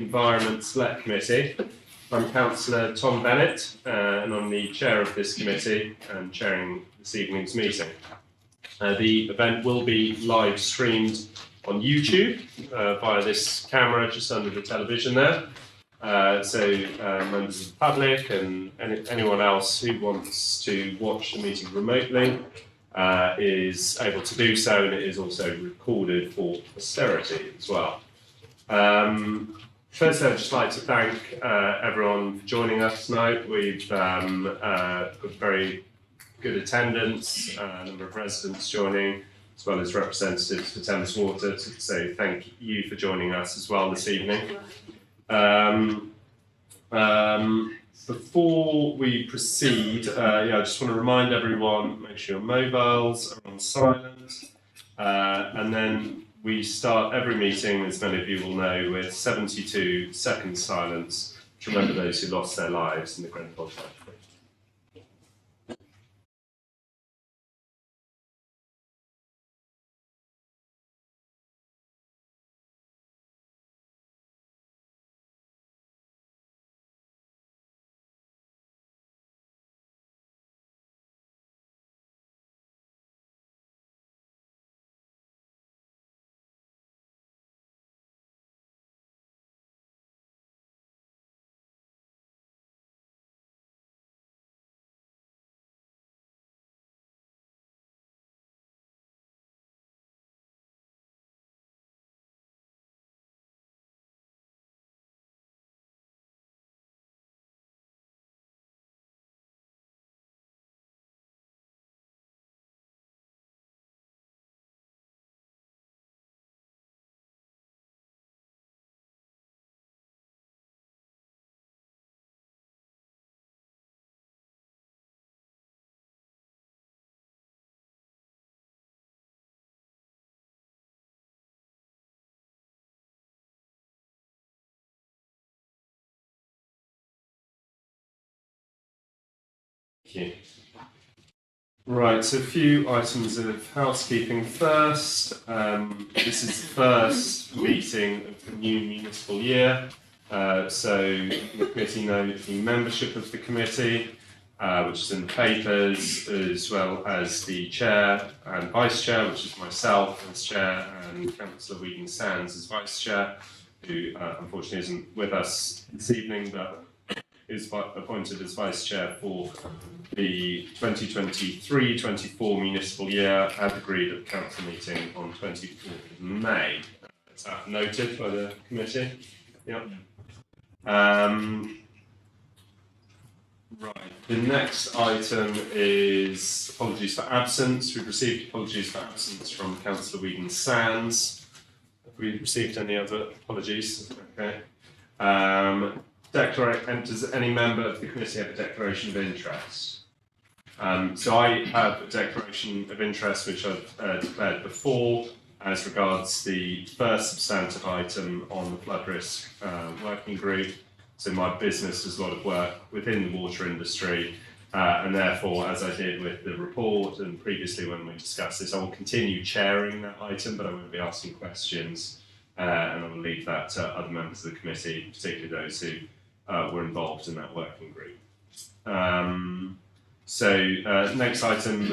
Environment Select Committee. I'm Councillor Tom Bennett, and I'm the chair of this committee and chairing this evening's meeting. The event will be live streamed on YouTube via this camera just under the television there. So members of the public and anyone else who wants to watch the meeting remotely is able to do so, and it is also recorded for posterity as well. First, I'd just like to thank everyone for joining us tonight. We've got very good attendance, a number of residents joining, as well as representatives for Thames Water. So thank you for joining us as well this evening. Before we proceed, I just want to remind everyone, make sure your mobiles are on silent, and then we start every meeting, as many of you will know, with 72 seconds silence to remember those who lost their lives in the Grenfell tragedy. Thank you. Right, so a few items of housekeeping first. This is the first meeting of the new municipal year. So the committee knows the membership of the committee, which is in the papers, as well as the chair and vice chair, which is myself as chair, and Councillor Whedon Sands as vice chair, who unfortunately isn't with us this evening, but is appointed as vice chair for the 2023-24 municipal year, as agreed at the council meeting on 24th of May. Is that noted by the committee? Yeah. Right. The next item is apologies for absence. We've received apologies for absence from Councillor Whedon Sands. Have we received any other apologies? Okay. Does any member of the committee have a declaration of interest? So I have a declaration of interest which I've declared before as regards the first substantive item on the flood risk working group. So my business does a lot of work within the water industry, and therefore, as I did with the report and previously when we discussed this, I will continue chairing that item, but I won't be asking questions, and I will leave that to other members of the committee, particularly those who were involved in that working group. Next item,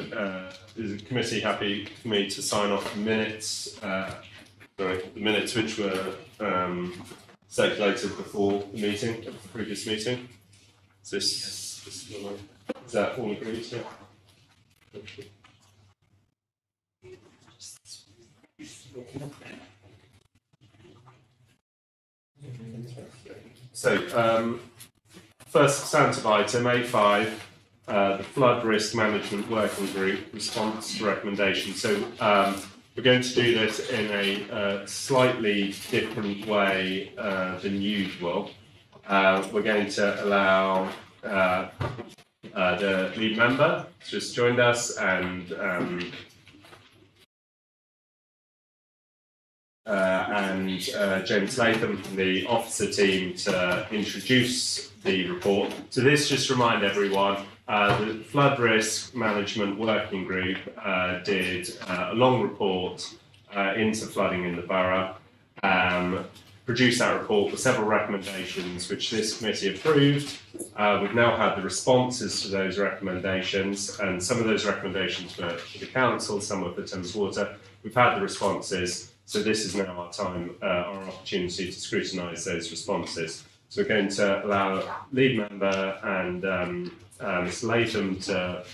is the committee happy for me to sign off the minutes? The minutes which were circulated before the meeting, the previous meeting. Is that all agreed? Yeah. So, first substantive item, A5, the Flood Risk Management Working Group response to recommendation. So, we're going to do this in a slightly different way than usual. We're going to allow the lead member who's just joined us and James Latham from the officer team to introduce the report. So this just remind everyone, the Flood Risk Management Working Group did a long report into flooding in the borough. produced that report with several recommendations which this committee approved. We've now had the responses to those recommendations, and some of those recommendations were for the council, some were for Thames Water. We've had the responses, so this is now our time, our opportunity to scrutinise those responses. So we're going to allow lead member and Mr. Latham to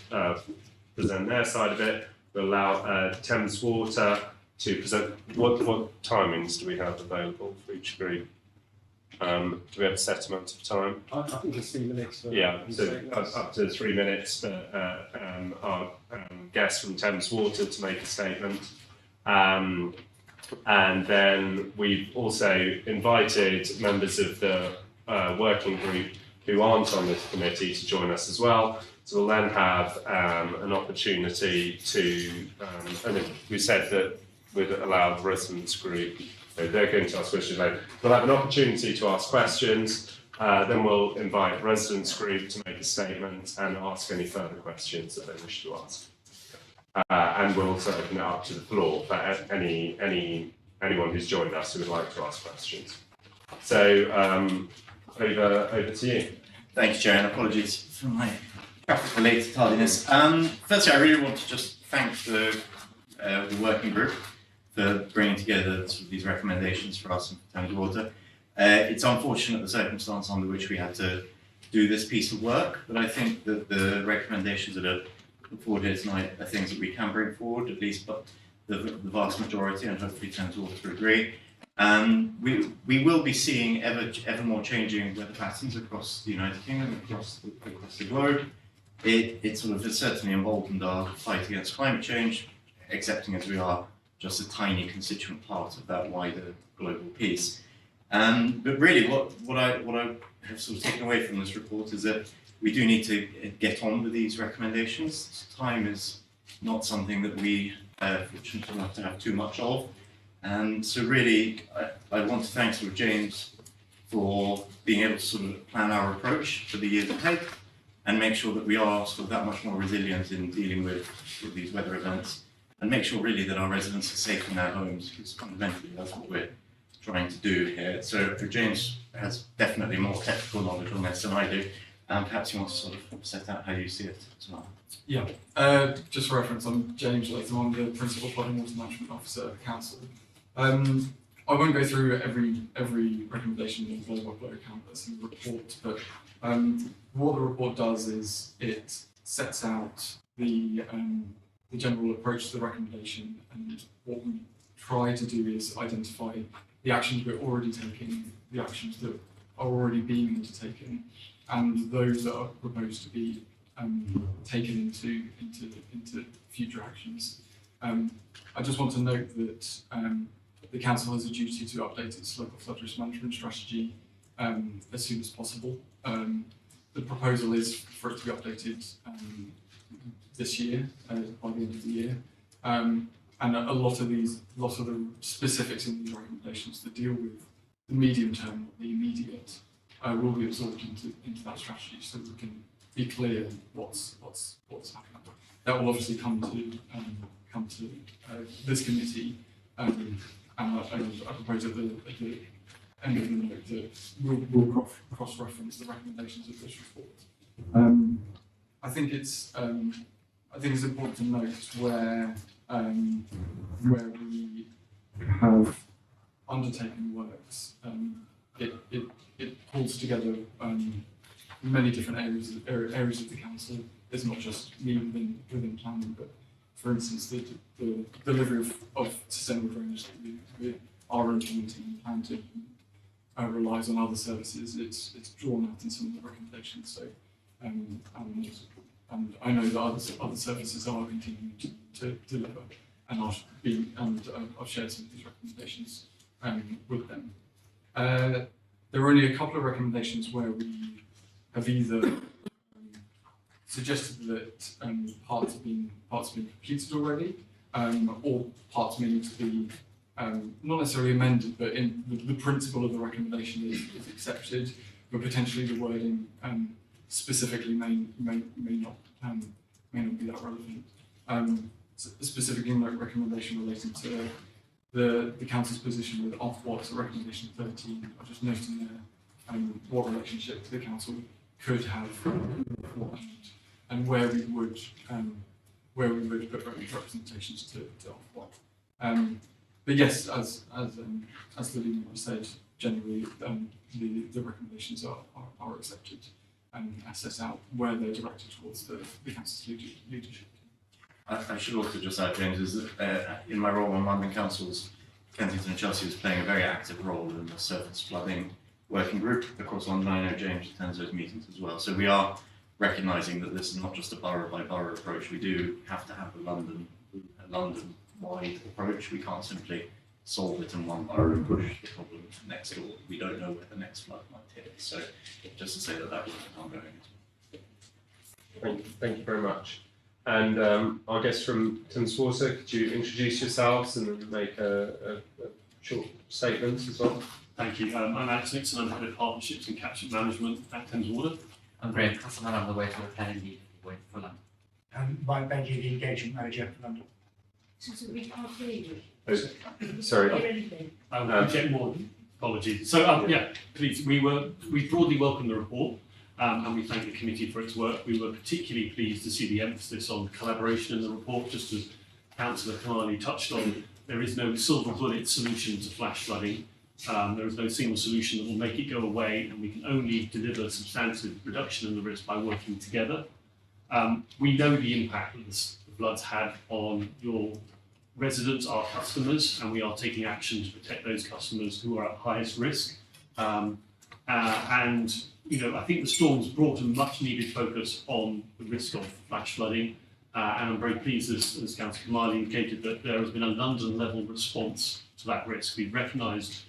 present their side of it. We'll allow Thames Water to present. What timings do we have available for each group? Do we have a set amount of time? I think it's 3 minutes. Yeah, so up to 3 minutes for our guest from Thames Water to make a statement. And then we've also invited members of the working group who aren't on this committee to join us as well. So we'll then have an opportunity to, and we said that we'd allow the residents group, they're going to ask questions later. We'll have an opportunity to ask questions, then we'll invite residents group to make a statement and ask any further questions that they wish to ask. And we'll also open it up to the floor for anyone who's joined us who would like to ask questions. So over to you. Thank you, Chair, and apologies for my traffic-related tardiness. Firstly, I really want to just thank the working group for bringing together sort of these recommendations for us and for Thames Water. It's unfortunate the circumstance under which we had to do this piece of work, but I think that the recommendations that are put forward here tonight are things that we can bring forward, at least, but the vast majority, and hopefully Thames Water agree. We will be seeing ever more changing weather patterns across the United Kingdom, across the globe. It sort of has certainly emboldened our fight against climate change, accepting as we are just a tiny constituent part of that wider global piece. But really, what I have sort of taken away from this report is that we do need to get on with these recommendations. Time is not something that we are fortunate enough to have too much of. And so really, I want to thank sort of James for being able to sort of plan our approach for the years ahead and make sure that we are sort of that much more resilient in dealing with these weather events, and make sure really that our residents are safe in their homes, because fundamentally that's what we're trying to do here. So James has definitely more technical knowledge on this than I do, and perhaps you want to sort of set out how you see it as well. Yeah, just for reference, I'm James Latham, I'm the Principal Flood and Water Management Officer at the Council. I won't go through every recommendation in the blow-by-blow account that's in the report, but what the report does is it sets out the general approach to the recommendation, and what we try to do is identify the actions we're already taking, the actions that are already being undertaken, and those that are proposed to be taken into future actions. I just want to note that the Council has a duty to update its local flood risk management strategy as soon as possible. The proposal is for it to be updated this year, by the end of the year. And a lot of the specifics in these recommendations that deal with the medium term, the immediate, will be absorbed into that strategy, so we can be clear what's happening. That will obviously come to this committee, and I propose at the end of the note that we'll cross-reference the recommendations of this report. I think it's important to note where we have undertaken works. It pulls together many different areas of the council. It's not just me within planning, but for instance, the delivery of sustainable drainage that we are implementing and plan to relies on other services. It's drawn out in some of the recommendations. So, and I know that other services are continuing to deliver, and I've shared some of these recommendations with them. There are only a couple of recommendations where we have either suggested that parts have been completed already, or parts may need to be not necessarily amended, but in the principle of the recommendation is accepted, but potentially the wording specifically may not be that relevant. Specifically, in that recommendation relating to the council's position with Ofwat, so recommendation 13, I just noting there what relationship the council could have and where we would put representations to Ofwat. But yes, as the leader said, generally the recommendations are accepted and assess out where they're directed towards the council's leadership. I should also just add, James, is that in my role on London Councils, Kensington and Chelsea is playing a very active role in the surface flooding working group across London. I know James attends those meetings as well. So we are recognising that this is not just a borough by borough approach. We do have to have a London-wide approach. We can't simply solve it in one borough and push the problem next door. We don't know where the next flood might hit. So just to say that work is ongoing as well. Thank you very much. And our guest from Thames Water, could you introduce yourselves and then make a short statement as well? Thank you. I'm Alex Nixon. I'm Head of Partnerships and Catchment Management at Thames Water. I'm Graham Castleman. I'm the wastewater planning lead for London. Mike Benji, the engagement manager for London. We can't hear you. Oh, sorry. Hear anything. I will project more. Apologies. So please. We broadly welcome the report. And we thank the committee for its work. We were particularly pleased to see the emphasis on collaboration in the report, just as Councillor Kamali touched on. There is no silver bullet solution to flash flooding. There is no single solution that will make it go away, and we can only deliver substantive reduction in the risk by working together. We know the impact that the floods had on your residents, our customers, and we are taking action to protect those customers who are at highest risk. And I think the storms brought a much needed focus on the risk of flash flooding, and I'm very pleased, as Councillor Kamali indicated, that there has been a London level response to that risk. We've recognised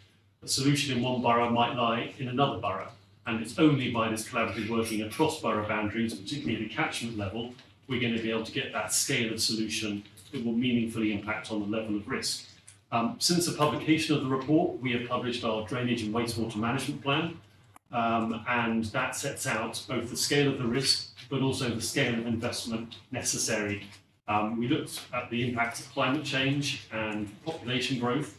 a solution in one borough might lie in another borough, and it's only by this collaborative working across borough boundaries, particularly at the catchment level, we're going to be able to get that scale of solution that will meaningfully impact on the level of risk. Since the publication of the report, we have published our drainage and wastewater management plan, and that sets out both the scale of the risk, but also the scale of investment necessary. We looked at the impact of climate change and population growth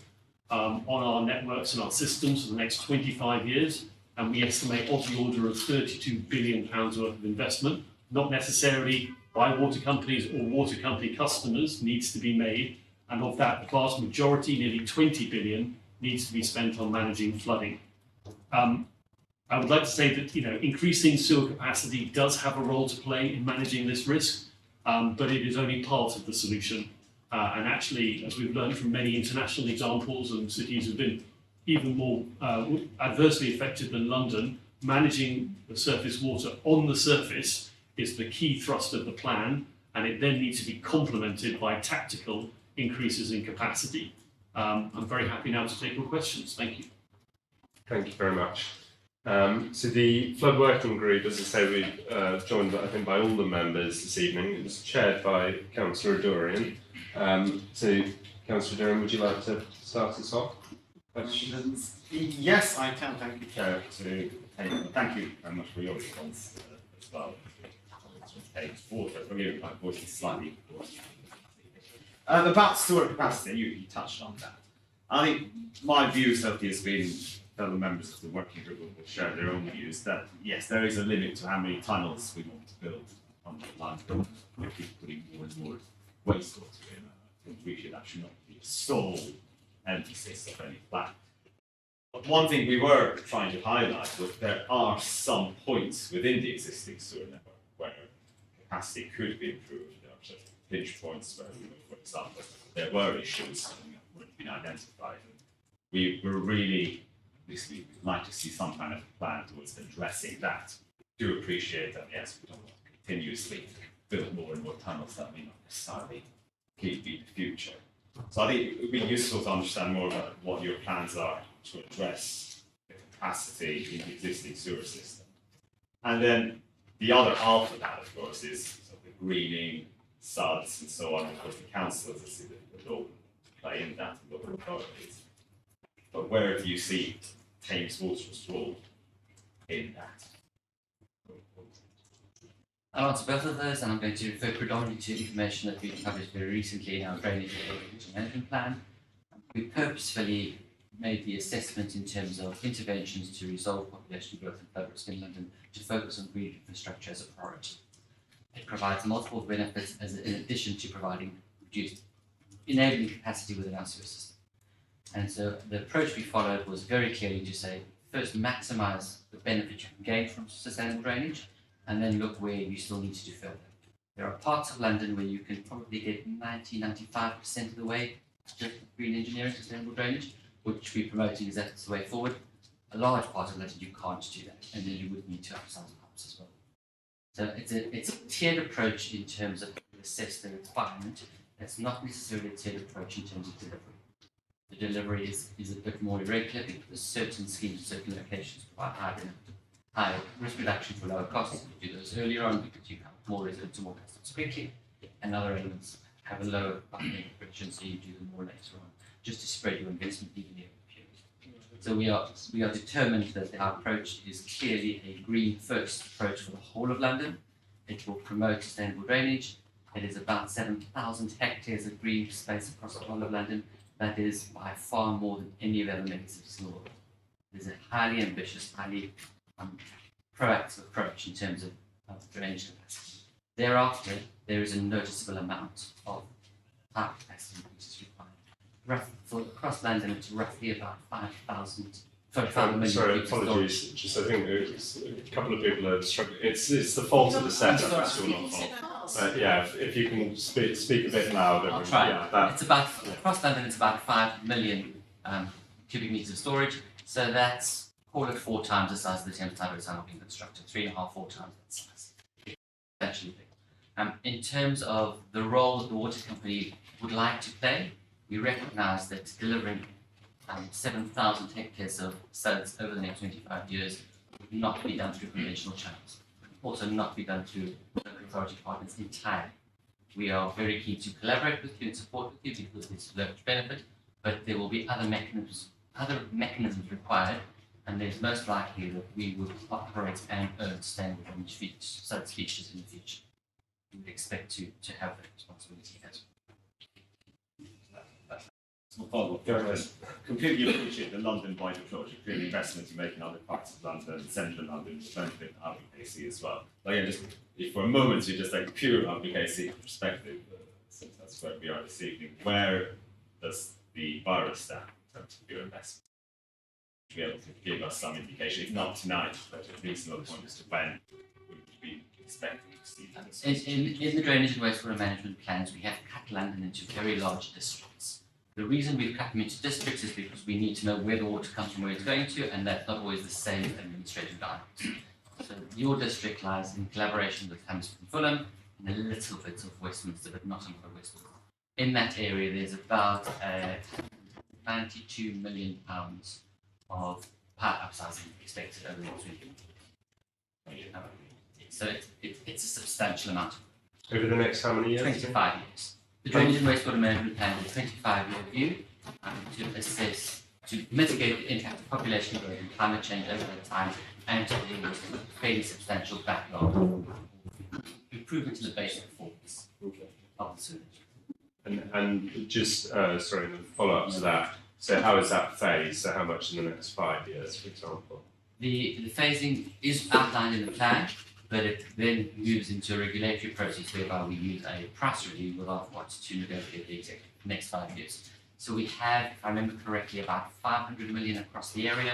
on our networks and our systems for the next 25 years, and we estimate of the order of £32 billion worth of investment, not necessarily by water companies or water company customers, needs to be made, and of that, the vast majority, nearly 20 billion, needs to be spent on managing flooding. I would like to say that increasing sewer capacity does have a role to play in managing this risk, but it is only part of the solution. And actually, as we've learned from many international examples, and cities have been even more adversely affected than London, managing the surface water on the surface is the key thrust of the plan, and it then needs to be complemented by tactical increases in capacity. I'm very happy now to take your questions. Thank you. Thank you very much. So the flood working group, as I say, we joined, I think, by all the members this evening. It was chaired by Councillor Dorian. So, Councillor Dorian, would you like to start us off? Questions? Yes, I can. Thank you, Chair. Thank you very much for your response as well. Forgive my voice is slightly hoarse. About sewer capacity, you touched on that. I think my view certainly has been, fellow members of the working group will share their own views, that yes, there is a limit to how many tunnels we want to build on the line. We keep putting more and more wastewater in. I think we should actually not be the sole emphasis of any plan. But one thing we were trying to highlight was there are some points within the existing sewer network where capacity could be improved. There are certain pinch points where, for example, there were issues that would been identified. We were really, at least we'd like to see some kind of plan towards addressing that. Do appreciate that, yes, we don't want to continuously build more and more tunnels that may not necessarily keep in the future. So I think it would be useful to understand more about what your plans are to address the capacity in the existing sewer system. And then the other half of that, of course, is sort of the greening, SUDs and so on. Of course, the councillors are see the role to play in that, and local authorities. But where do you see Thames Water's role in that? I'll answer both of those, and I'm going to refer predominantly to information that we've published very recently in our drainage and water management plan. we purposefully made the assessment in terms of interventions to resolve population growth and flood risk in London to focus on green infrastructure as a priority. It provides multiple benefits in addition to providing reduced enabling capacity within our sewer system. And so the approach we followed was very clearly to say, first maximize the benefit you can gain from sustainable drainage, and then look where you still need to do further. There are parts of London where you can probably get 95% of the way to just green engineering, sustainable drainage, which we're promoting as that's the way forward. A large part of London you can't do that, and then you would need to upsize pumps as well. So it's a tiered approach in terms of assess the requirement. It's not necessarily a tiered approach in terms of delivery. The delivery is a bit more irregular because certain schemes, certain locations provide high risk reduction for lower costs. You do those earlier on because you have more residents and more customers quickly, and other elements have a lower buffering friction, so you do them more later on, just to spread your investment evenly over the period. So we are determined that our approach is clearly a green first approach for the whole of London. It will promote sustainable drainage. It is about 7,000 hectares of green space across the whole of London. That is by far more than any of the other megacities in the world. It is a highly ambitious, highly proactive approach in terms of drainage capacity. Thereafter, there is a noticeable amount of pipe capacity which is required. For across London, it's roughly about 5 million. Sorry, cubic storage. apologies. Just I think a couple of people are struggling. It's the fault of the setup. It's still not fault. Yeah, if you can speak a bit louder. I'll try. Yeah, It's about across London. It's about 5 million cubic meters of storage. So that's call it 4 times the size of the Thames Tidal Tunnel being constructed. 3.5, 4 times that size. Actually big. In terms of the role that the water company would like to play, we recognise that delivering 7,000 hectares of suds over the next 25 years would not be done through conventional channels. Also not be done through local authority partners entirely. We are very keen to collaborate with you and support with you because it's a leverage benefit, but there will be other mechanisms required, and there's most likely that we would operate and earn sustainable drainage suds features in the future. We would expect to have that responsibility as well. Follow-up question. Completely appreciate the London-wide approach, clearly investment you make in other parts of London, central London, will benefit RBKC as well. But again, just if for a moment you just like pure RBKC perspective, since that's where we are this evening, where does the borough stand in terms of your investment? To be able to give us some indication, if not tonight, but at least another point as to when we would be expecting to see that. In the drainage and wastewater management plans, we have cut London into very large districts. The reason we've cut them into districts is because we need to know where the water comes from, where it's going to, and that's not always the same administrative guidance. So your district lies in collaboration with Hammersmith and Fulham, and a little bit of Westminster, but not a lot of Westminster. In that area, there's about £92 million of pipe upsizing expected over the next 20 years. So it's a substantial amount. Over the next how many years? 25 years. The Drainage and Wastewater Management Plan is a 25-year view to assess, to mitigate the impact of population growth and climate change over that time, and to deal with a fairly substantial backlog of improvement in the basic performance of the sewage. And just sorry, the follow-up to that. So how is that phased? So how much in the next 5 years, for example? The phasing is outlined in the plan, but it then moves into a regulatory process whereby we use a price review with Ofwat to negotiate the next 5 years. So we have, if I remember correctly, about 500 million across the area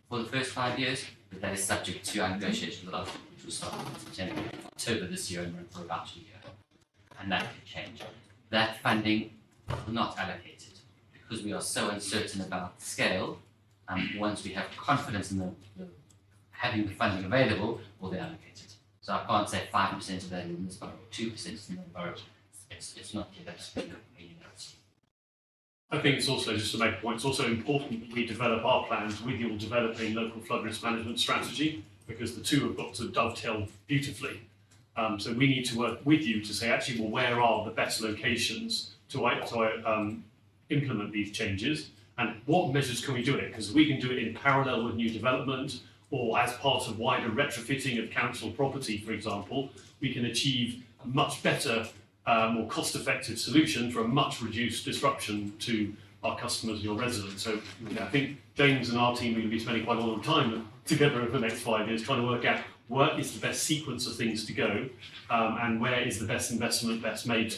for the first 5 years, but that is subject to our negotiations with Ofwat, which will start in September, October this year and run for about a year. And that can change. That funding will not allocate it because we are so uncertain about the scale. Once we have confidence in having the funding available, we'll then allocate it. So I can't say 5% of that in this borough, 2% in the borough. It's not yet absolutely. I think it's also, just to make a point, it's also important that we develop our plans with your developing local flood risk management strategy, because the two have got to dovetail beautifully. So we need to work with you to say, actually, well, where are the best locations to implement these changes, and what measures can we do it? Because we can do it in parallel with new development, or as part of wider retrofitting of council property, for example, we can achieve a much better, more cost-effective solution for a much reduced disruption to our customers, your residents. So I think James and our team are going to be spending quite a lot of time together over the next 5 years trying to work out where is the best sequence of things to go, and where is the best investment best made.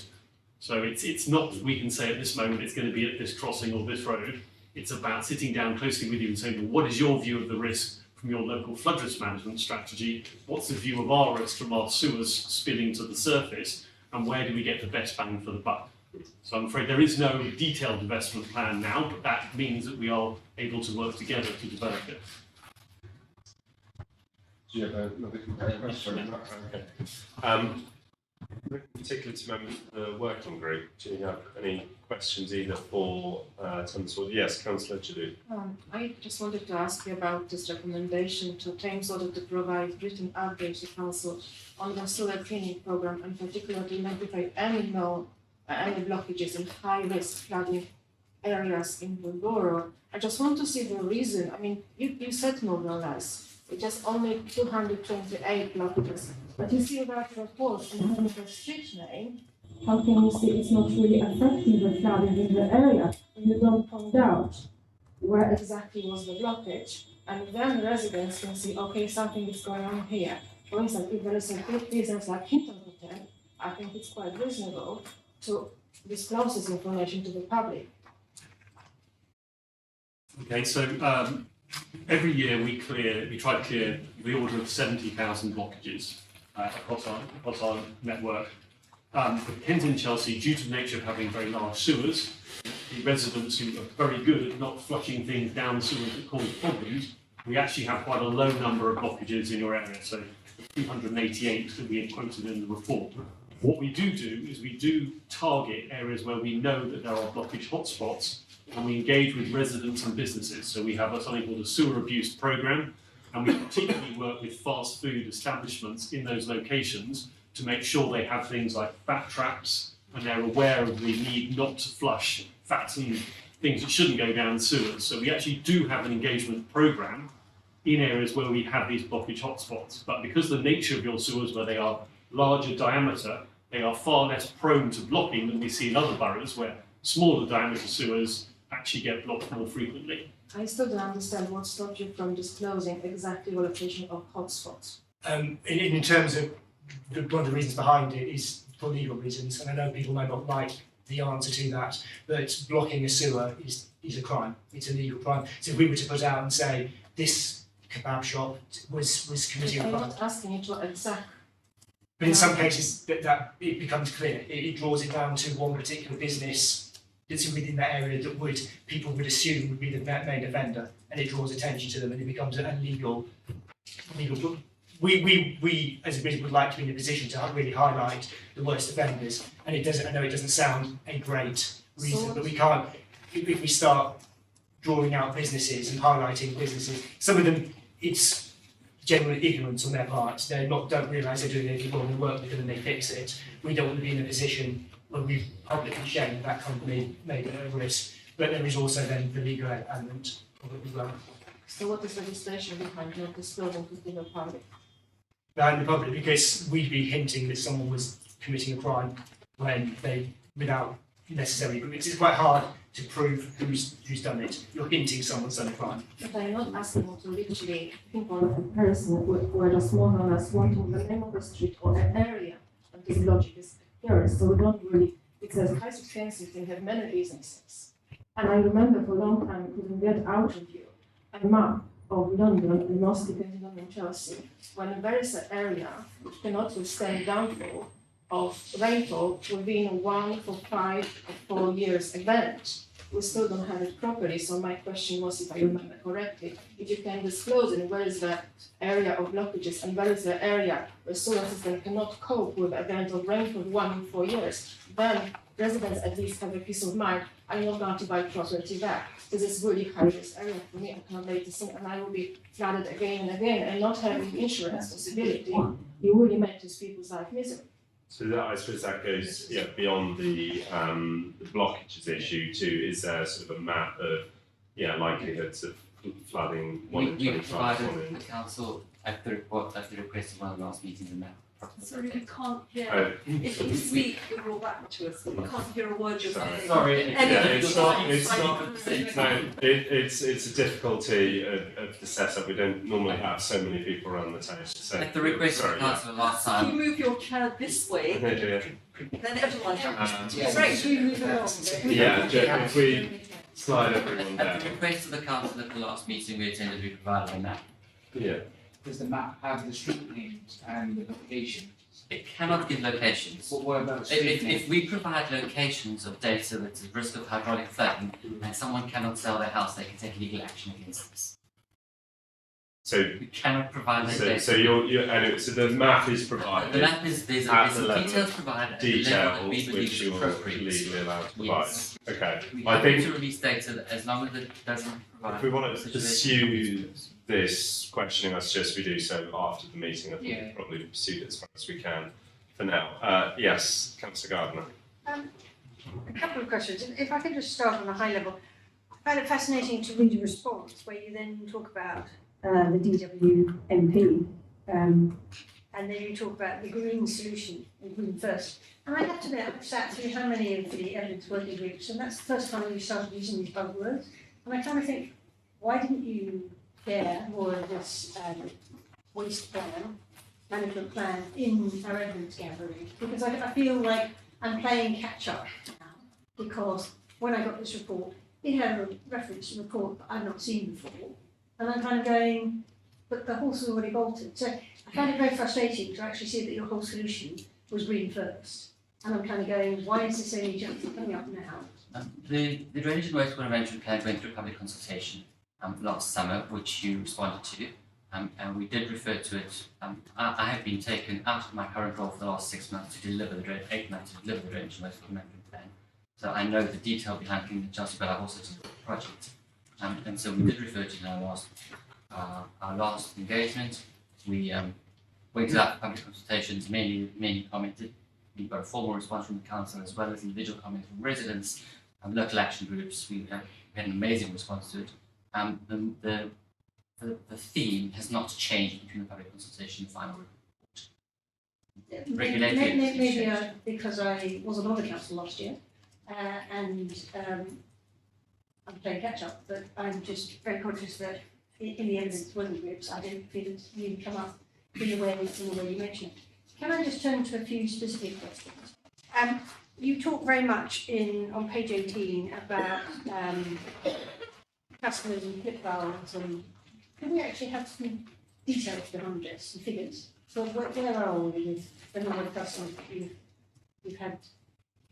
So it's not that we can say at this moment it's going to be at this crossing or this road. It's about sitting down closely with you and saying, well, what is your view of the risk from your local flood risk management strategy? What's the view of our risk from our sewers spilling to the surface? And where do we get the best bang for the buck? So I'm afraid there is no detailed investment plan now, but that means that we are able to work together to develop it. Do you have another question? Okay. In particular to members of the working group, do you have any questions either for Thomas or yes, Councillor Jadu? I just wanted to ask you about this recommendation to Thames Water to provide written updates to council on the sewer cleaning program, and particularly to identify any blockages in high-risk flooding areas in the borough. I just want to see the reason. I mean, you said more or less. It's just only 228 blockages. But you see that report in terms of the street name, how can you see it's not really affecting the flooding in the area? And you don't point out where exactly was the blockage. And then residents can see, okay, something is going on here. For instance, if there is a big business like Hinton Hotel, I think it's quite reasonable to disclose this information to the public. Okay, so every year we try to clear the order of 70,000 blockages across our network. For Kensington and Chelsea, due to the nature of having very large sewers, the residents who are very good at not flushing things down sewers that cause problems, we actually have quite a low number of blockages in your area, so 288 that we quoted in the report. What we do is we do target areas where we know that there are blockage hotspots, and we engage with residents and businesses. So we have something called a sewer abuse programme, and we particularly work with fast food establishments in those locations to make sure they have things like fat traps, and they're aware of the need not to flush fats and things that shouldn't go down sewers. So we actually do have an engagement programme in areas where we have these blockage hotspots. But because the nature of your sewers, where they are larger diameter, they are far less prone to blocking than we see in other boroughs, where smaller diameter sewers actually get blocked more frequently. I still don't understand what stopped you from disclosing exactly the location of hotspots. In terms of one of the reasons behind it is for legal reasons, and I know people may not like the answer to that, but blocking a sewer is a crime. It's a legal crime. So if we were to put out and say this kebab shop was committing a I'm crime, not asking you to exact. but in some cases that it becomes clear. It draws it down to one particular business that's within that area that people would assume would be the main offender, and it draws attention to them, and it becomes a legal. We as a business would like to be in a position to really highlight the worst offenders, and it doesn't. I know it doesn't sound a great reason, but we can't. If we start drawing out businesses and highlighting businesses, some of them it's general ignorance on their part. They don't realise they're doing anything wrong and work with them and they fix it. We don't want to be in a position where we publicly shame that company made it a risk. But there is also then the legal element of it as well. So what is the legislation behind not disclosing to the public? Behind the public, because we'd be hinting that someone was committing a crime when they, without necessarily, it's quite hard to prove who's done it. You're hinting someone's done a crime. But I'm not asking you to literally pinpoint a person who are just more or less wanting the name of the street or an area, and this logic is here. So we don't really, it's a high expensive thing, have many businesses. And I remember for a long time we couldn't get out of you a map of London, and mostly Kensington and Chelsea, when there is an area which cannot withstand downfall of rainfall within 1 for 5 or 4 years event. We still don't have it properly, so my question was, if I remember correctly, if you can disclose it, where is the area of blockages and where is the area where sewer system cannot cope with an event of rainfall 1 in 4 years, then residents at least have a peace of mind. I'm not going to buy property back. This is really high-risk area for me. I cannot make this thing, and I will be flooded again and again, and not having insurance possibility. You really make these people's life miserable. So that, I suppose that goes beyond the blockages issue to, is there sort of a map of likelihoods of flooding? We provided the council at the request of one of the last meetings in map Sorry, we can't hear. Oh, If you speak, you're all back to us. We can't hear a word you're Sorry. saying. Sorry, Any yeah, of it's the- not, it's a difficulty of the setup. We don't normally have so many people around the table. So, At the request of sorry, the council last If you time, move your chair this way, yeah. then everyone can. Yeah. Great, we move along. Yeah, if we slide everyone at the down. request of the council at the last meeting we attended, we provided a map. Yeah. Does the map have the street names and the location? It cannot give locations. What about street If names? we provide locations of data that's at risk of hydraulic flooding, and someone cannot sell their house, they can take legal action against us. So, We cannot provide that so, data. so so the map is The provided, map is, there's at the some level details of provided at the level that we details believe which is you're appropriate. legally allowed to provide. Yes. Okay. We I have think to release data that as long as it doesn't provide. if we want to situation- pursue this questioning, I suggest we do so after the meeting. I think Yeah. we'll probably pursue it as far as we can for now. Yes, Councillor Gardner. A couple of questions. If I could just start on a high level. I found it fascinating to read your response where you then talk about the DWMP and then you talk about the green solution, the green first. And I have to admit, I've sat through how many of the evidence working groups, and that's the first time we started using these buzzwords. And I kind of think, why didn't you share more of this waste plan, management plan in our evidence gathering? Because I feel like I'm playing catch up now, because when I got this report, it had a reference to a report that I've not seen before, and I'm kind of going, but the horse has already bolted. So I found it very frustrating to actually see that your whole solution was green first, and I'm kind of going, why is this only just coming up now? The Drainage and Wastewater Management Plan went through public consultation last summer, which you responded to, and we did refer to it. I have been taken out of my current role for the last 6 months to deliver the 8 months to deliver the Drainage and Wastewater Management Plan. So I know the detail behind King Chelsea, but I've also delivered the project. And so we did refer to it in our last engagement. We went out for public consultations, many commented. We got a formal response from the council as well as individual comments from residents and local action groups. We had an amazing response to it. The theme has not changed between the public consultation and the final report. Regulatory Maybe because I wasn't on the council last year, and I'm playing catch up, but I'm just very conscious that in the evidence working groups, I didn't feel it really come up in the way you mentioned it. Can I just turn to a few specific questions? You talk very much on page 18 about customers and flip valves, and can we actually have some details behind this, some figures? So where are we with the number of customers that you've had,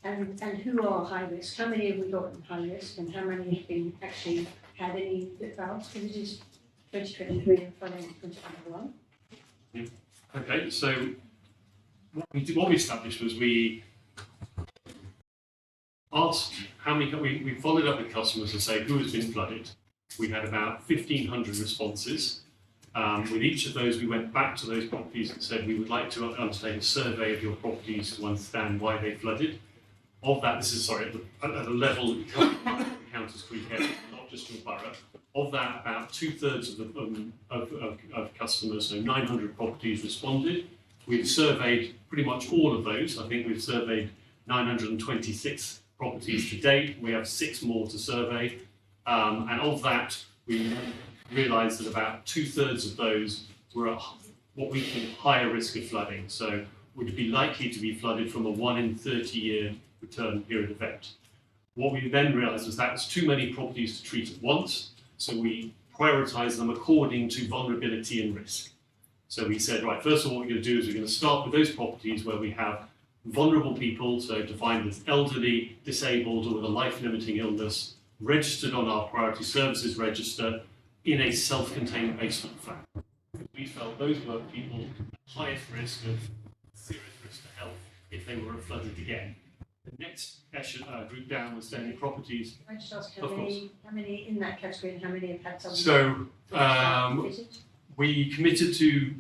and who are high risk? How many have we got in high risk, and how many have been actually had any flip valves? Because it is 2023 and following 2021. Okay, so what we established was we asked how many, we followed up with customers to say who has been flooded. We had about 1,500 responses. With each of those, we went back to those properties and said we would like to undertake a survey of your properties to understand why they flooded. Of that, this is at a level that counters Creek area, not just your borough. Of that, about 2/3 of customers, so 900 properties responded. We've surveyed pretty much all of those. I think we've surveyed 926 properties to date. We have 6 more to survey. And of that, we realised that about 2/3 of those were at what we call higher risk of flooding. So would be likely to be flooded from a 1 in 30-year return period event. What we then realised was that was too many properties to treat at once. So we prioritised them according to vulnerability and risk. So we said, right, first of all, what we're going to do is we're going to start with those properties where we have vulnerable people, so defined as elderly, disabled, or with a life-limiting illness, registered on our priority services register in a self-contained basement flat. We felt those were people at highest risk of serious risk to health if they were flooded again. The next group down was then properties. Can I just ask Of course. how many in that category and how many have had some? So we committed to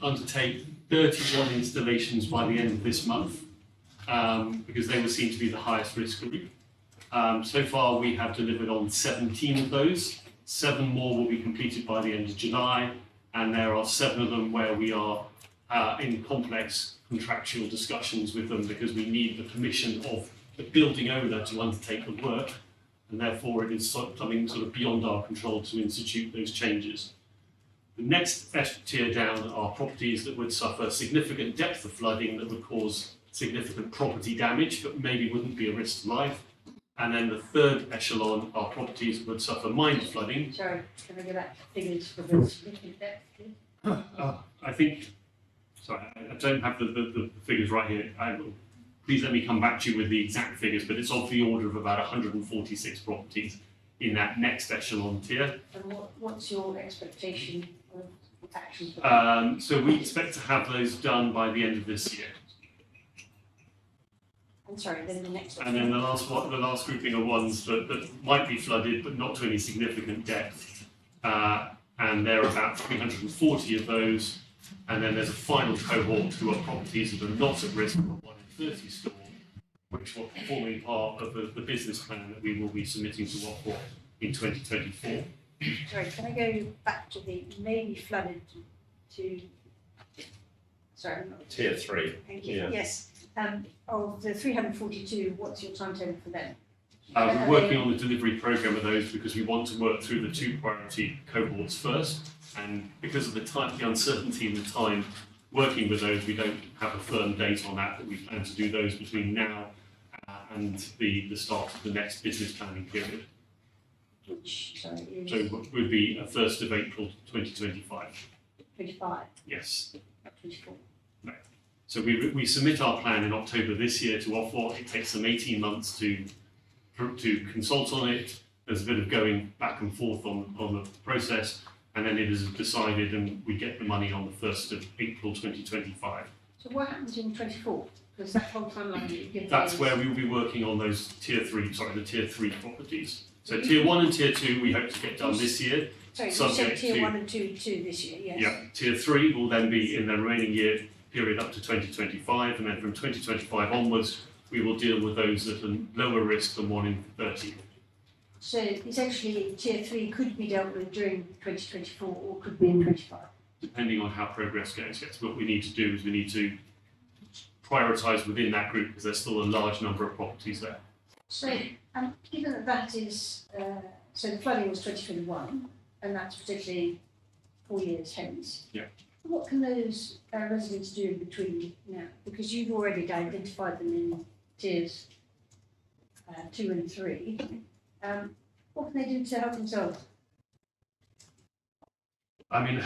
undertake 31 installations by the end of this month because they would seem to be the highest risk group. So far we have delivered on 17 of those. 7 more will be completed by the end of July, and there are 7 of them where we are in complex contractual discussions with them because we need the permission of the building owner to undertake the work, and therefore it is something sort of beyond our control to institute those changes. The next tier down are properties that would suffer significant depth of flooding that would cause significant property damage, but maybe wouldn't be a risk to life. And then the third echelon are properties that would suffer minor flooding. Sorry, can I go back to figures for the significant depth, please? I think, sorry, I don't have the figures right here. Please let me come back to you with the exact figures, but it's of the order of about 146 properties in that next echelon tier. And what's your expectation of action for that? So we expect to have those done by the end of this year. I'm sorry, then the next one. And then the last grouping are ones that might be flooded, but not to any significant depth. And there are about 340 of those. And then there's a final cohort who are properties that are not at risk of a 1 in 30 storm, which will be forming part of the business plan that we will be submitting to Ofwat in 2024. Sorry, can I go back to the maybe flooded to, sorry, I'm not. Tier 3. Thank you. Yeah. Yes. Of the 342, what's your timetable for them? We're working on the delivery programme of those because we want to work through the 2 priority cohorts first. And because of the uncertainty in the time working with those, we don't have a firm date on that, but we plan to do those between now and the start of the next business planning period. Which, sorry, is So it would be 1st of April 2025. 25, Yes. not 24. So we submit our plan in October this year to Ofwat. It takes them 18 months to consult on it. There's a bit of going back and forth on the process, and then it is decided and we get the money on the 1st of April 2025. So what happens in 24? Because that whole timeline that you've given That's is- where we will be working on those tier 3 properties. So tier 1 and tier 2 we hope to get done this year. Sorry, you said subject tier to- 1 and 2 this year, yes? Yeah, tier 3 will then be in the remaining year period up to 2025, and then from 2025 onwards, we will deal with those at a lower risk than 1 in 30. So essentially, tier 3 could be dealt with during 2024 or could be in 25. Depending on how progress goes. Yes, what we need to do is we need to prioritise within that group because there's still a large number of properties there. So, given that that is, so the flooding was 2021, and that's particularly 4 years hence. Yeah. What can those residents do in between now? Because you've already identified them in tiers 2 and 3. What can they do to help themselves? I mean,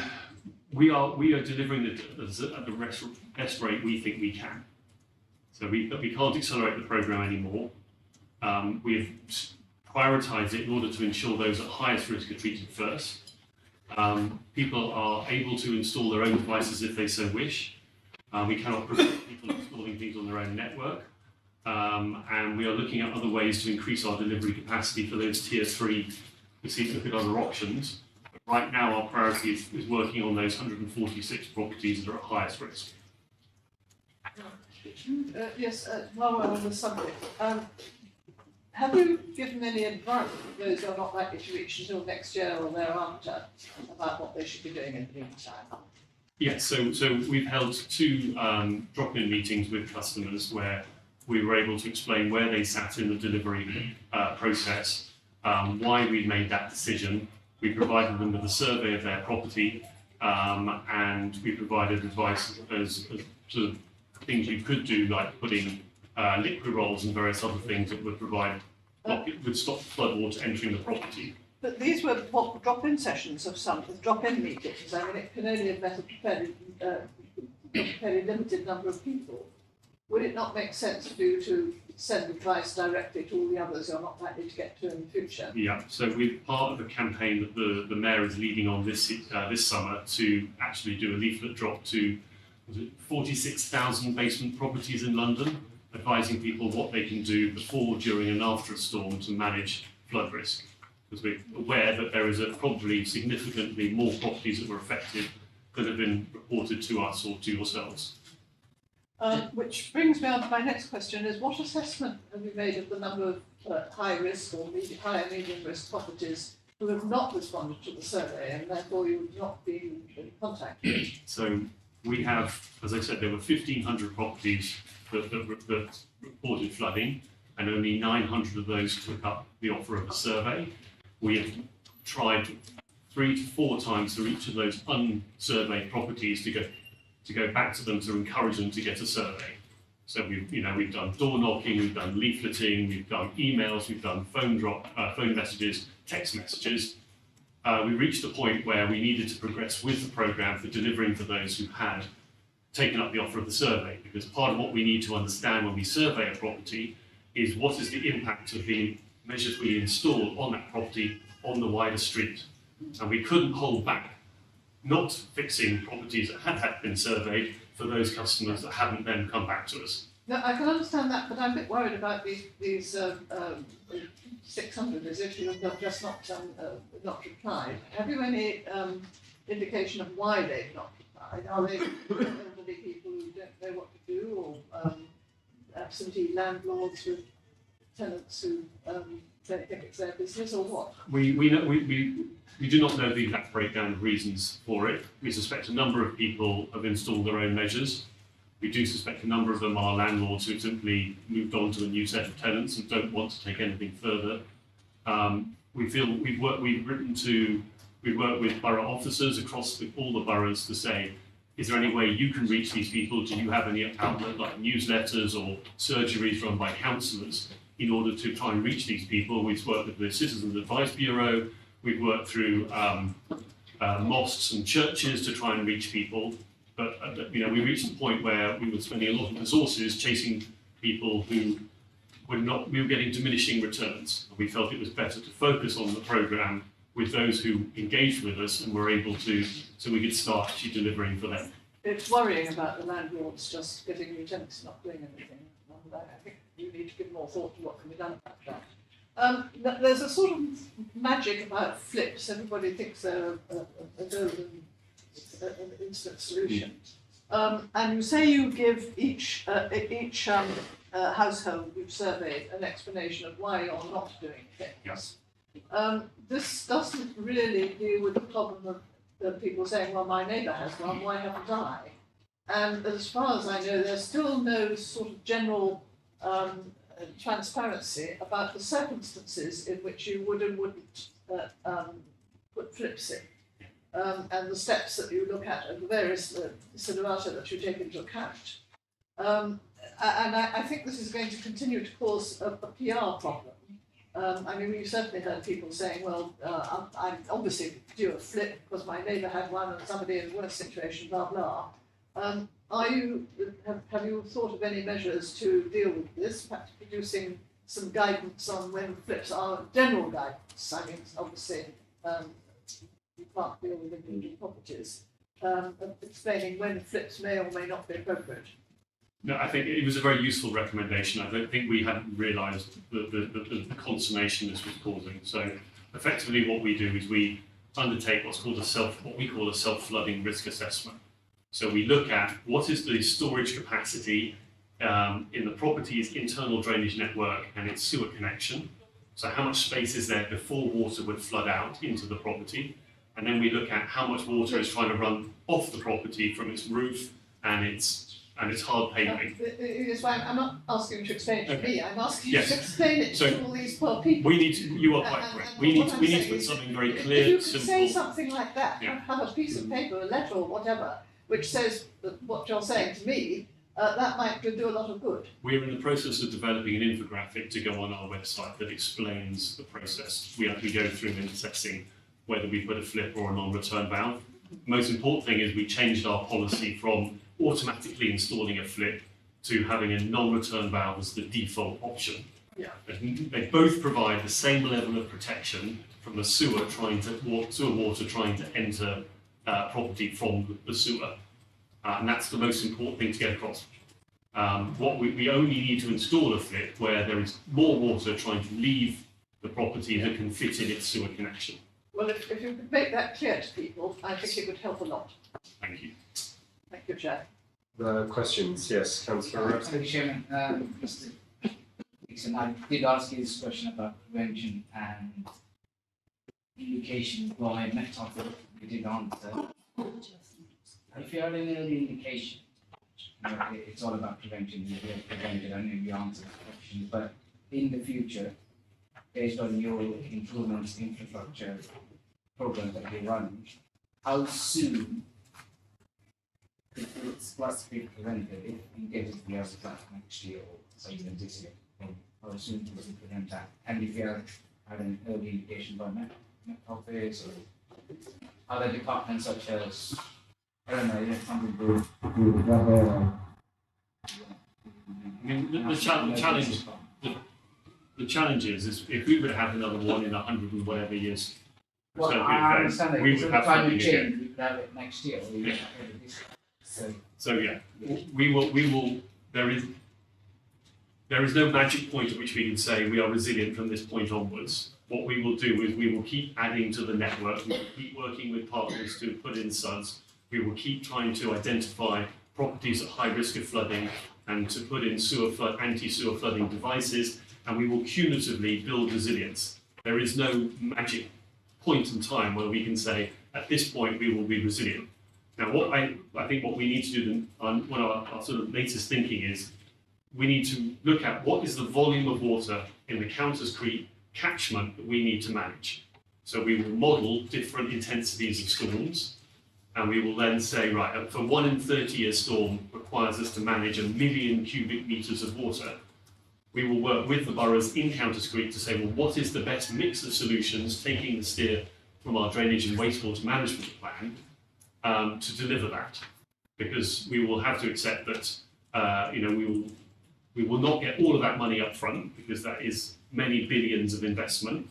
we are delivering at the best rate we think we can. So we can't accelerate the programme anymore. We've prioritised it in order to ensure those at highest risk are treated first. People are able to install their own devices if they so wish. We cannot prevent people installing things on their own network. And we are looking at other ways to increase our delivery capacity for those tier 3. We see look at other options. But right now our priority is working on those 146 properties that are at highest risk. Yes, while we're on the subject, have you given any advice to those who are not likely to reach until next year or thereafter about what they should be doing in the meantime? Yes, so we've held 2 drop-in meetings with customers where we were able to explain where they sat in the delivery process, why we made that decision. We provided them with a survey of their property, and we provided advice as to things you could do, like putting liquid rolls and various other things that would would stop floodwater entering the property. But these were what drop-in sessions of some drop-in meetings. I mean, it can only have met a fairly limited number of people. Would it not make sense for you to send advice directly to all the others you're not likely to get to in the future? Yeah, so we're part of a campaign that the Mayor is leading on this summer to actually do a leaflet drop to 46,000 basement properties in London, advising people what they can do before, during and after a storm to manage flood risk. Because we're aware that there is probably significantly more properties that were affected than have been reported to us or to yourselves. Which brings me on to my next question is what assessment have you made of the number of high risk or high and medium risk properties who have not responded to the survey and therefore you would not be contacted? So We have, as I said, there were 1,500 properties that reported flooding, and only 900 of those took up the offer of a survey. We have tried 3 to 4 times for each of those unsurveyed properties to go back to them to encourage them to get a survey. So we've done door knocking, we've done leafleting, we've done emails, we've done phone messages, text messages. We reached a point where we needed to progress with the programme for delivering for those who had taken up the offer of the survey, because part of what we need to understand when we survey a property is what is the impact of the measures we install on that property on the wider street. And we couldn't hold back not fixing properties that had been surveyed for those customers that hadn't then come back to us. No, I can understand that, but I'm a bit worried about these 600 as if you have just not replied. Have you any indication of why they've not replied? Are they elderly people who don't know what to do, or absentee landlords with tenants who don't think it's their business, or what? We do not know the exact breakdown of reasons for it. We suspect a number of people have installed their own measures. We do suspect a number of them are landlords who simply moved on to a new set of tenants and don't want to take anything further. We feel we've worked with borough officers across all the boroughs to say, is there any way you can reach these people? Do you have any outlet like newsletters or surgeries run by councillors in order to try and reach these people? We've worked with the Citizens Advice Bureau. We've worked through mosques and churches to try and reach people. But we reached the point where we were spending a lot of resources chasing people who we were getting diminishing returns. And we felt it was better to focus on the programme with those who engaged with us and were able to, so we could start actually delivering for them. It's worrying about the landlords just getting new tenants not doing anything. And I think you need to give more thought to what can be done about that. There's a sort of magic about flips. Everybody thinks they're a golden, an instant solution. And you say you give each household you've surveyed an explanation of why you're not doing things. Yes. This doesn't really deal with the problem of people saying, well, my neighbour has one, why haven't I? And as far as I know, there's still no sort of general transparency about the circumstances in which you would and wouldn't put flips in, and the steps that you look at and the various insiderata that you take into account. And I think this is going to continue to cause a PR problem. I mean, we've certainly heard people saying, well, I'm obviously due a flip because my neighbour had one and somebody in a worse situation, blah, blah. Have you thought of any measures to deal with this, perhaps producing some guidance on when flips are, general guidance? I mean, obviously, you can't deal with individual properties, explaining when flips may or may not be appropriate. No, I think it was a very useful recommendation. I don't think we hadn't realised the consternation this was causing. So effectively what we do is we undertake what we call a self-flooding risk assessment. So we look at what is the storage capacity in the property's internal drainage network and its sewer connection. So how much space is there before water would flood out into the property? And then we look at how much water is trying to run off the property from its roof and its hard paving. That's why I'm not asking you to explain it to me, I'm asking Yes. you to explain it to all these poor people. You are quite correct. We need to put something very clear, if you could simple. say something like that, Yeah. have a piece of paper, a letter or whatever, which says that what you're saying to me, that might do a lot of good. We're in the process of developing an infographic to go on our website that explains the process we go through in assessing whether we put a flip or a non-return valve. The most important thing is we changed our policy from automatically installing a flip to having a non-return valve as the default option. Yeah. They both provide the same level of protection from the sewer water trying to enter property from the sewer. And that's the most important thing to get across. We only need to install a flip where there is more water trying to leave the property that can fit in its sewer connection. Well, if you could make that clear to people, I think it would help a lot. Thank you. Thank you, Chair. Questions? Yes, Councillor Thank you, Chairman. Mr. Dixon, I did ask you this question about prevention and indication by Met Office. We did answer. if you have any early indication, it's all about prevention, you have prevented, I know you answered the question, but in the future, based on your improvements, infrastructure programs that you're running, how soon could this plus be prevented if you get it to the other class next year or even this year? How soon could you prevent that? And if you have had an early indication by Met Office or other departments such as, I don't know, something to do with weather or. I mean, the challenge is if we would have another one in 100 and whatever years, Well, so I understand that, we because would of have climate something again. change, we could have it next year, or we could have it this year. So, So yeah, we will, there is no magic point at which we can say we are resilient from this point onwards. What we will do is we will keep adding to the network, we will keep working with partners to put in SUDs, we will keep trying to identify properties at high risk of flooding and to put in anti-sewer flooding devices, and we will cumulatively build resilience. There is no magic point in time where we can say, at this point we will be resilient. Now, I think what we need to do, one of our sort of latest thinking is, we need to look at what is the volume of water in the Counters Creek catchment that we need to manage. So we will model different intensities of storms, and we will then say, right, for 1 in 30-year storm requires us to manage 1 million cubic metres of water. We will work with the boroughs in Counters Creek to say, well, what is the best mix of solutions, taking the steer from our drainage and wastewater management plan, to deliver that, because we will have to accept that we will not get all of that money up front, because that is many billions of investment.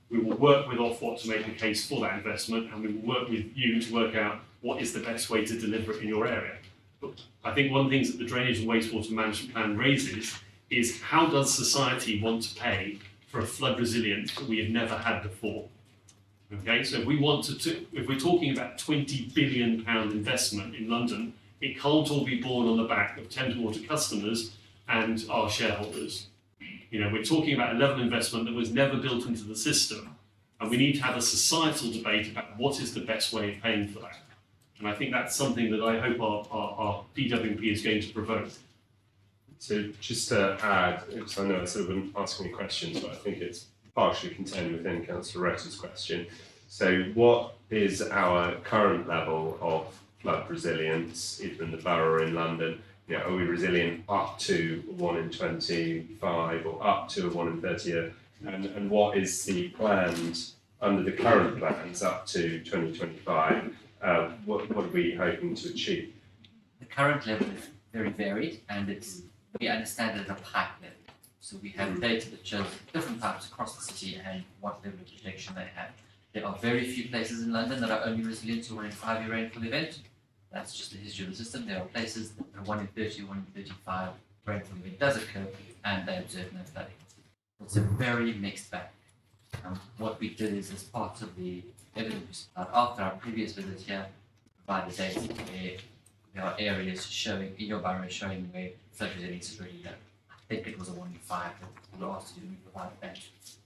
We will work with Ofwat to make a case for that investment, and we will work with you to work out what is the best way to deliver it in your area. But I think one of the things that the drainage and wastewater management plan raises is, how does society want to pay for a flood resilience that we have never had before? Okay, so if we want if we're talking about £20 billion investment in London, it can't all be borne on the back of Thames Water customers and our shareholders. We're talking about a level of investment that was never built into the system, and we need to have a societal debate about what is the best way of paying for that. And I think that's something that I hope our DWP is going to provoke. So just to add, because I know I sort of wasn't asking any questions, but I think it's partially contained within Councillor Retta's question. So what is our current level of flood resilience, either in the borough or in London? Are we resilient up to 1 in 25 or up to a 1 in 30 year? And what is the plans under the current plans up to 2025? What are we hoping to achieve? The current level is very varied, and we understand it at a pipe level. So we have data that shows different pipes across the city and what level of protection they have. There are very few places in London that are only resilient to 1 in 5 year rainfall event. That's just the history of the system. There are places that are 1 in 30, 1 in 35 rainfall event does occur, and they observe no flooding. It's a very mixed bag. What we did is, as part of the evidence after our previous visit here, provided data where there are areas showing in your borough showing where flood resilience is really low. I think it was a 1 in 5 that we were asked to do, and we provided that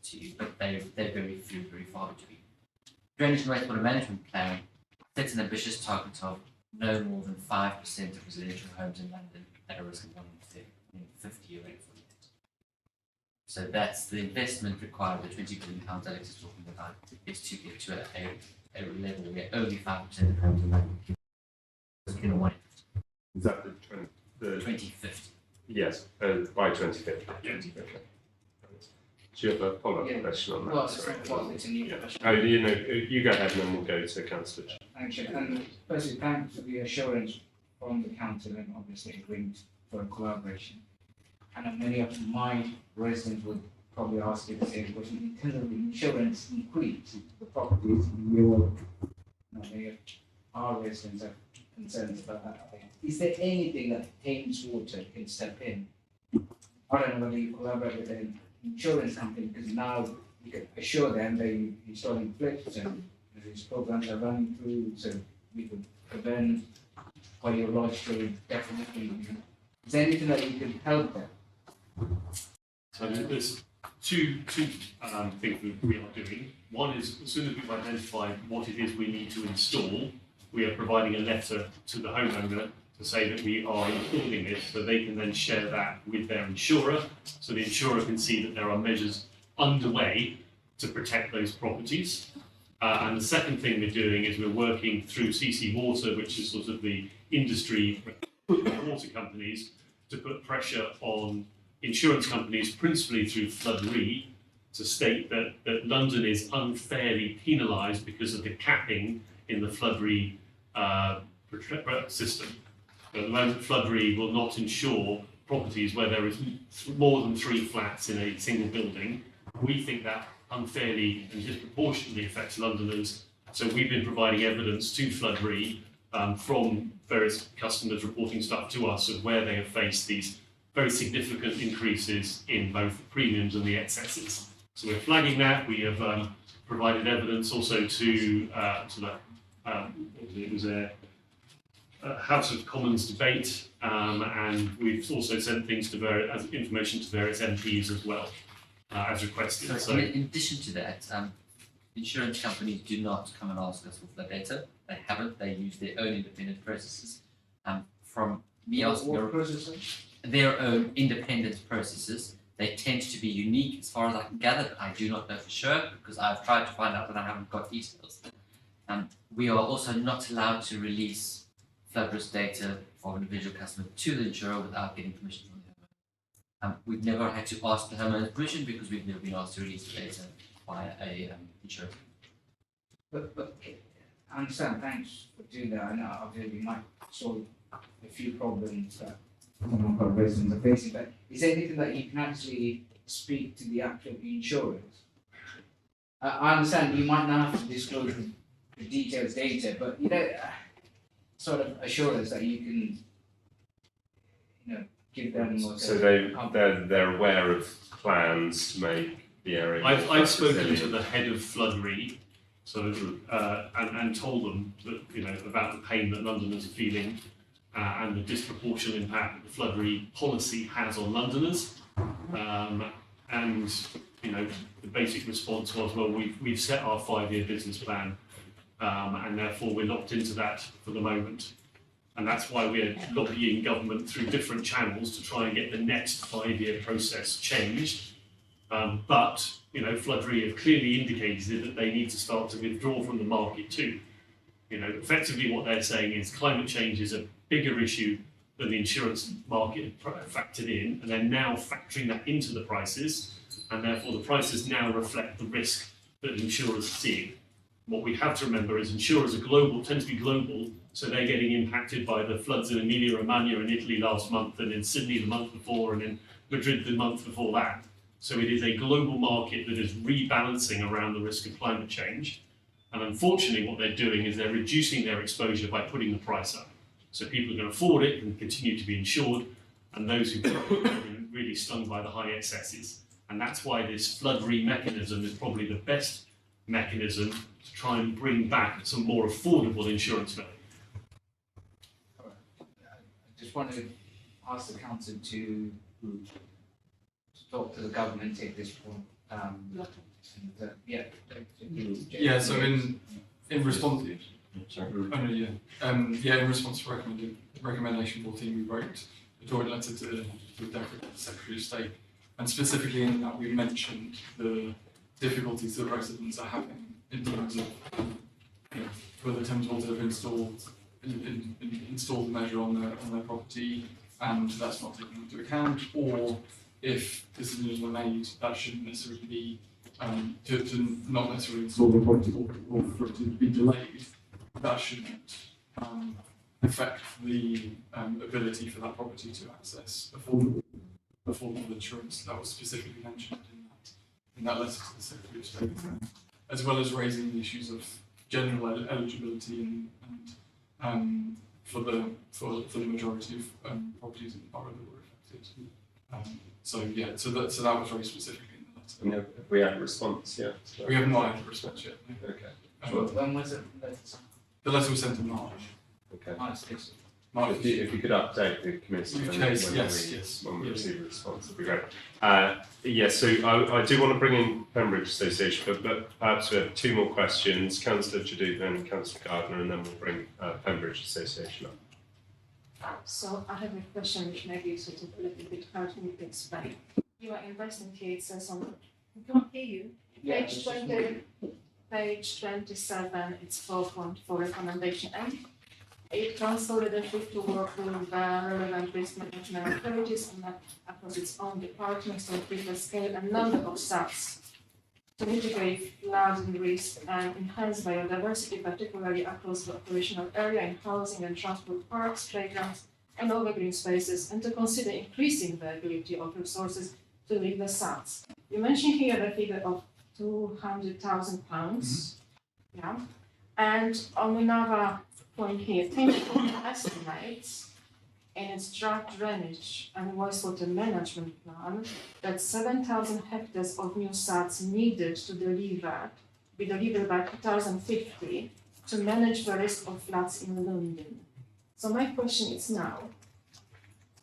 to you, but they're very few, very far between. Drainage and wastewater management plan sets an ambitious target of no more than 5% of residential homes in London at a risk of 1 in 50 year rainfall event. So that's the investment required, the £20 billion Alex is talking about, is to get to a level where only 5% of homes in London in a 1 in 50. Is that the 2050. Yes, by 2050. Yeah. Okay. Do you have a follow-up question on that? Well, it's Sorry. not follow-up, it's a new question. Oh, you go ahead and then we'll go to Councillor. Actually, and firstly, thanks for the assurance from the council and obviously agreeing for collaboration. And many of my residents would probably ask you the same question. In terms of the insurance increase, the properties in your, many of our residents have concerns about that. Is there anything that Thames Water can step in? I don't know whether you collaborate with an insurance company, because now you can assure them that you're installing flips and these programs are running through, so we could prevent biological definitely. Is there anything that you can help them? So there's two things that we are doing. One is, as soon as we've identified what it is we need to install, we are providing a letter to the homeowner to say that we are including this, so they can then share that with their insurer, so the insurer can see that there are measures underway to protect those properties. And the second thing we're doing is we're working through CC Water, which is sort of the industry water companies, to put pressure on insurance companies, principally through Flood Re, to state that London is unfairly penalised because of the capping in the Flood Re system. At the moment, Flood Re will not insure properties where there is more than 3 flats in a single building. We think that unfairly and disproportionately affects Londoners. So we've been providing evidence to Flood Re from various customers reporting stuff to us of where they have faced these very significant increases in both the premiums and the excesses. So we're flagging that. We have provided evidence also to it was a House of Commons debate, and we've also sent things to information to various MPs as well, as requested. So in addition to that, insurance companies do not come and ask us for flood data. They haven't. They use their own independent processes. From me asking their own independent processes, they tend to be unique as far as I can gather. I do not know for sure because I've tried to find out but I haven't got details. We are also not allowed to release flood risk data for an individual customer to the insurer without getting permission from the homeowner. We've never had to ask the homeowner's permission because we've never been asked to release the data via a insurer. But I understand, thanks for doing that. I know obviously you might solve a few problems that residents are facing, but is there anything that you can actually speak to the actual insurers? I understand you might not have to disclose the details data, but sort of assurance that you can, give them more. So they're aware of plans to make the area. I've spoken to the head of Flood Re, and told them that about the pain that Londoners are feeling, and the disproportionate impact that the Flood Re policy has on Londoners. And the basic response was, well, we've set our 5-year business plan, and therefore we're locked into that for the moment. And that's why we're lobbying government through different channels to try and get the next 5-year process changed. But Flood Re have clearly indicated that they need to start to withdraw from the market too. Effectively what they're saying is climate change is a bigger issue than the insurance market had factored in, and they're now factoring that into the prices, and therefore the prices now reflect the risk that insurers are seeing. What we have to remember is insurers are global, tend to be global, so they're getting impacted by the floods in Emilia-Romagna in Italy last month, and in Sydney the month before, and in Madrid the month before that. So it is a global market that is rebalancing around the risk of climate change. And unfortunately what they're doing is they're reducing their exposure by putting the price up. So people who can afford it can continue to be insured, and those who can't are really stung by the high excesses. And that's why this Flood Re mechanism is probably the best mechanism to try and bring back some more affordable insurance value. I just wanted to ask the council to talk to the government, take this point. So in response, in response to recommendation 14, we wrote a joint letter to the Secretary of State, and specifically in that we mentioned the difficulties that residents are having in terms of whether Thames Water have installed the measure on their property and that's not taken into account, or if decisions are made that shouldn't necessarily be to not necessarily install the property or for it to be delayed, that shouldn't affect the ability for that property to access affordable insurance. That was specifically mentioned in that letter to the Secretary of State, as well as raising the issues of general eligibility and for the majority of properties in the borough that were affected. So that was very specifically in the letter. And have we had a response yet? We have not had a response yet. No. Okay. When was it? The letter was sent in March. Okay. March 6th. Mark, If you could update the committee You when, chase, when yes, we, yes. when we Yeah. receive a response, that'd be great. So I do want to bring in Pembridge Association, but perhaps we have two more questions. Councillor Jadot and Councillor Gardner, and then we'll bring Pembridge Association up. So I have a question which maybe is sort of a little bit hard for me to explain. You are investing here, it says on, I can't hear you. Page 20, page 27, it's 4.4 recommendation M. It consolidated to work with relevant risk management authorities and across its own departments to increase the scale and number of sites to mitigate flooding risk and enhance biodiversity, particularly across the operational area in housing and transport parks, playgrounds, and other green spaces, and to consider increasing the ability of resources to leave the sites. You mentioned here the figure of £200,000. Yeah. And on another point here, Thames estimates in its draft drainage and wastewater management plan that 7,000 hectares of new sites needed to be delivered by 2050 to manage the risk of floods in London. So my question is now,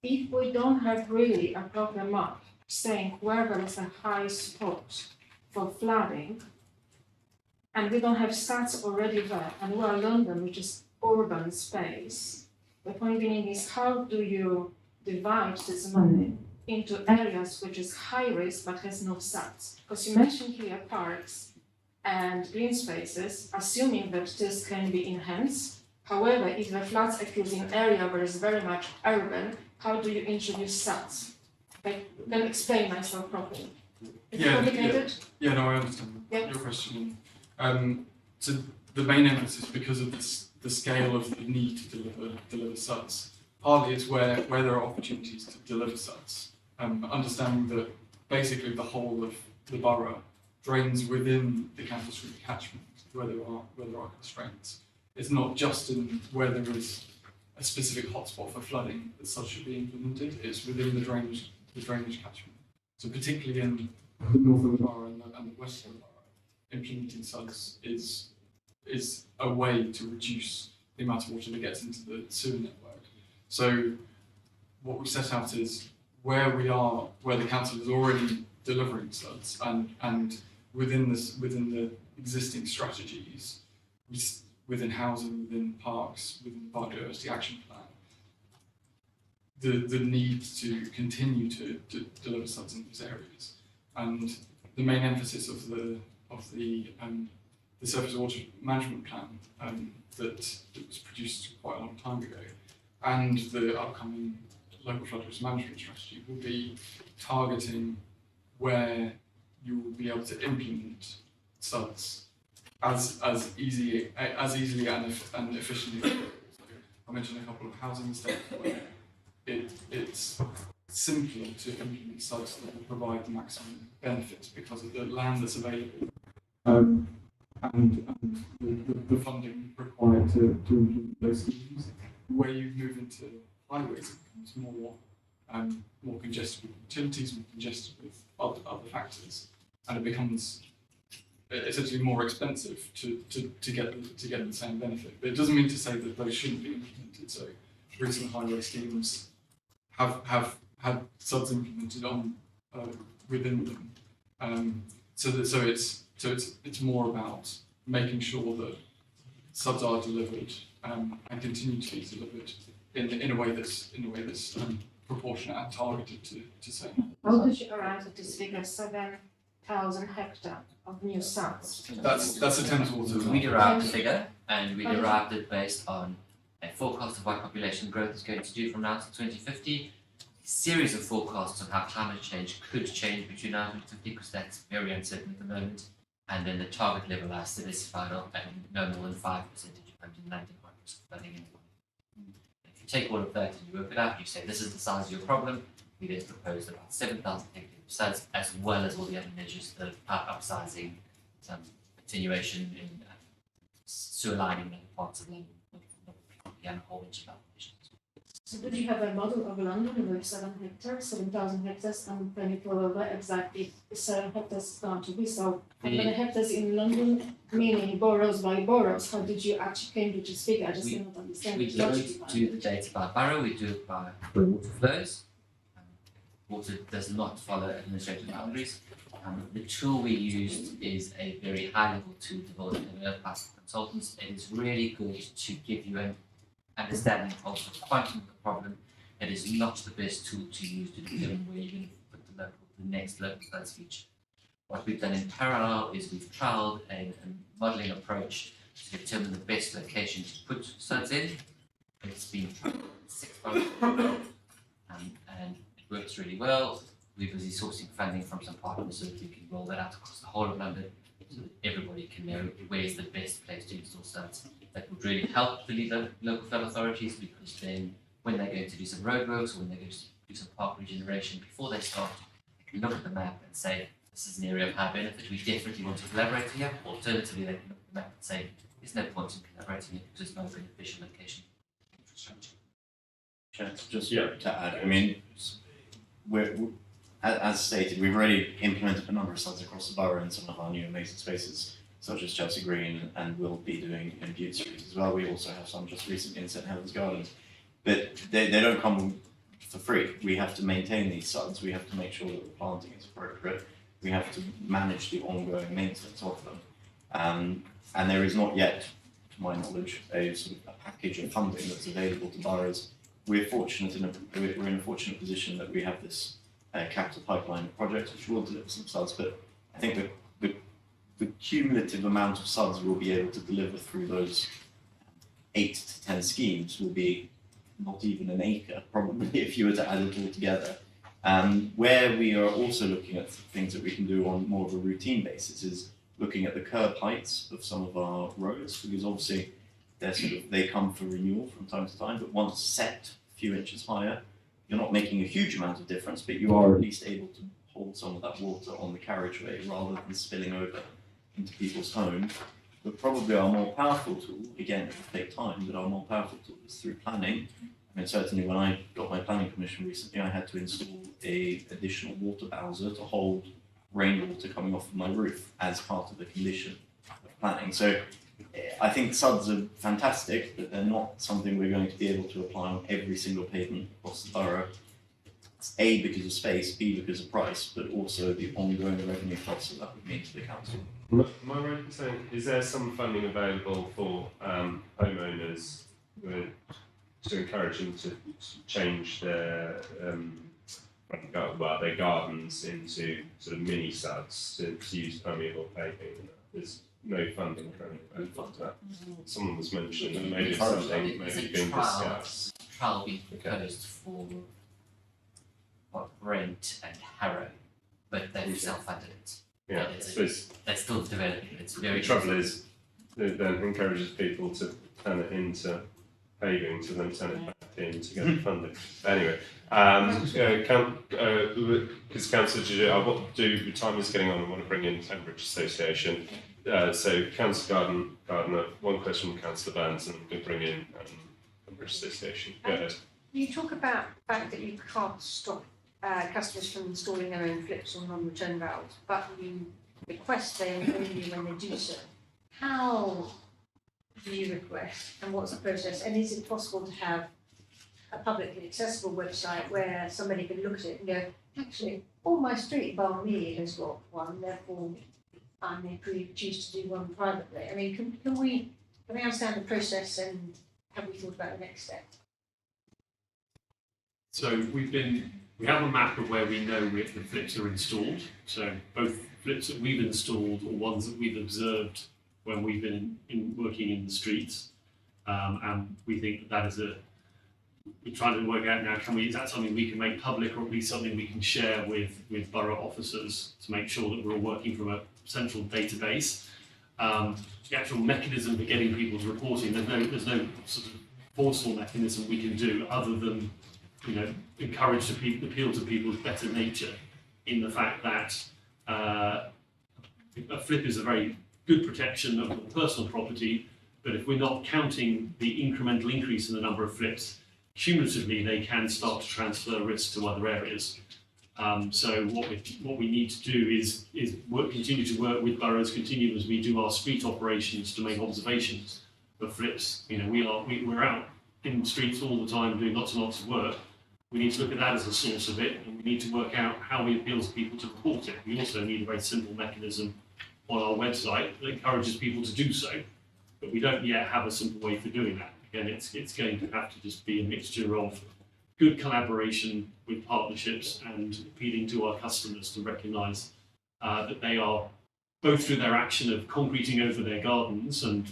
if we don't have really a proper map saying where there is a high spot for flooding, and we don't have stats already there, and we are London, which is urban space, the point being is how do you divide this money into areas which is high risk but has no stats? Because you mentioned here parks and green spaces, assuming that this can be enhanced. However, if the floods occurs in an area where it's very much urban, how do you introduce stats? I can explain myself properly. Is it complicated? Yeah, no, I understand Yeah. your question. So the main emphasis, because of the scale of the need to deliver SUDs, partly it's where there are opportunities to deliver SUDs. Understanding that basically the whole of the borough drains within the Cantor Street catchment where there are constraints. It's not just in where there is a specific hotspot for flooding that SUDs should be implemented. It's within the drainage catchment. So particularly in the north of the borough and the west of the borough, implementing SUDs is a way to reduce the amount of water that gets into the sewer network. So what we set out is where the council is already delivering SUDs and within the existing strategies, within housing, within parks, within the biodiversity action plan, the need to continue to deliver SUDs in these areas. And the main emphasis of the surface water management plan that was produced quite a long time ago, and the upcoming local flood risk management strategy will be targeting where you will be able to implement SUDs as easily and efficiently. I mentioned a couple of housing estates where it's simpler to implement SUDs that will provide the maximum benefits because of the land that's available. And the funding required to implement those schemes. Where you move into highways, it becomes more congested with utilities, more congested with other factors, and it becomes essentially more expensive to get the same benefit. But it doesn't mean to say that those shouldn't be implemented. So recent highway schemes have had SUDs implemented on within them. So it's more about making sure that SUDs are delivered and continue to be delivered in a way that's proportionate and targeted to say. How did you arrive at this figure, 7,000 hectares of new sites? That's a Thames Water. We derived the figure, and we derived it based on a forecast of what population growth is going to do from now to 2050, a series of forecasts on how climate change could change between now and 2050, because that's very uncertain at the moment, and then the target level as specified of no more than 5% of 190 flooding in the world. If you take all of that and you work it out, you say this is the size of your problem, we then propose about 7,000 hectares of sites, as well as all the other measures, the upsizing, some continuation in sewer lining in parts of London, and a whole bunch of other measures. So did you have a model of London with 7 hectares, 7,000 hectares, and then you told where exactly the 7 hectares is going to be? So how many hectares in London, meaning boroughs by boroughs? How did you actually came to this figure? I just didn't understand. We the logic don't behind do it. the data by borough, we do it by water flows. Water does not follow administrative boundaries. The tool we used is a very high level tool developed by consultants. It is really good to give you an understanding of the quantum of the problem. It is not the best tool to use to determine where you're going to put the next local flood feature. What we've done in parallel is we've trialled a modelling approach to determine the best location to put studs in. It's been trialled in 6 months, and it works really well. We're busy sourcing funding from some partners so that we can roll that out across the whole of London so that everybody can know where's the best place to install studs. That would really help the local flood authorities, because then when they're going to do some roadworks or when they're going to do some park regeneration, before they start, they can look at the map and say, this is an area of high benefit, we definitely want to collaborate here. Alternatively, they can look at the map and say, there's no point in collaborating here because there's no beneficial location infrastructure. Just to add, I mean, as stated, we've already implemented a number of studs across the borough in some of our new amazing spaces, such as Chelsea Green, and we'll be doing in Bute Street as well. We also have some just recently in St Helens Gardens. But they don't come for free. We have to maintain these studs. We have to make sure that the planting is appropriate. We have to manage the ongoing maintenance of them. And there is not yet, to my knowledge, a sort of a package of funding that's available to boroughs. We're in a fortunate position that we have this capital pipeline of projects which will deliver some studs, but I think the cumulative amount of subs we'll be able to deliver through those 8 to 10 schemes will be not even an acre, probably, if you were to add it all together. Where we are also looking at things that we can do on more of a routine basis is looking at the curb heights of some of our roads, because obviously they come for renewal from time to time, but once set a few inches higher, you're not making a huge amount of difference, but you are at least able to hold some of that water on the carriageway rather than spilling over into people's homes. But probably our more powerful tool, again, it will take time, but our more powerful tool is through planning. I mean, certainly when I got my planning permission recently, I had to install an additional water bowser to hold rainwater coming off of my roof as part of the condition of planning. So I think SUDs are fantastic, but they're not something we're going to be able to apply on every single pavement across the borough. It's A, because of space, B, because of price, but also the ongoing revenue costs that would mean to the council. Am I right in saying, is there some funding available for homeowners to encourage them to change their their gardens into sort of mini SUDs to use permeable paving? There's no funding currently available for that. Someone was mentioning that maybe it's something maybe being discussed. Trial being proposed for Brent and Harrow, but they've self-funded it. Yeah, I suppose they're still developing it. It's very. The trouble is, it then encourages people to turn it into paving to then turn it back in to get the funding. Anyway, because Councillor the time is getting on, I want to bring in Pembridge Association. So Councillor Gardner, one question from Councillor Burns, and I'm going to bring in Pembridge Association. Go ahead. You talk about the fact that you can't stop customers from installing their own flips or non-return valves, but you request they only when they do so. How do you request, and what's the process? And is it possible to have a publicly accessible website where somebody can look at it and go, actually, all my street bar me has got one, therefore I may choose to do one privately. I mean, can we understand the process, and have we thought about the next step? So we have a map of where we know the flips are installed. So both flips that we've installed or ones that we've observed when we've been working in the streets, and we think that is we're trying to work out now, is that something we can make public, or at least something we can share with borough officers to make sure that we're all working from a central database. The actual mechanism for getting people's reporting, there's no sort of forceful mechanism we can do other than appeal to people's better nature in the fact that a flip is a very good protection of personal property, but if we're not counting the incremental increase in the number of flips, cumulatively they can start to transfer risk to other areas. So what we need to do is continue to work with boroughs, continue as we do our street operations to make observations of flips. You know, we're out in the streets all the time doing lots and lots of work. We need to look at that as a source of it, and we need to work out how we appeal to people to report it. We also need a very simple mechanism on our website that encourages people to do so, but we don't yet have a simple way for doing that. Again, it's going to have to just be a mixture of good collaboration with partnerships and appealing to our customers to recognise that they are, both through their action of concreting over their gardens and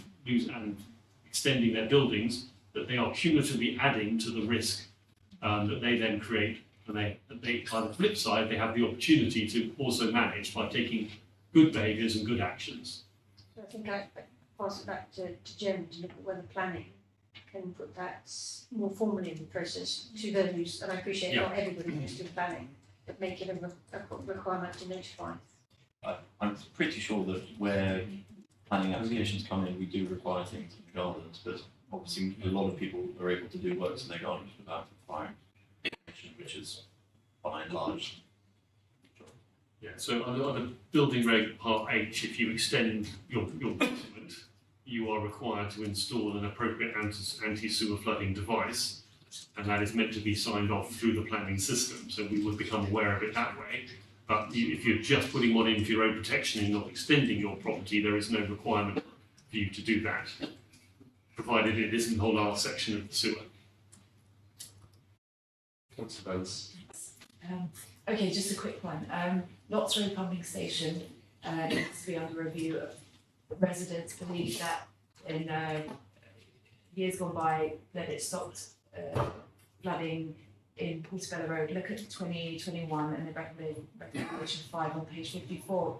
extending their buildings, that they are cumulatively adding to the risk that they then create. And they, by the flip side, they have the opportunity to also manage by taking good behaviours and good actions. So I think I pass it back to Jem to look at whether planning can put that more formally in the process to those, and I appreciate not everybody wants to do planning, but make it a requirement to notify. I'm pretty sure that where planning applications come in, we do require things in the gardens, but obviously a lot of people are able to do works in their gardens without requiring information, which is by and large. Yeah, so under the building reg part H, if you extend your document, you are required to install an appropriate anti-sewer flooding device, and that is meant to be signed off through the planning system, so we would become aware of it that way. But if you're just putting one in for your own protection and not extending your property, there is no requirement for you to do that, provided it isn't the whole last section of the sewer. Councillor Vance. Okay, just a quick one. Lots Road pumping station needs to be under review. Residents believe that in years gone by that it stopped flooding in Portobello Road. Look at 2021 and the recommendation 5 on page 54.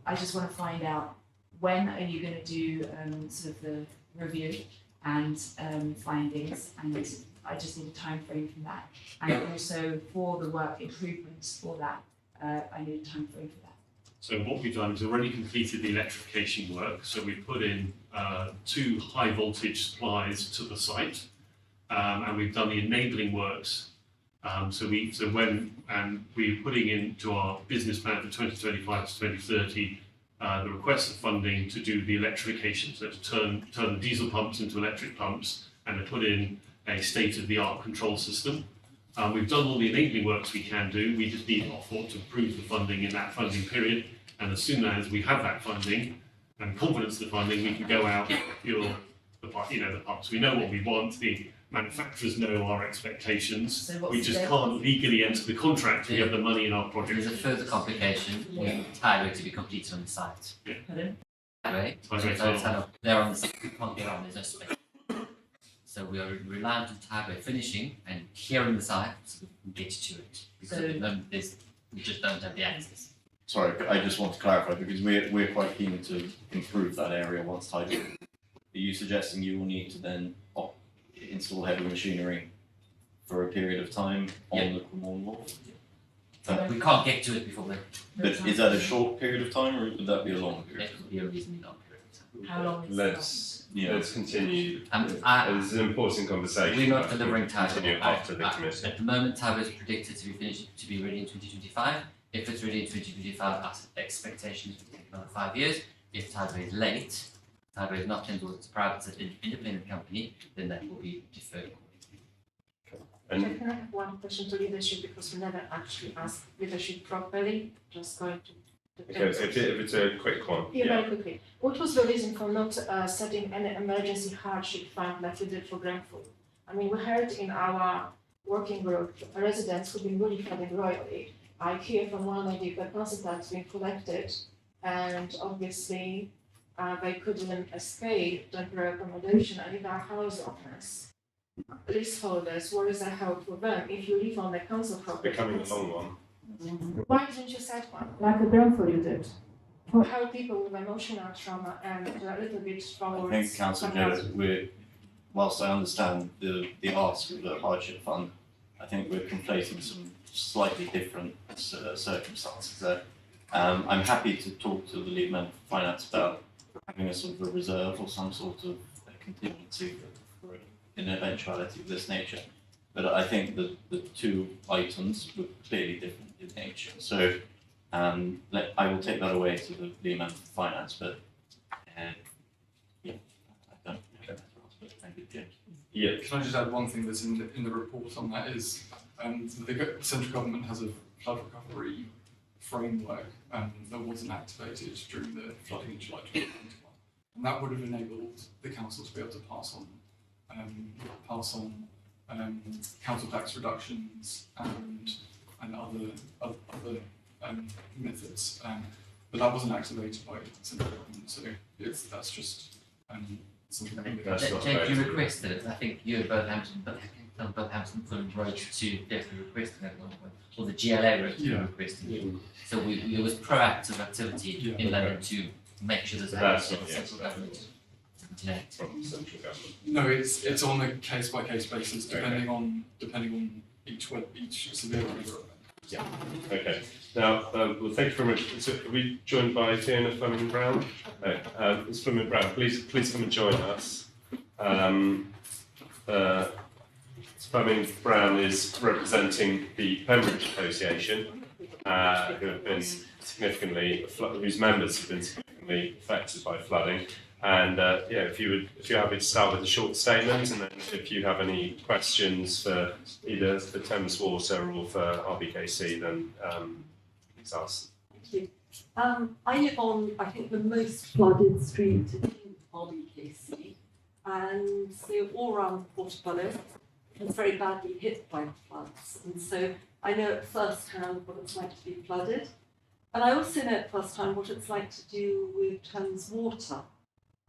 I just want to find out, when are you going to do sort of the review and findings, and I just need a time frame from that. And also for the work improvements for that, I need a time frame for that. So what we've done is already completed the electrification work. So we've put in 2 high voltage supplies to the site, and we've done the enabling works. We're putting into our business plan for 2025 to 2030 the request of funding to do the electrification, so to turn the diesel pumps into electric pumps, and to put in a state-of-the-art control system. We've done all the enabling works we can do. We just need Ofwat to approve the funding in that funding period, and as soon as we have that funding and confidence of the funding, we can go out and procure the pumps. We know what we want. The manufacturers know our expectations. So We just can't legally enter the contract. We have the money in our project. There's a further complication. We need tideway to be completed on the site. Pardon? Tideway. Tideway So tunnel. they're on the site. We can't get on. There's no space. So we are reliant on tideway finishing and clearing the site so we can get to it. Because at the moment we just don't have the access. Sorry, I just want to clarify because we're quite keen to improve that area once tidy. Are you suggesting you will need to then install heavy machinery for a period of time on the Cremorne Wharf? We can't get to it before then. But is that a short period of time, or would that be a long period? It could be a reasonably long period of time. How long is Let's continue. It's an important conversation. We're not delivering Continue tideway. after the committee. At the moment, tideway is predicted to be ready in 2025. If it's ready in 2025, our expectation is to take another 5 years. If tideway is late, tideway is not turned towards its private, it's an independent company, then that will be deferred. And Can I have one question to leadership, because we never actually asked leadership properly, just going to the okay, so if it's a quick one. Yeah, very quickly. What was the reason for not setting an emergency hardship fund like we did for Grenfell? I mean, we heard in our working group residents who've been really flooding royally. I hear from one lady that council tax being collected, and obviously they couldn't escape temporary accommodation, and even our house owners, leaseholders, what is the help for them if you live on the council property? Becoming a long one. Why didn't you set one like a Grenfell you did? To help people with emotional trauma and a little bit towards. I think, Councillor Taylor, whilst I understand the ask of the hardship fund, I think we're conflating some slightly different circumstances there. I'm happy to talk to the lead member for finance about having a sort of a reserve or some sort of a contingency for an eventuality of this nature. but I think that the two items were clearly different in nature. So I will take that away to the amendment for finance, but yeah, I don't know better else, but thank you, James. Yeah. Can I just add one thing that's in the report on that is the central government has a flood recovery framework that wasn't activated during the flooding in July 2021, and that would have enabled the council to be able to pass on council tax reductions and other methods, but that wasn't activated by central government, so that's just something. Jake, you requested it. I think you and Berkhamston Fulham wrote to definitely requesting it, or the GLA wrote to requesting it. So it was proactive activity in London to make sure there's a central government. From central government. No, it's on a case by case basis, depending on each severity of event. Yeah. Okay. Now, well, thank you very much. So, are we joined by Fiona Fleming-Brown? No. Ms. Fleming-Brown, please come and join us. Ms. Fleming-Brown is representing the Pembridge Association, who have been whose members have been significantly affected by flooding. And if you're happy to start with a short statement, and then if you have any questions for either for Thames Water or for RBKC, then please ask. Thank you. I live on, I think, the most flooded street in RBKC, and so all around Portobello is very badly hit by the floods, and so I know at first hand what it's like to be flooded, and I also know at first hand what it's like to deal with Thames Water.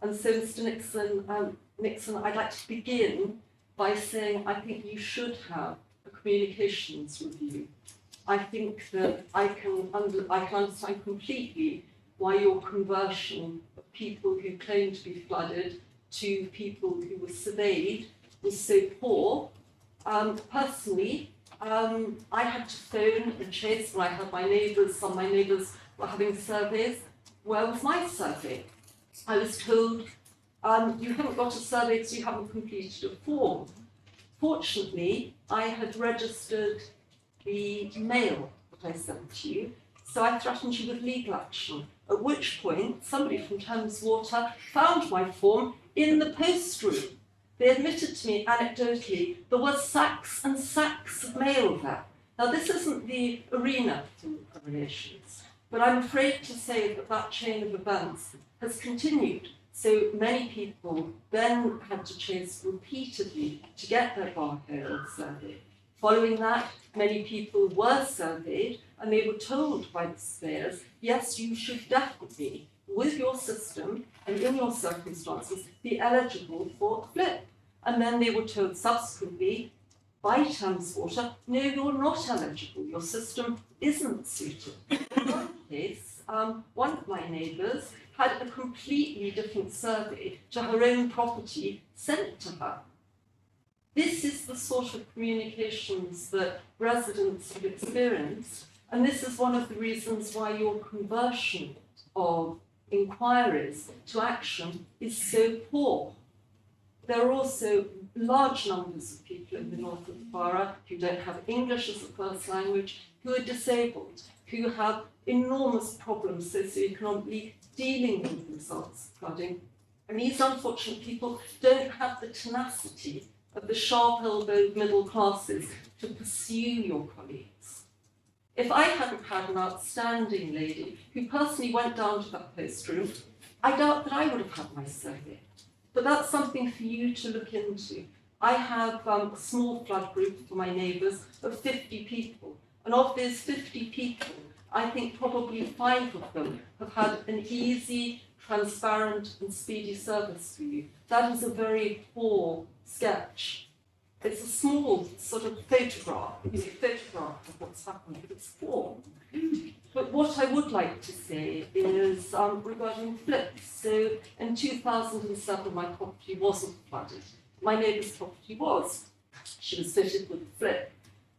And so, Mr. Nixon, I'd like to begin by saying I think you should have a communications review. I think that I can understand completely why your conversion of people who claim to be flooded to people who were surveyed was so poor. Personally, I had to phone and chase when I had my neighbours. Some of my neighbours were having surveys. Where was my survey? I was told, you haven't got a survey because you haven't completed a form. Fortunately, I had registered the mail that I sent to you, so I threatened you with legal action, at which point somebody from Thames Water found my form in the post room. They admitted to me anecdotally there were sacks and sacks of mail there. Now, this isn't the arena for relations, but I'm afraid to say that that chain of events has continued. So many people then had to chase repeatedly to get their barcode surveyed. Following that, many people were surveyed and they were told by the surveyors, yes, you should definitely, with your system and in your circumstances, be eligible for a flip. And then they were told subsequently by Thames Water, no, you're not eligible, your system isn't suited. In one case, one of my neighbours had a completely different survey to her own property sent to her. This is the sort of communications that residents have experienced, and this is one of the reasons why your conversion of inquiries to action is so poor. There are also large numbers of people in the north of the borough who don't have English as a first language, who are disabled, who have enormous problems socioeconomically dealing with the results of flooding. And these unfortunate people don't have the tenacity of the sharp-elbowed middle classes to pursue your colleagues. If I hadn't had an outstanding lady who personally went down to that post room, I doubt that I would have had my survey. But that's something for you to look into. I have a small flood group for my neighbours of 50 people. And of those 50 people, I think probably 5 of them have had an easy, transparent and speedy service for you. That is a very poor sketch. It's a small sort of photograph of what's happened, but it's poor. But what I would like to say is regarding flips. So in 2007, my property wasn't flooded. My neighbour's property was. She was fitted with a flip.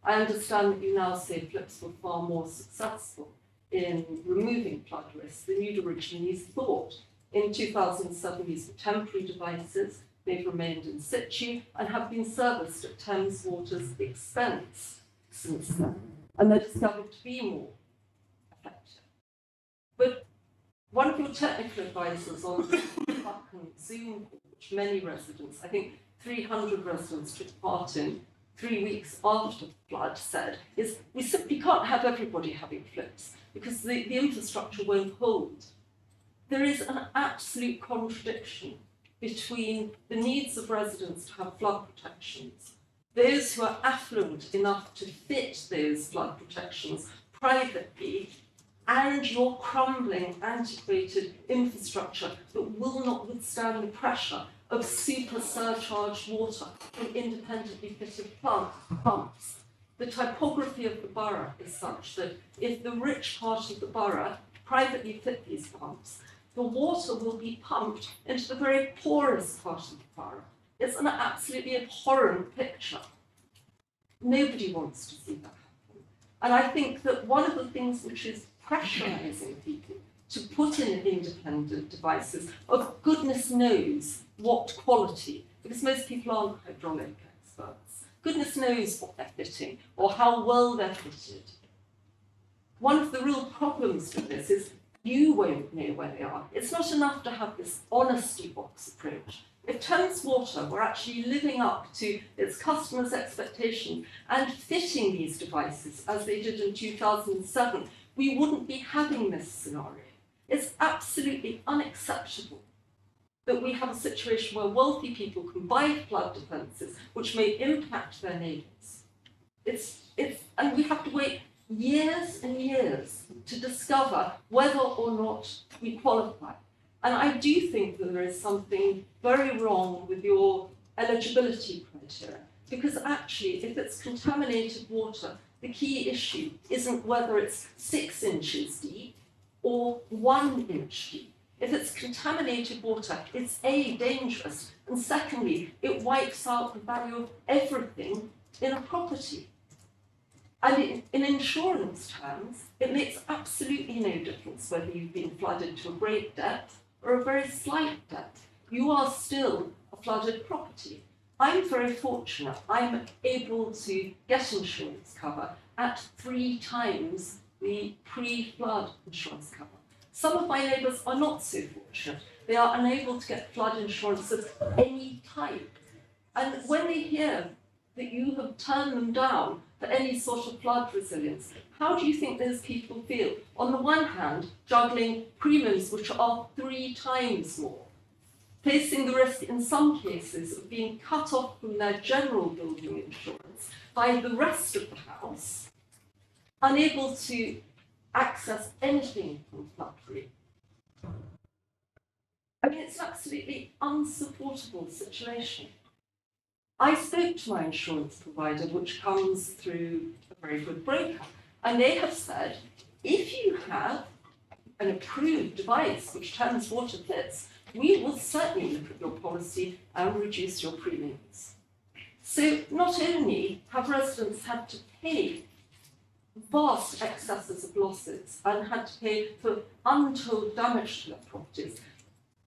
I understand that you now say flips were far more successful in removing flood risk than you'd originally thought. In 2007, these were temporary devices. they've remained in situ and have been serviced at Thames Water's expense since then, and they're discovered to be more effective. But one of your technical advisors on the Zoom call, which many residents, I think 300 residents took part in 3 weeks after the flood, said is we simply can't have everybody having flips because the infrastructure won't hold. There is an absolute contradiction between the needs of residents to have flood protections, those who are affluent enough to fit those flood protections privately, and your crumbling, antiquated infrastructure that will not withstand the pressure of super surcharged water from independently fitted pumps. The typography of the borough is such that if the rich part of the borough privately fit these pumps, the water will be pumped into the very poorest part of the borough. It's an absolutely abhorrent picture. Nobody wants to see that happen. And I think that one of the things which is pressurising people to put in independent devices of goodness knows what quality, because most people aren't hydraulic experts. Goodness knows what they're fitting or how well they're fitted. One of the real problems with this is you won't know where they are. It's not enough to have this honesty box approach. If Thames Water were actually living up to its customers' expectation and fitting these devices as they did in 2007, we wouldn't be having this scenario. It's absolutely unacceptable that we have a situation where wealthy people can buy flood defences which may impact their neighbours. And we have to wait years and years to discover whether or not we qualify. And I do think that there is something very wrong with your eligibility criteria, because actually, if it's contaminated water, the key issue isn't whether it's 6 inches deep or 1 inch deep. If it's contaminated water, it's A, dangerous, and secondly, it wipes out the value of everything in a property. And in insurance terms, it makes absolutely no difference whether you've been flooded to a great depth or a very slight depth. You are still a flooded property. I'm very fortunate. I'm able to get insurance cover at 3 times the pre-flood insurance cover. Some of my neighbours are not so fortunate. They are unable to get flood insurance of any type. And when they hear that you have turned them down for any sort of flood resilience, how do you think those people feel? On the one hand, juggling premiums which are 3 times more, facing the risk in some cases of being cut off from their general building insurance by the rest of the house, unable to access anything from flood-free. I mean, it's an absolutely unsupportable situation. I spoke to my insurance provider, which comes through a very good broker, and they have said, if you have an approved device which Thames Water fits, we will certainly look at your policy and reduce your premiums. So not only have residents had to pay vast excesses of losses and had to pay for untold damage to their properties,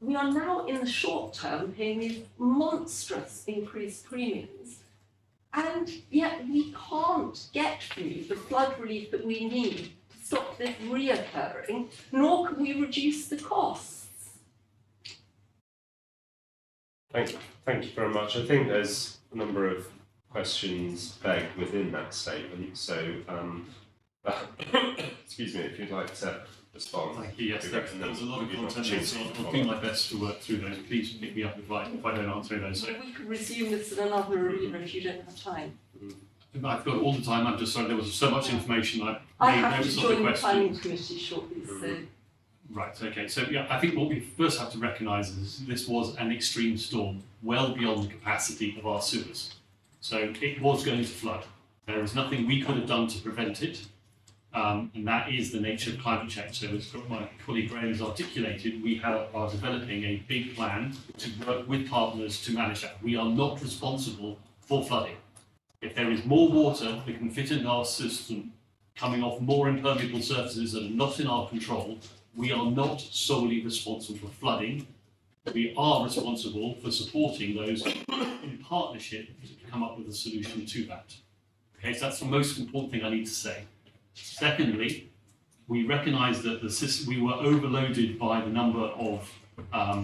we are now in the short term paying these monstrous increased premiums, and yet we can't get through the flood relief that we need to stop this reoccurring, nor can we reduce the costs. Thank you very much. I think there's a number of questions begged within that statement. So, excuse me, if you'd like to respond. Thank you. Yes, there's a lot of content there, so I'll do my best to work through those. Please pick me up if I don't answer those. So. We could resume this in another arena if you don't have time. I've got all the time. I'm just sorry, there was so much information. I have to join the planning committee shortly, so. Right, okay. So yeah, I think what we first have to recognise is this was an extreme storm, well beyond the capacity of our sewers. So it was going to flood. There is nothing we could have done to prevent it. And that is the nature of climate change. So as my colleague Graham has articulated, we are developing a big plan to work with partners to manage that. We are not responsible for flooding. If there is more water that can fit in our system coming off more impermeable surfaces that are not in our control, we are not solely responsible for flooding. We are responsible for supporting those in partnership to come up with a solution to that. Okay, so that's the most important thing I need to say. Secondly, we recognise that we were overloaded by the number of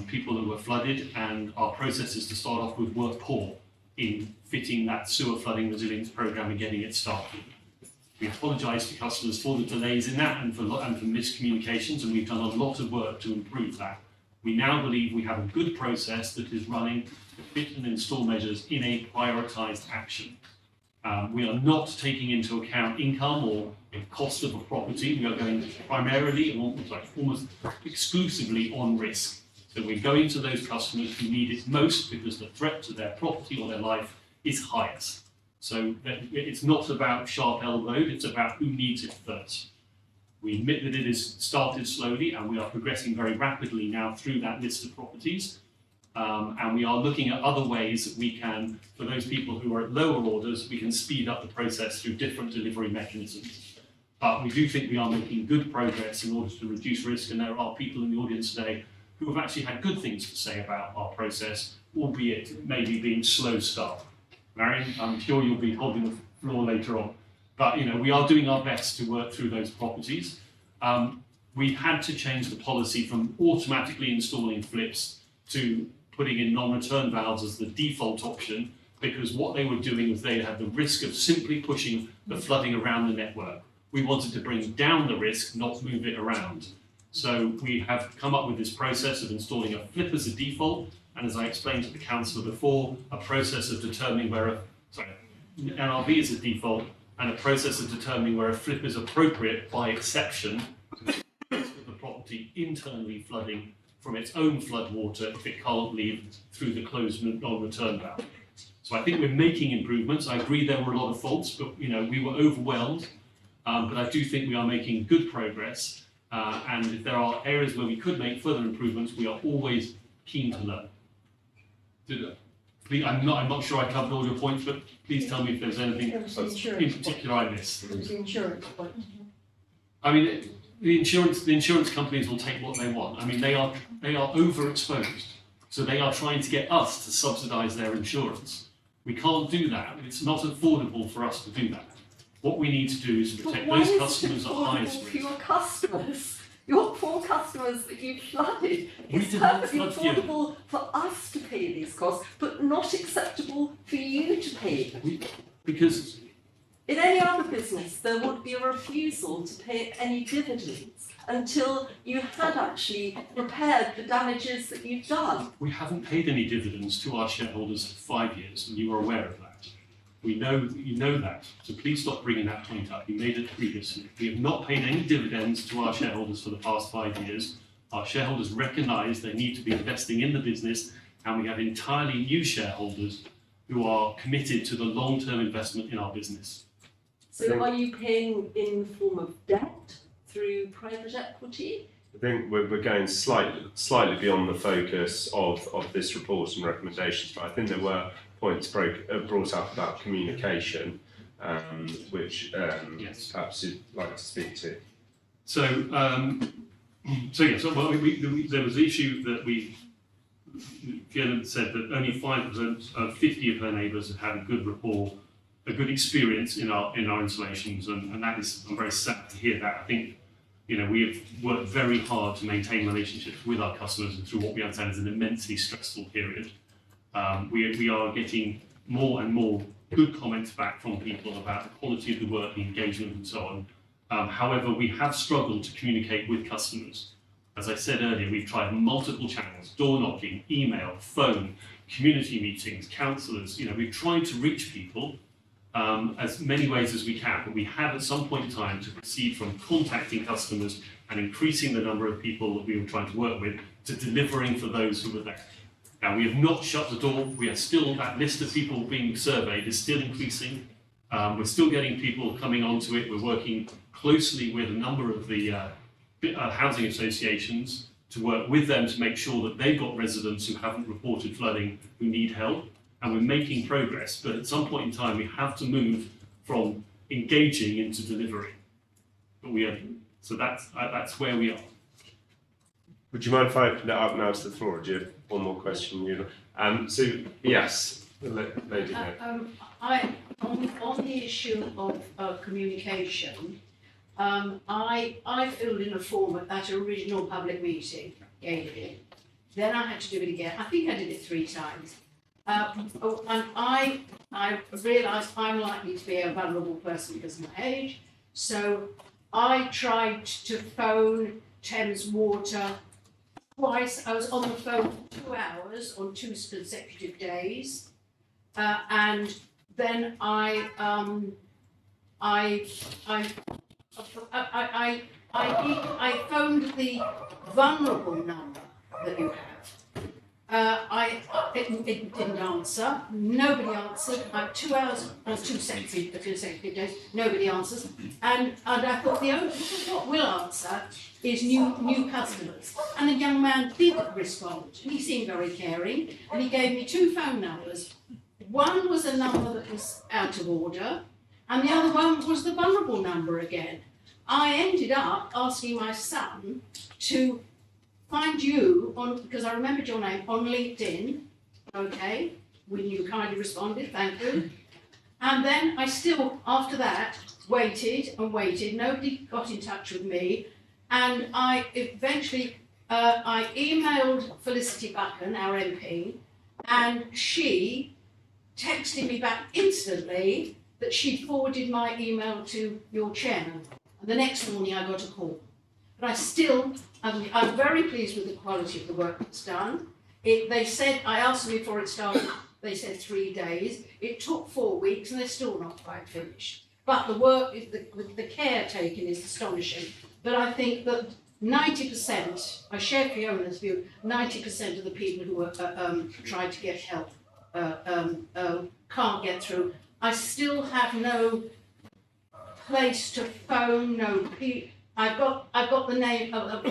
people that were flooded, and our processes to start off with were poor in fitting that sewer flooding resilience programme and getting it started. We apologise to customers for the delays in that and for miscommunications, and we've done a lot of work to improve that. We now believe we have a good process that is running the fit and install measures in a prioritised action. We are not taking into account income or the cost of a property. We are going primarily, almost exclusively on risk. So we're going to those customers who need it most because the threat to their property or their life is highest. So it's not about sharp elbowed, it's about who needs it first. We admit that it has started slowly and we are progressing very rapidly now through that list of properties. And we are looking at other ways that we can, for those people who are at lower orders, we can speed up the process through different delivery mechanisms. But we do think we are making good progress in order to reduce risk, and there are people in the audience today who have actually had good things to say about our process, albeit maybe being slow start. Marion, I'm sure you'll be holding the floor later on. But we are doing our best to work through those properties. We had to change the policy from automatically installing flips to putting in non-return valves as the default option, because what they were doing was they had the risk of simply pushing the flooding around the network. We wanted to bring down the risk, not move it around. So we have come up with this process of installing a flip as a default, and as I explained to the councillor before, a process of determining NRV is a default, and a process of determining where a flip is appropriate by exception to the property internally flooding from its own flood water if it can't leave through the closed non-return valve. So I think we're making improvements. I agree there were a lot of faults, but we were overwhelmed. But I do think we are making good progress. And if there are areas where we could make further improvements, we are always keen to learn. I'm not sure I covered all your points, but please tell me if there's anything in particular I missed. The insurance point. I mean, the insurance companies will take what they want. I mean, they are overexposed, so they are trying to get us to subsidise their insurance. We can't do that. It's not affordable for us to do that. What we need to do is protect those customers at highest risk. Your customers, your poor customers that you flooded. It's did not perfectly flood you. affordable for us to pay these costs, but not acceptable for you to pay them. Because In any other business, there would be a refusal to pay any dividends until you had actually repaired the damages that you've done. we haven't paid any dividends to our shareholders for 5 years, and you are aware of that. We know that you know that, so please stop bringing that point up. You made it previously. We have not paid any dividends to our shareholders for the past 5 years. Our shareholders recognise they need to be investing in the business, and we have entirely new shareholders who are committed to the long-term investment in our business. So are you paying in the form of debt through private equity? I think we're going slightly beyond the focus of this report and recommendations, but I think there were points brought up about communication, which Yes. perhaps you'd like to speak to. So there was the issue that Fiona said that only 5% of 50 of her neighbours have had a good rapport, a good experience in our installations, and that is, I'm very sad to hear that. I think we have worked very hard to maintain relationships with our customers and through what we understand is an immensely stressful period. We are getting more and more good comments back from people about the quality of the work, the engagement and so on. However, we have struggled to communicate with customers. As I said earlier, we've tried multiple channels: door knocking, email, phone, community meetings, counsellors. We've tried to reach people as many ways as we can, but we have at some point in time to proceed from contacting customers and increasing the number of people that we were trying to work with to delivering for those who were there. Now, we have not shut the door. We are still, that list of people being surveyed is still increasing. We're still getting people coming onto it. We're working closely with a number of the housing associations to work with them to make sure that they've got residents who haven't reported flooding who need help. And we're making progress, but at some point in time, we have to move from engaging into delivery. But so that's where we are. Would you mind if I open it up now to the floor? Or do you have one more question? So yes, the lady here. On the issue of communication, I filled in a form at that original public meeting, gave it. Then I had to do it again. I think I did it 3 times. And I realised I'm likely to be a vulnerable person because of my age. So I tried to phone Thames Water twice. I was on the phone for 2 hours on 2 consecutive days. And then I phoned the vulnerable number that you have. It didn't answer. Nobody answered. 2 hours or 2 consecutive days. Nobody answers. And I thought the only what will answer is new customers. And a young man did respond. And he seemed very caring. And he gave me 2 phone numbers. One was a number that was out of order, and the other one was the vulnerable number again. I ended up asking my son to find you because I remembered your name, on LinkedIn, okay, when you kindly responded, thank you. And then I still, after that, waited and waited. Nobody got in touch with me. And I eventually, I emailed Felicity Buchan, our MP, and she texted me back instantly that she'd forwarded my email to your chairman. And the next morning I got a call. But I'm very pleased with the quality of the work that's done. They said, I asked them before it started, they said 3 days. It took 4 weeks and they're still not quite finished. But the work, the care taken is astonishing. But I think that 90%, I share Fiona's view, 90% of the people who tried to get help can't get through. I still have no place to phone, I've got the name of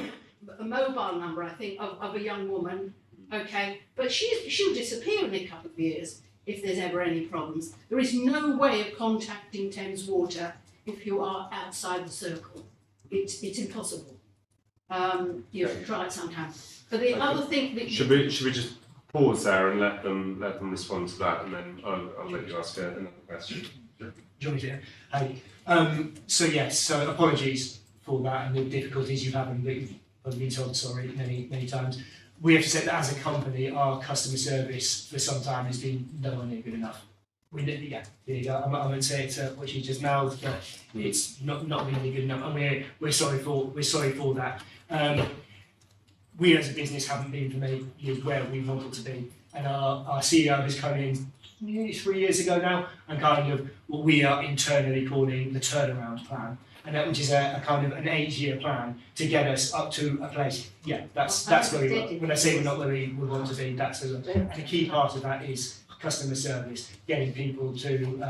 a mobile number, I think, of a young woman, okay, but she'll disappear in a couple of years if there's ever any problems. There is no way of contacting Thames Water if you are outside the circle. It's impossible. You should try it sometime. But the other thing that should we just pause there and let them respond to that, and then I'll let you ask another question. Do you want me to? Hey. So yes, so apologies for that and the difficulties you've had and that you've probably been told sorry many times. We have to say that as a company, our customer service for some time has been nowhere near good enough. There you go. I won't say it's what you just mouthed, but it's not really good enough, and we're sorry for that. We as a business haven't been for many years where we wanted to be, and our CEO has come in nearly 3 years ago now, and kind of what we are internally calling the turnaround plan, and that which is a kind of an 8-year plan to get us up to a place. Yeah, that's where we want. When I say we're not where we want to be, that's and a key part of that is customer service, getting people to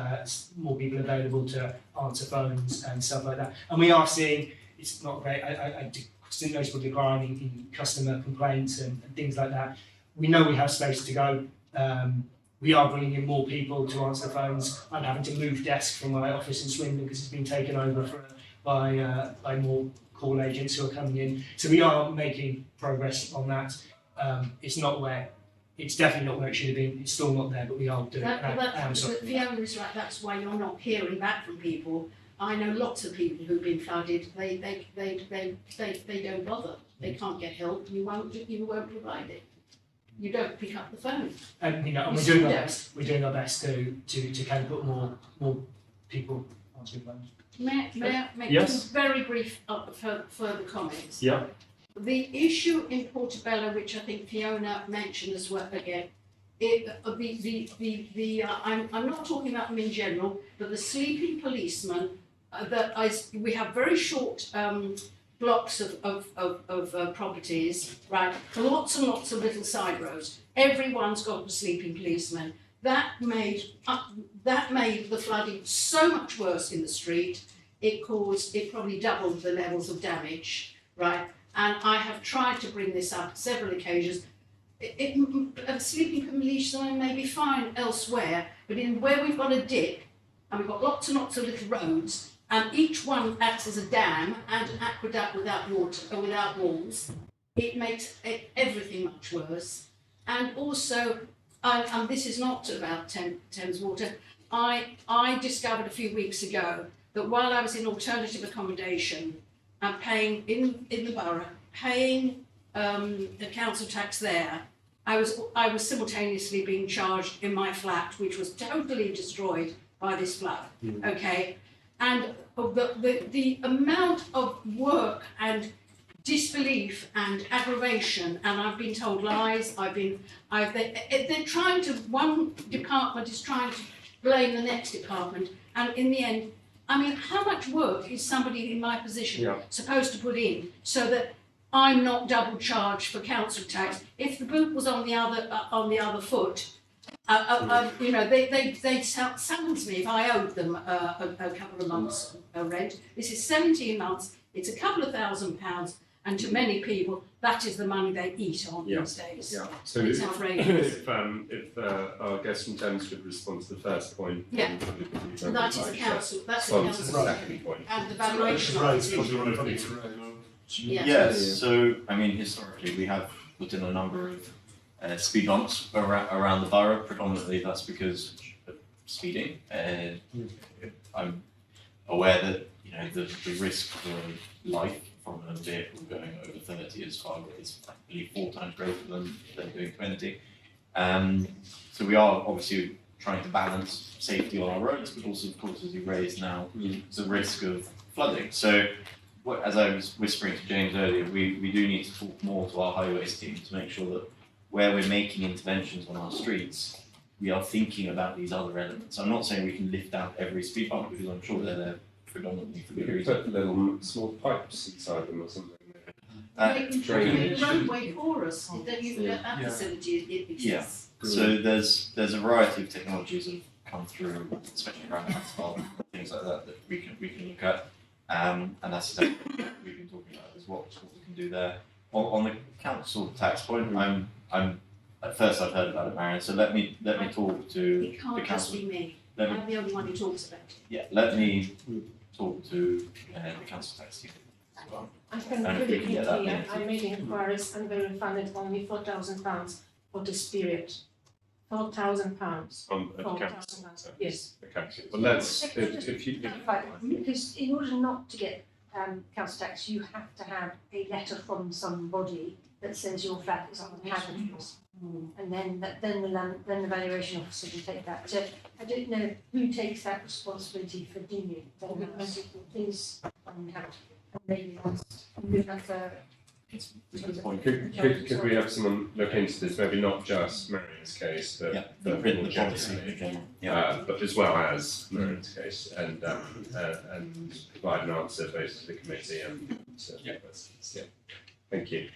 more people available to answer phones and stuff like that. And we are seeing it's not great. I see noticeable decline in customer complaints and things like that. We know we have space to go. We are bringing in more people to answer the phones. I'm having to move desks from my office in Swindon because it's been taken over by more call agents who are coming in. So we are making progress on that. It's definitely not where it should have been. It's still not there, but we are doing it. Fiona is right. That's why you're not hearing back from people. I know lots of people who've been flooded. They don't bother. They can't get help. You won't provide it. You don't pick up the phone. And we're doing our best. We're doing our best to kind of put more people onto the phone. May I make yes. two very brief further comments? Yeah. The issue in Portobello, which I think Fiona mentioned as well again, I'm not talking about them in general, but the sleeping policeman. We have very short blocks of properties, right? Lots and lots of little side roads. Everyone's got a sleeping policeman. That made the flooding so much worse in the street. It probably doubled the levels of damage, right? And I have tried to bring this up several occasions. A sleeping policeman may be fine elsewhere, but where we've got a dip, and we've got lots and lots of little roads, and each one acts as a dam and an aqueduct without water or without walls, it makes everything much worse. And also, and this is not about Thames Water, I discovered a few weeks ago that while I was in alternative accommodation and paying in the borough, paying the council tax there, I was simultaneously being charged in my flat, which was totally destroyed by this flood. Okay, and the amount of work and disbelief and aggravation, and I've been told lies. They're trying to. One department is trying to blame the next department, and in the end, I mean, how much work is somebody in my position supposed to put in so that I'm not double charged for council tax? If the boot was on the other foot, you know, they summons me if I owed them a couple of months rent. This is 17 months. It's a couple of £1,000, and to many people, that is the money they eat on these days. Yeah. So it's outrageous. if our guest from Thames could respond to the first point. Yeah. That is the council. That's the council. council. Second point. And the valuation. Yes, so I mean, historically, we have put in a number of speed bumps around the borough. Predominantly, that's because of speeding. I'm aware that, you know, the risk for life from a vehicle going over 30 is I believe 4 times greater than doing 20. So we are obviously trying to balance safety on our roads, but also, of course, as you raised now, the risk of flooding. So, as I was whispering to James earlier, we do need to talk more to our highways team to make sure that where we're making interventions on our streets, we are thinking about these other elements. I'm not saying we can lift out every speed bump, because I'm sure they're there predominantly for good reason. Put little small pipes inside them or something. The roadway for us, that facility exists. Yeah. So there's a variety of technologies that have come through, especially around asphalt, things like that we can look at. And that's exactly what we've been talking about, is what we can do there. On the council tax point, I'm at first I've heard about it, Marion. So let me talk to it can't the just council. be me. I'm the only one who talks about it. Yeah, let me talk to the council tax team as well. I can And if really we can get that here, linked. I made inquiries and they were funded only £4,000 for this period. £4,000. On the £4,000. council. Yes. Okay. Well, let's if you. Because in order not to get council tax, you have to have a letter from somebody that says your flat is uninhabitable. And then the valuation officer will take that. So I don't know who takes that responsibility for dealing with the house is uninhabitable. And maybe that's a Could we have someone look into this? Maybe not just Marion's case, but the more policy. generally, but as well as Marion's case, and provide an answer both to the committee and to the residents. Yeah. Thank you.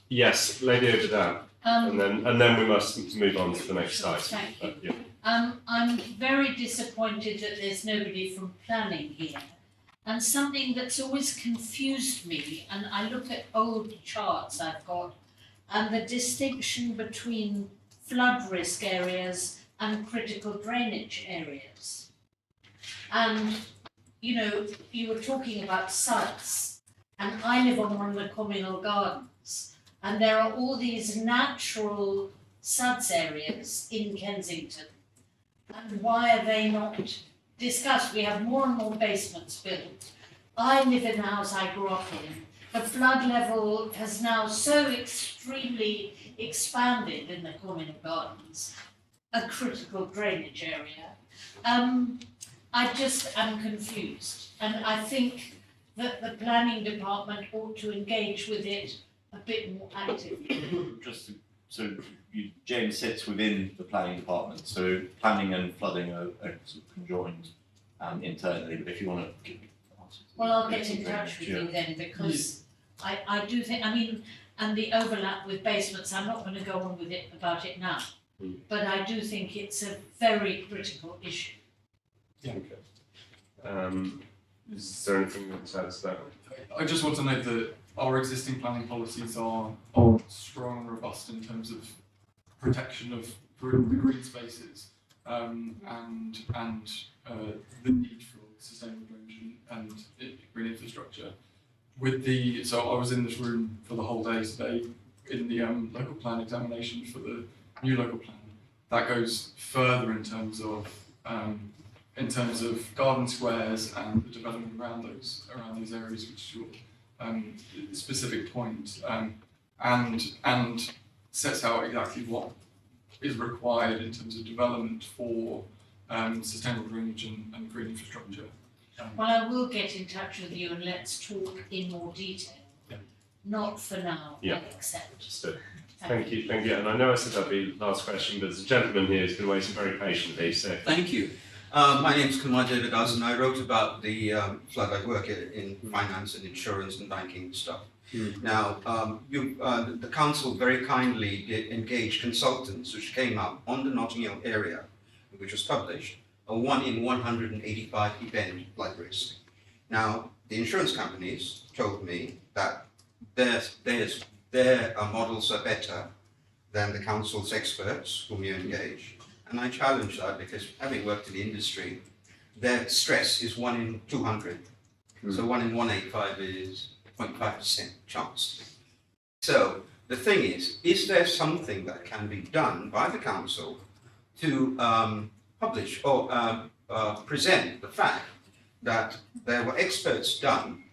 Yes, lady over there, and then we must move on to the next item. Thank you. I'm very disappointed that there's nobody from planning here. And something that's always confused me, and I look at old charts I've got, and the distinction between flood risk areas and critical drainage areas. And, you know, you were talking about sites, and I live on one of the communal gardens, and there are all these natural suds areas in Kensington. And why are they not discussed? We have more and more basements built. I live in the house I grew up in. The flood level has now so extremely expanded in the communal gardens, a critical drainage area. I just am confused, and I think that the planning department ought to engage with it a bit more actively. James sits within the planning department, so planning and flooding are sort of conjoined internally. But if you want to, well, I'll get in touch with you then, because I do think, I mean, and the overlap with basements, I'm not going to go on with it about it now, but I do think it's a very critical issue. Yeah. Okay. Is there anything that adds to that? I just want to note that our existing planning policies are strong and robust in terms of protection of the green spaces and the need for sustainable drainage and green infrastructure. so I was in this room for the whole day today in the local plan examination for the new local plan. That goes further in terms of garden squares and the development around those areas, which is your specific point, and sets out exactly what is required in terms of development for sustainable drainage and green infrastructure. Well, I will get in touch with you and let's talk in more detail. Yeah. Not for now, Yeah. I accept. Understood. Thank you. And I know I said that'd be the last question, but there's a gentleman here who's been waiting very patiently, so. Thank you. My name is Kumar Devadas and I wrote about the flood. I work in finance and insurance and banking stuff. Now, the council very kindly did engage consultants which came up on the Notting Hill area, which was published, a 1 in 185 event flood risk. Now, the insurance companies told me that their models are better than the council's experts whom you engage. And I challenge that because having worked in the industry, their stress is 1 in 200. So 1 in 185 is 0.5% chance. So the thing is there something that can be done by the council to publish or present the fact that there were experts done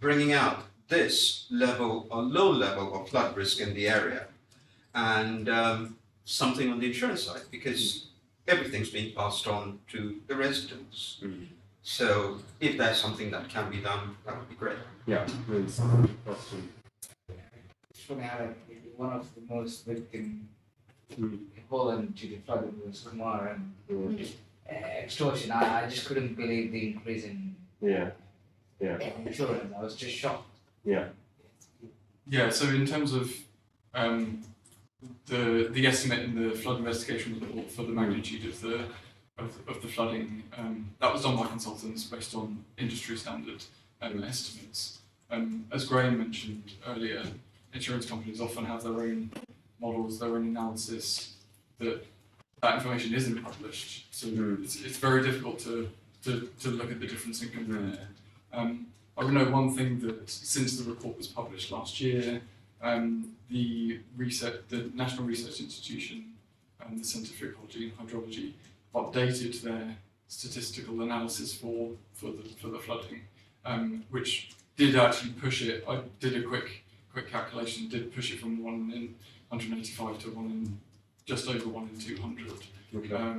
bringing out this level or low level of flood risk in the area, and something on the insurance side, because everything's being passed on to the residents. So if there's something that can be done, that would be great. Yeah. Funny how one of the most victim Poland to the flooding was Kumar and extortion. I just couldn't believe the increase in insurance. I was just shocked. Yeah, so in terms of the estimate in the flood investigation report for the magnitude of the flooding, that was done by consultants based on industry standard estimates. As Graham mentioned earlier, insurance companies often have their own models, their own analysis, that information isn't published. So it's very difficult to look at the difference and compare. I would know one thing, that since the report was published last year, the National Research Institution and the Centre for Ecology and Hydrology updated their statistical analysis for the flooding, which did actually push it. I did a quick calculation, did push it from 1 in 185 to 1 in just over 1 in 200. Okay.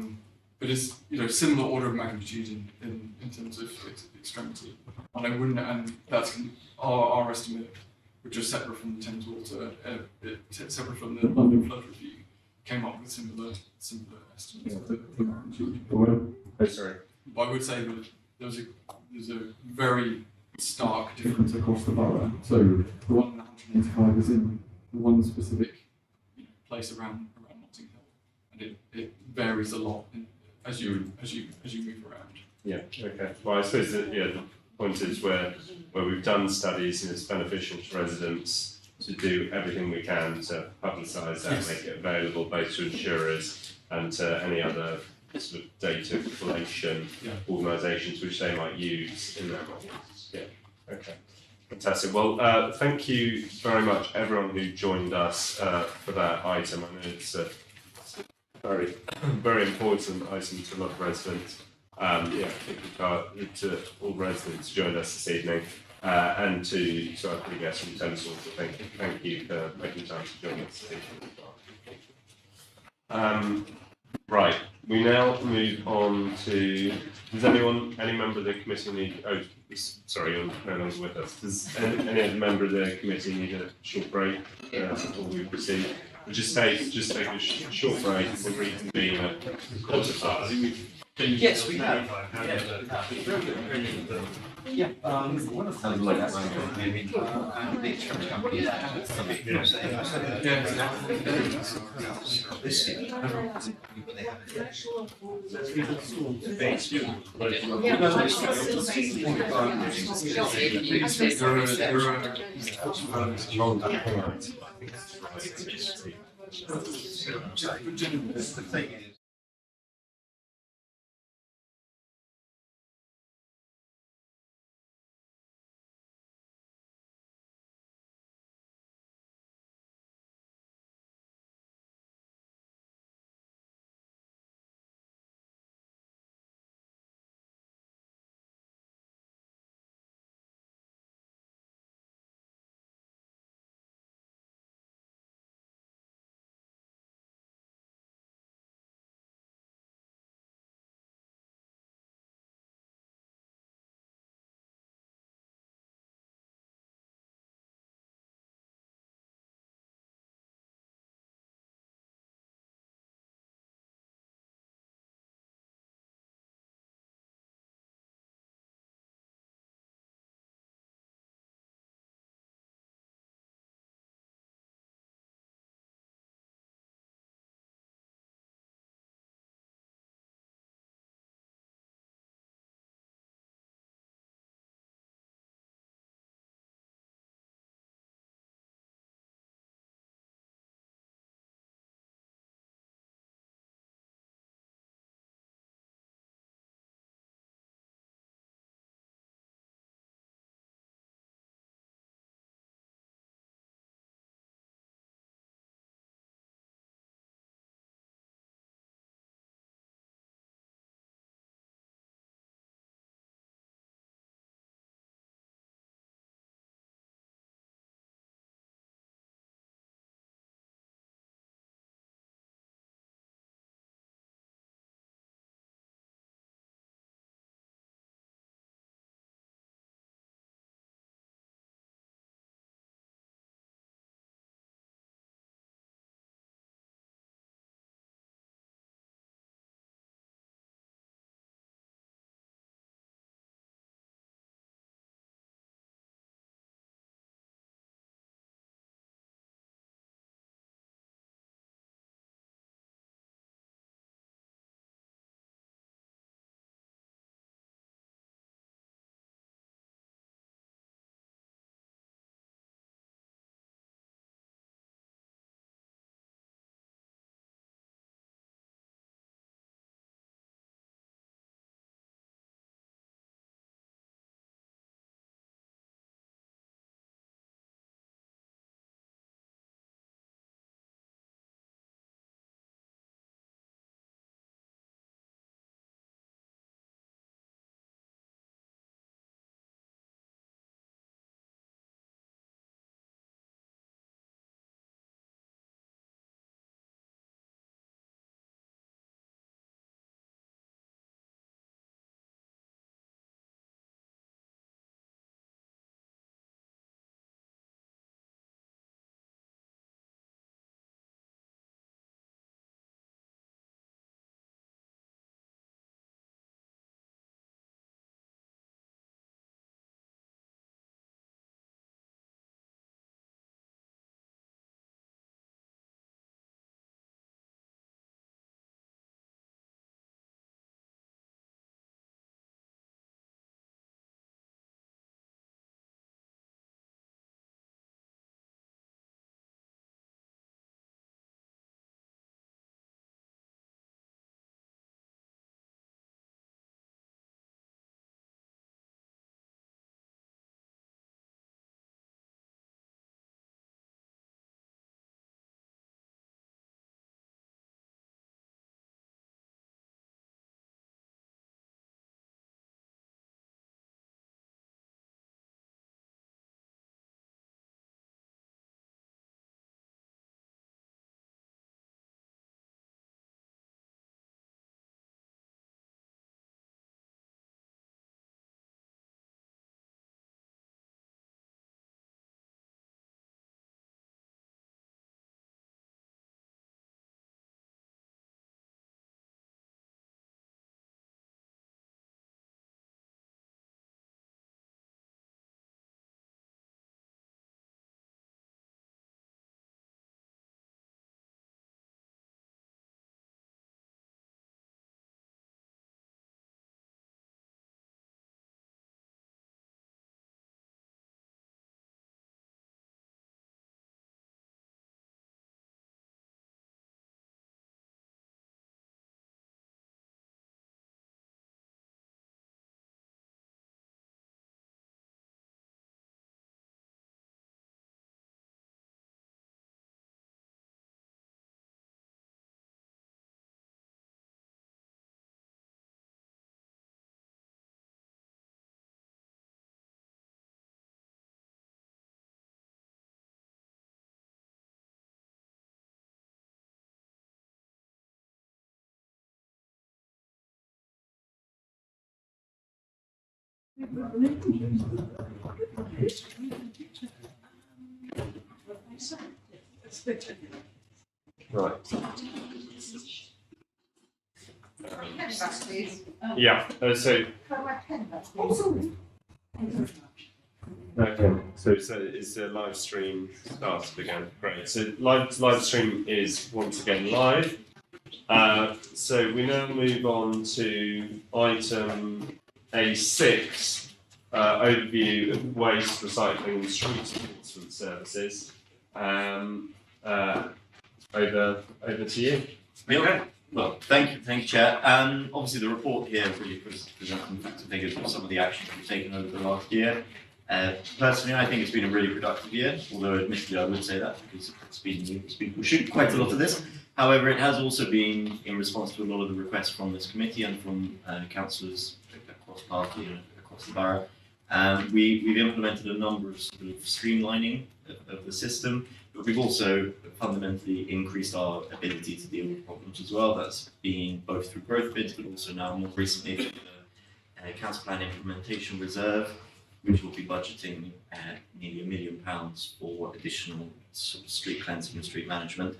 But it's similar order of magnitude in terms of extremity. And that's our estimate, which was separate from the Thames Water, separate from the London Flood Review, came up with similar estimates of the magnitude. Sorry. But I would say that there's a very stark difference across the borough. So the 1 in 185 is in one specific place around Notting Hill, and it varies a lot as you move around. Yeah. Okay. Well, I suppose that the point is where we've done studies, and it's beneficial to residents to do everything we can to publicise that, make it available both to insurers and to any other sort of data collation organisations which they might use in their models. Yeah. Okay. Fantastic. Well, thank you very much, everyone who joined us for that item. I know it's a very, very important item to a lot of residents. To all residents who joined us this evening, and to our three guests from Thames Water. Thank you for making time to join us this evening. Right, we now move on to. Does any member of the committee need? Oh, sorry, you're no longer with us. Does any other member of the committee need a short break before we proceed? We'll just take a short break and reconvene at 5:15. Yes, we have. Yeah. One of them like that, maybe. The insurance companies have something. The thing is. Right. Yeah. So. Okay. So is the live stream started again? Great. So live stream is once again live. So we now move on to item A6, overview of waste, recycling and street enforcement services. Over to you. Okay. Well, thank you, Chair. Obviously, the report here really presents some facts and figures of some of the actions we've taken over the last year. Personally, I think it's been a really productive year, although admittedly I would say that because it's been pushing quite a lot of this. However, it has also been in response to a lot of the requests from this committee and from councillors across party and across the borough. We've implemented a number of sort of streamlining of the system, but we've also fundamentally increased our ability to deal with problems as well. That's been both through growth bids, but also now more recently through the council plan implementation reserve, which will be budgeting nearly £1 million for additional sort of street cleansing and street management.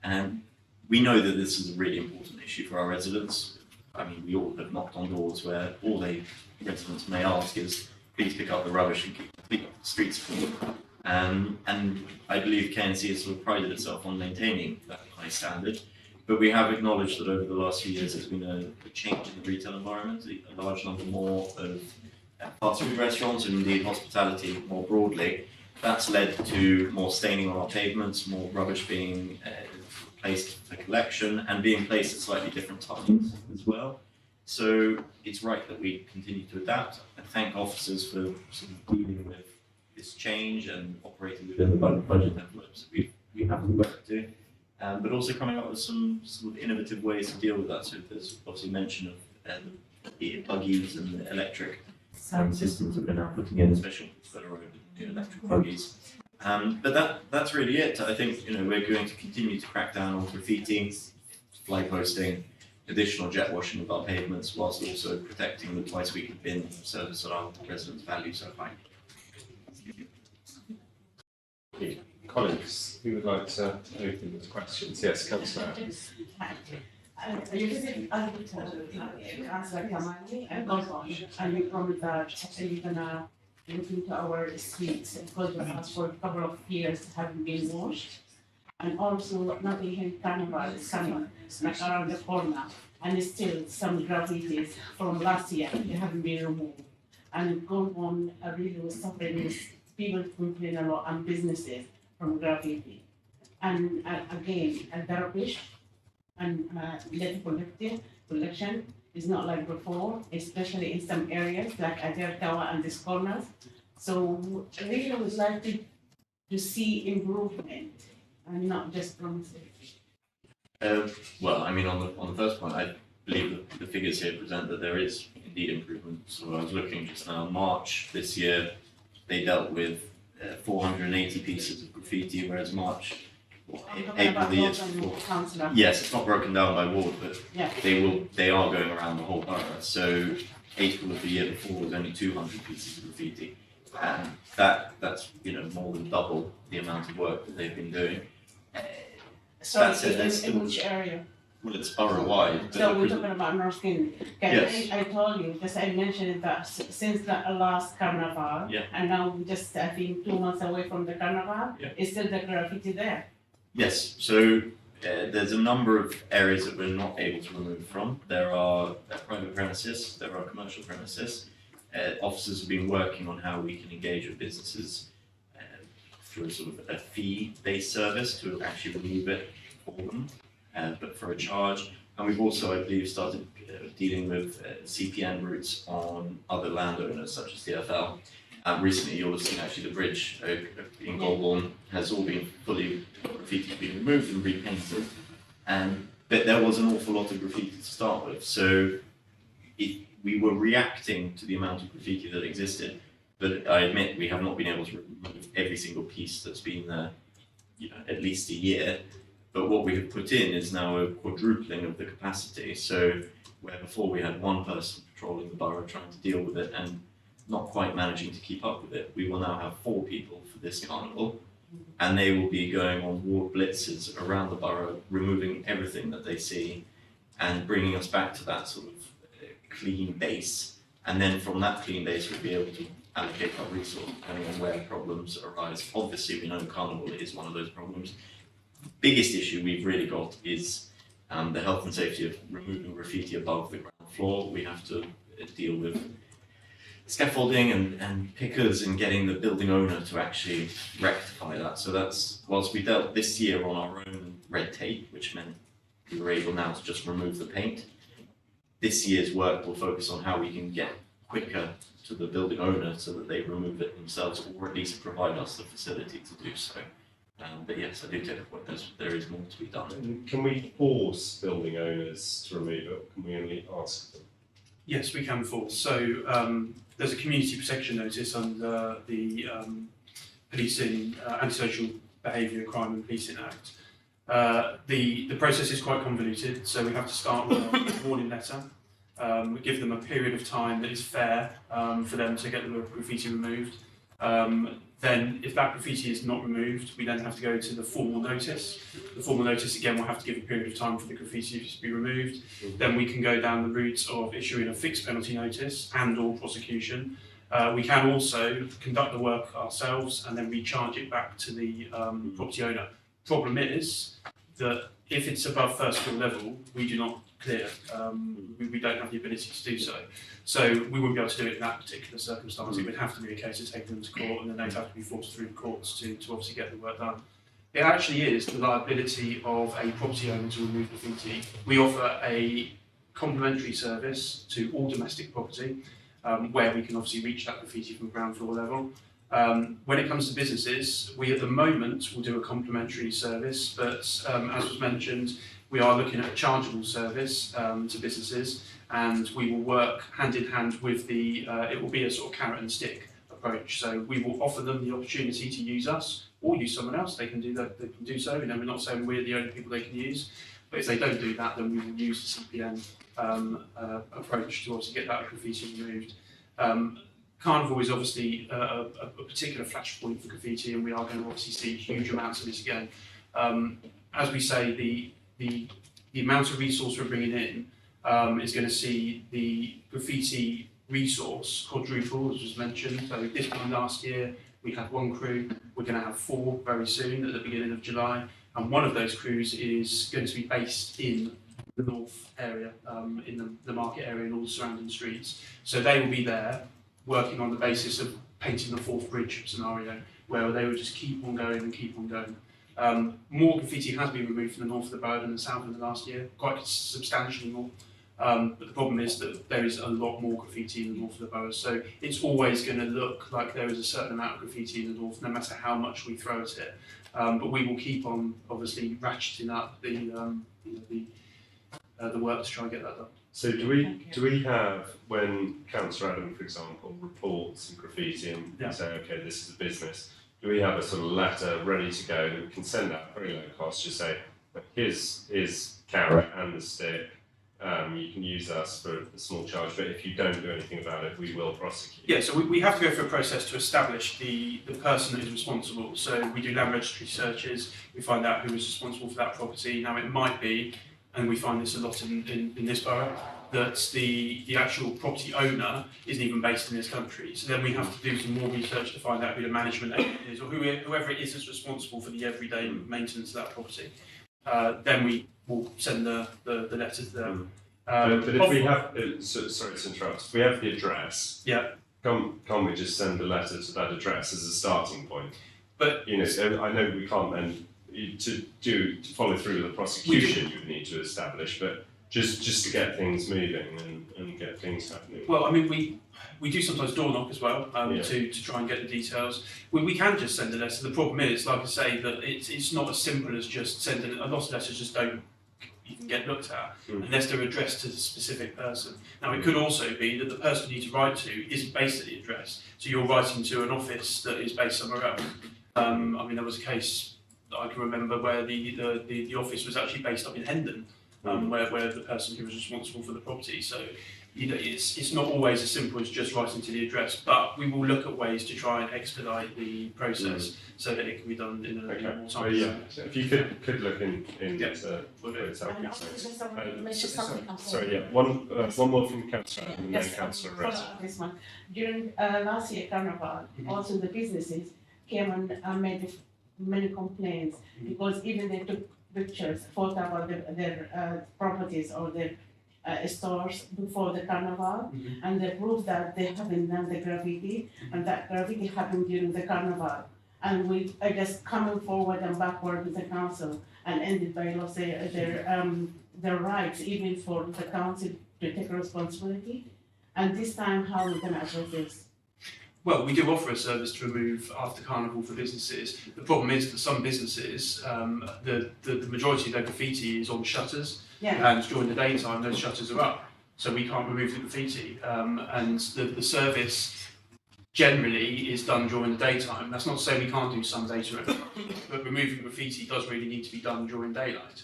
And we know that this is a really important issue for our residents. I mean, we all have knocked on doors where all the residents may ask is, please pick up the rubbish and keep the streets clean. And I believe KNC has sort of prided itself on maintaining that high standard. But we have acknowledged that over the last few years there's been a change in the retail environment, a large number more of fast food restaurants and indeed hospitality more broadly. That's led to more staining on our pavements, more rubbish being placed for collection and being placed at slightly different times as well. So it's right that we continue to adapt. I thank officers for sort of dealing with this change and operating within the budget envelopes that we have to work to, but also coming up with some sort of innovative ways to deal with that. So there's obviously mention of the buggies and the electric systems that we're now putting in, especially for the electric buggies. But that's really it. I think we're going to continue to crack down on graffiti, flag posting, additional jet washing of our pavements, whilst also protecting the twice weekly bin service that our residents value so highly. Colleagues, who would like to open with questions? Yes, Councillor. You said Councillor Kamali and Goswami, and you promised that you're gonna look into our streets because the house for a couple of years haven't been washed. And also Nottingham Carnival is coming like around the corner, and still some graffitis from last year they haven't been removed. And going on a really suffering is people complain a lot and businesses from graffiti. And again, the rubbish and lead collection is not like before, especially in some areas like Adair Tower and these corners. So I really would like to see improvement and not just promises. Well, I mean, on the first point, I believe that the figures here present that there is indeed improvement. So I was looking just now, March this year, they dealt with 480 pieces of graffiti, whereas March, April the year before. Yes, it's not broken down by ward, but yeah. They are going around the whole borough. So April of the year before was only 200 pieces of graffiti, and that's more than double the amount of work that they've been doing. So in which area? Well, it's borough-wide. So we're talking about North Kensington. Yes. I told you, just I mentioned that since the last carnival, yeah. And now we just, I think, 2 months away from the carnival, yeah. Is still the graffiti there? Yes, so there's a number of areas that we're not able to remove from. There are private premises, there are commercial premises. Officers have been working on how we can engage with businesses through a sort of a fee-based service to actually remove it for them. But for a charge, and we've also, I believe, started dealing with CPN routes on other landowners such as DFL. Recently, you'll have seen actually the bridge in Golborne has all been fully graffiti been removed and repainted, but there was an awful lot of graffiti to start with. So we were reacting to the amount of graffiti that existed, but I admit we have not been able to remove every single piece that's been there, at least a year. But what we have put in is now a quadrupling of the capacity. So where before we had one person patrolling the borough trying to deal with it, and not quite managing to keep up with it. We will now have 4 people for this carnival, and they will be going on ward blitzes around the borough, removing everything that they see, and bringing us back to that sort of clean base. And then from that clean base, we'll be able to allocate our resource depending on where problems arise. Obviously, we know carnival is one of those problems. Biggest issue we've really got is the health and safety of removing graffiti above the ground floor. We have to deal with scaffolding and pickers and getting the building owner to actually rectify that. So that's, whilst we dealt this year on our own red tape, which meant we were able now to just remove the paint, this year's work will focus on how we can get quicker to the building owner so that they remove it themselves, or at least provide us the facility to do so. But yes, I do take the point, there is more to be done. And can we force building owners to remove it, or can we only ask them? Yes, we can force. So there's a community protection notice under the Policing, Antisocial Behaviour, Crime and Policing Act. The process is quite convoluted, so we have to start with a warning letter. We give them a period of time that is fair for them to get the graffiti removed. Then, if that graffiti is not removed, we then have to go to the formal notice. The formal notice, again, will have to give a period of time for the graffiti to be removed. Then we can go down the route of issuing a fixed penalty notice and/or prosecution. We can also conduct the work ourselves and then recharge it back to the property owner. Problem is that if it's above first floor level, we do not clear. We don't have the ability to do so. So we wouldn't be able to do it in that particular circumstance. It would have to be a case of taking them to court, and then they'd have to be forced through the courts to obviously get the work done. It actually is the liability of a property owner to remove graffiti. We offer a complimentary service to all domestic property, where we can obviously reach that graffiti from ground floor level. When it comes to businesses, we at the moment will do a complimentary service, but as was mentioned, we are looking at a chargeable service to businesses, and we will work hand in hand with the, it will be a sort of carrot and stick approach. So we will offer them the opportunity to use us or use someone else. They can do that. They can do so. You know, we're not saying we're the only people they can use, but if they don't do that, then we will use the CPN approach to also get that graffiti removed. Carnival is obviously a particular flashpoint for graffiti, and we are going to obviously see huge amounts of this again. As we say, the amount of resource we're bringing in is going to see the graffiti resource quadruple, as was mentioned. So this time last year, we had 1 crew. We're going to have 4 very soon at the beginning of July. And one of those crews is going to be based in the north area, in the market area and all the surrounding streets. So they will be there working on the basis of painting the 4th bridge scenario, where they will just keep on going and keep on going. More graffiti has been removed from the north of the borough than the south in the last year, quite substantially more. But the problem is that there is a lot more graffiti in the north of the borough, so it's always going to look like there is a certain amount of graffiti in the north, no matter how much we throw at it. But we will keep on, obviously, ratcheting up the work to try and get that done. So do we have, when Councillor Adam, for example, reports some graffiti and say, okay, this is a business, do we have a sort of letter ready to go that we can send out very low cost, just say, here's carrot and the stick, you can use us for a small charge, but if you don't do anything about it, we will prosecute. Yeah, so we have to go through a process to establish the person that is responsible. So we do land registry searches, we find out who is responsible for that property. Now it might be, and we find this a lot in this borough, that the actual property owner isn't even based in this country. So then we have to do some more research to find out who the management agent is, or whoever it is that's responsible for the everyday maintenance of that property. Then we will send the letter to them. But if we have, sorry to interrupt, if we have the address, can't we just send the letter to that address as a starting point? But you know, I know we can't then to follow through with the prosecution you would need to establish, but just to get things moving and get things happening. Well, I mean, we do sometimes door knock as well to try and get the details. We can just send a letter. The problem is, like I say, that it's not as simple as just sending. A lot of letters just don't even get looked at unless they're addressed to the specific person. Now, it could also be that the person you need to write to isn't based at the address, so you're writing to an office that is based somewhere else. I mean, there was a case that I can remember where the office was actually based up in Hendon, where the person who was responsible for the property. So it's not always as simple as just writing to the address, but we will look at ways to try and expedite the process so that it can be done in a more time. So yeah, if you could look in to it's helpful. Sorry, yeah, one more from Councillor and then Councillor Rose. This one. During last year Carnival, also the businesses came and made many complaints because even they took pictures, photo about their properties or their stores before the Carnival, and they proved that they haven't done the graffiti, and that graffiti happened during the Carnival. And we are just coming forward and backward with the council and ended by losing their rights, even for the council to take responsibility. And this time, how are we going to address this? Well, we do offer a service to remove after Carnival for businesses. The problem is that some businesses, the majority of their graffiti is on shutters, and during the daytime those shutters are up, so we can't remove the graffiti. And the service generally is done during the daytime. That's not to say we can't do some data, but removing graffiti does really need to be done during daylight.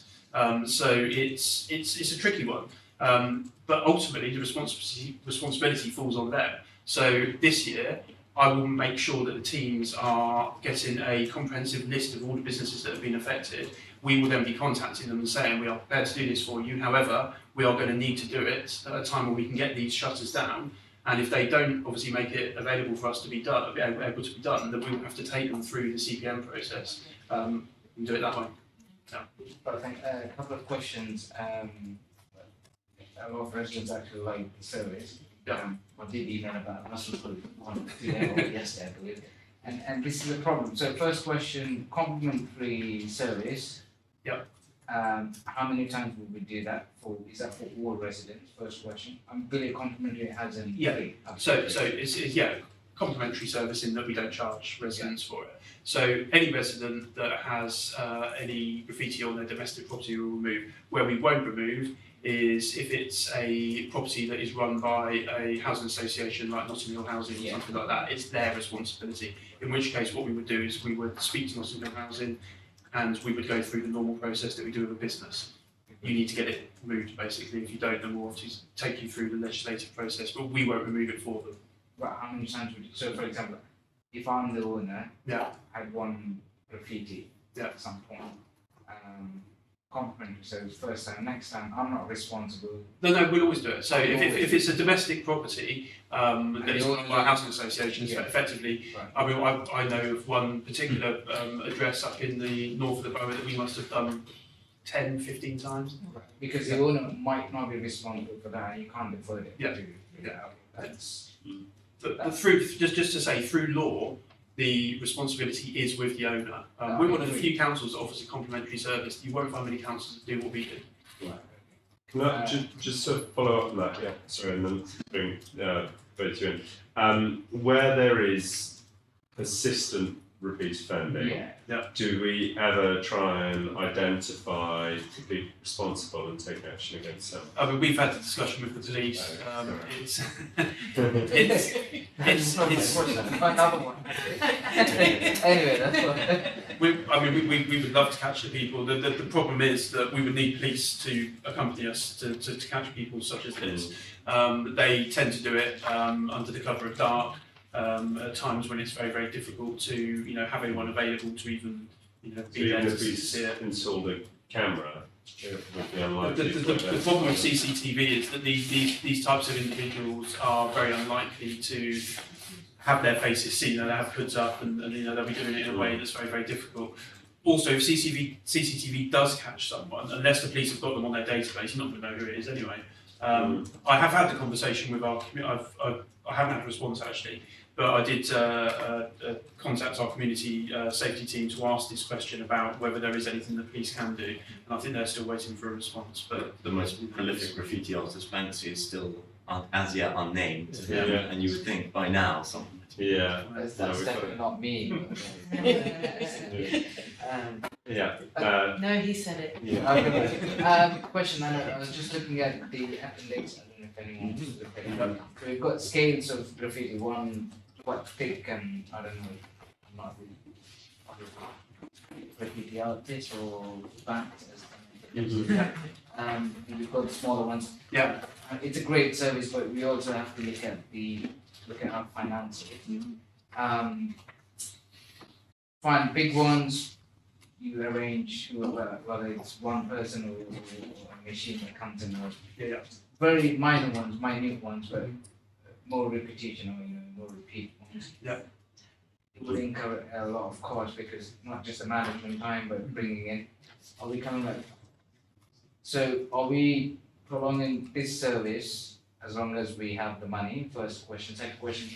So it's a tricky one. But ultimately the responsibility falls on them. So this year, I will make sure that the teams are getting a comprehensive list of all the businesses that have been affected. We will then be contacting them and saying, we are prepared to do this for you. However, we are going to need to do it at a time where we can get these shutters down. And if they don't obviously make it available for us to be done, able to be done, then we will have to take them through the CPM process and do it that way. Yeah. But I think a couple of questions. A lot of residents actually like the service. I did email about Russell one today or yesterday, I believe. And this is a problem. So first question, complimentary service. Yep. How many times will we do that for? Is that for all residents? First question. I'm Billy complimentary has an free. So it's complimentary service in that we don't charge residents for it. So any resident that has any graffiti on their domestic property will remove. Where we won't remove is if it's a property that is run by a housing association like Notting Hill Housing or something like that, it's their responsibility. In which case what we would do is we would speak to Notting Hill Housing and we would go through the normal process that we do with a business. You need to get it removed basically. If you don't, then we'll obviously take you through the legislative process, but we won't remove it for them. But how many times would you, so for example, if I'm the owner, I had one graffiti at some point, complimentary service first time, next time I'm not responsible. No, we'll always do it. So if it's a domestic property that is run by a housing association, so effectively, I mean, I know of one particular address up in the north of the borough that we must have done 10, 15 times. Because the owner might not be responsible for that, you can't defer it. That's through just to say through law, the responsibility is with the owner. We're one of the few councils that offers a complimentary service. You won't find many councils that do what we do. Can I just to follow up on that? Yeah, sorry, and then bring both you in. Where there is persistent repeat offending, do we ever try and identify the people responsible and take action against them? I mean, we've had the discussion with the police. It's another one. Anyway, that's what. We would love to catch the people. The problem is that we would need police to accompany us to catch people such as this. They tend to do it under the cover of dark. At times when it's very, very difficult to, have anyone available to even, be there to see it. Install the camera, it would be unlikely. The problem with CCTV is that these types of individuals are very unlikely to have their faces seen. They have hoods up, and they'll be doing it in a way that's very, very difficult. Also, if CCTV does catch someone, unless the police have got them on their database, you're not going to know who it is anyway. I have had the conversation with our. I haven't had a response actually. But I did contact our community safety team to ask this question about whether there is anything the police can do, and I think they're still waiting for a response. But the most prolific graffiti artist, Banksy, is still as yet unnamed, and you would think by now something. That's definitely not me. No, he said it. Question, I was just looking at the appendix. I don't know if anyone wants to look at it. So we've got scales of graffiti, one quite thick and I don't know, I'm not really graffiti artist or banked as And we've got the smaller ones. Yeah. It's a great service, but we also have to look at our finances. Find big ones, you arrange whether it's one person or a machine that comes in. Or very minor ones, minute ones, but more repetition or more repeat ones. Yeah. It would incur a lot of cost because not just the management time, but bringing in. Are we coming back? So are we prolonging this service as long as we have the money? First question. Second question,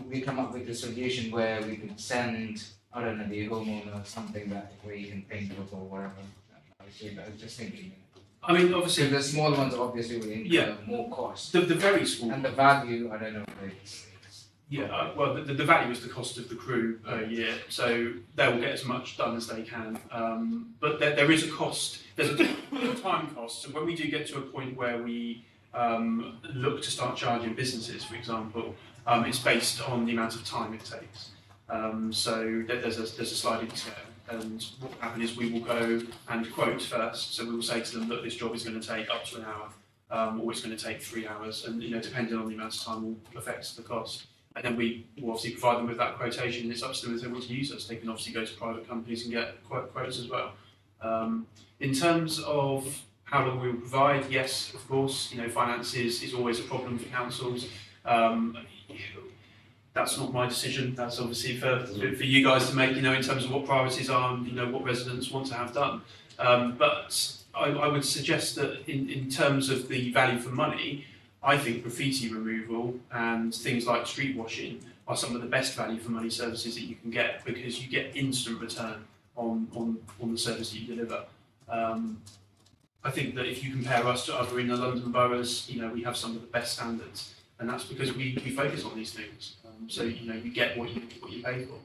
we come up with a solution where we could send, I don't know, the homeowner something that where you can paint it or whatever. I was just thinking. I mean, obviously the small ones obviously will incur more cost. The very small and the value, I don't know. Well, the value is the cost of the crew per year, so they will get as much done as they can. But there is a cost. There's a time cost. So when we do get to a point where we look to start charging businesses, for example, it's based on the amount of time it takes. So there's a sliding scale. And what will happen is we will go and quote first. So we will say to them, look, this job is going to take up to an hour, or it's going to take 3 hours, and depending on the amount of time, will affect the cost. And then we will obviously provide them with that quotation. It's up to them if they want to use us. They can obviously go to private companies and get quotes as well. In terms of how long we will provide, yes, of course, finances is always a problem for councils. That's not my decision. That's obviously for you guys to make, in terms of what priorities are and, what residents want to have done. But I would suggest that in terms of the value for money, I think graffiti removal and things like street washing are some of the best value for money services that you can get because you get instant return on the service that you deliver. I think that if you compare us to other inner London boroughs, we have some of the best standards, and that's because we focus on these things. So you get what you pay for.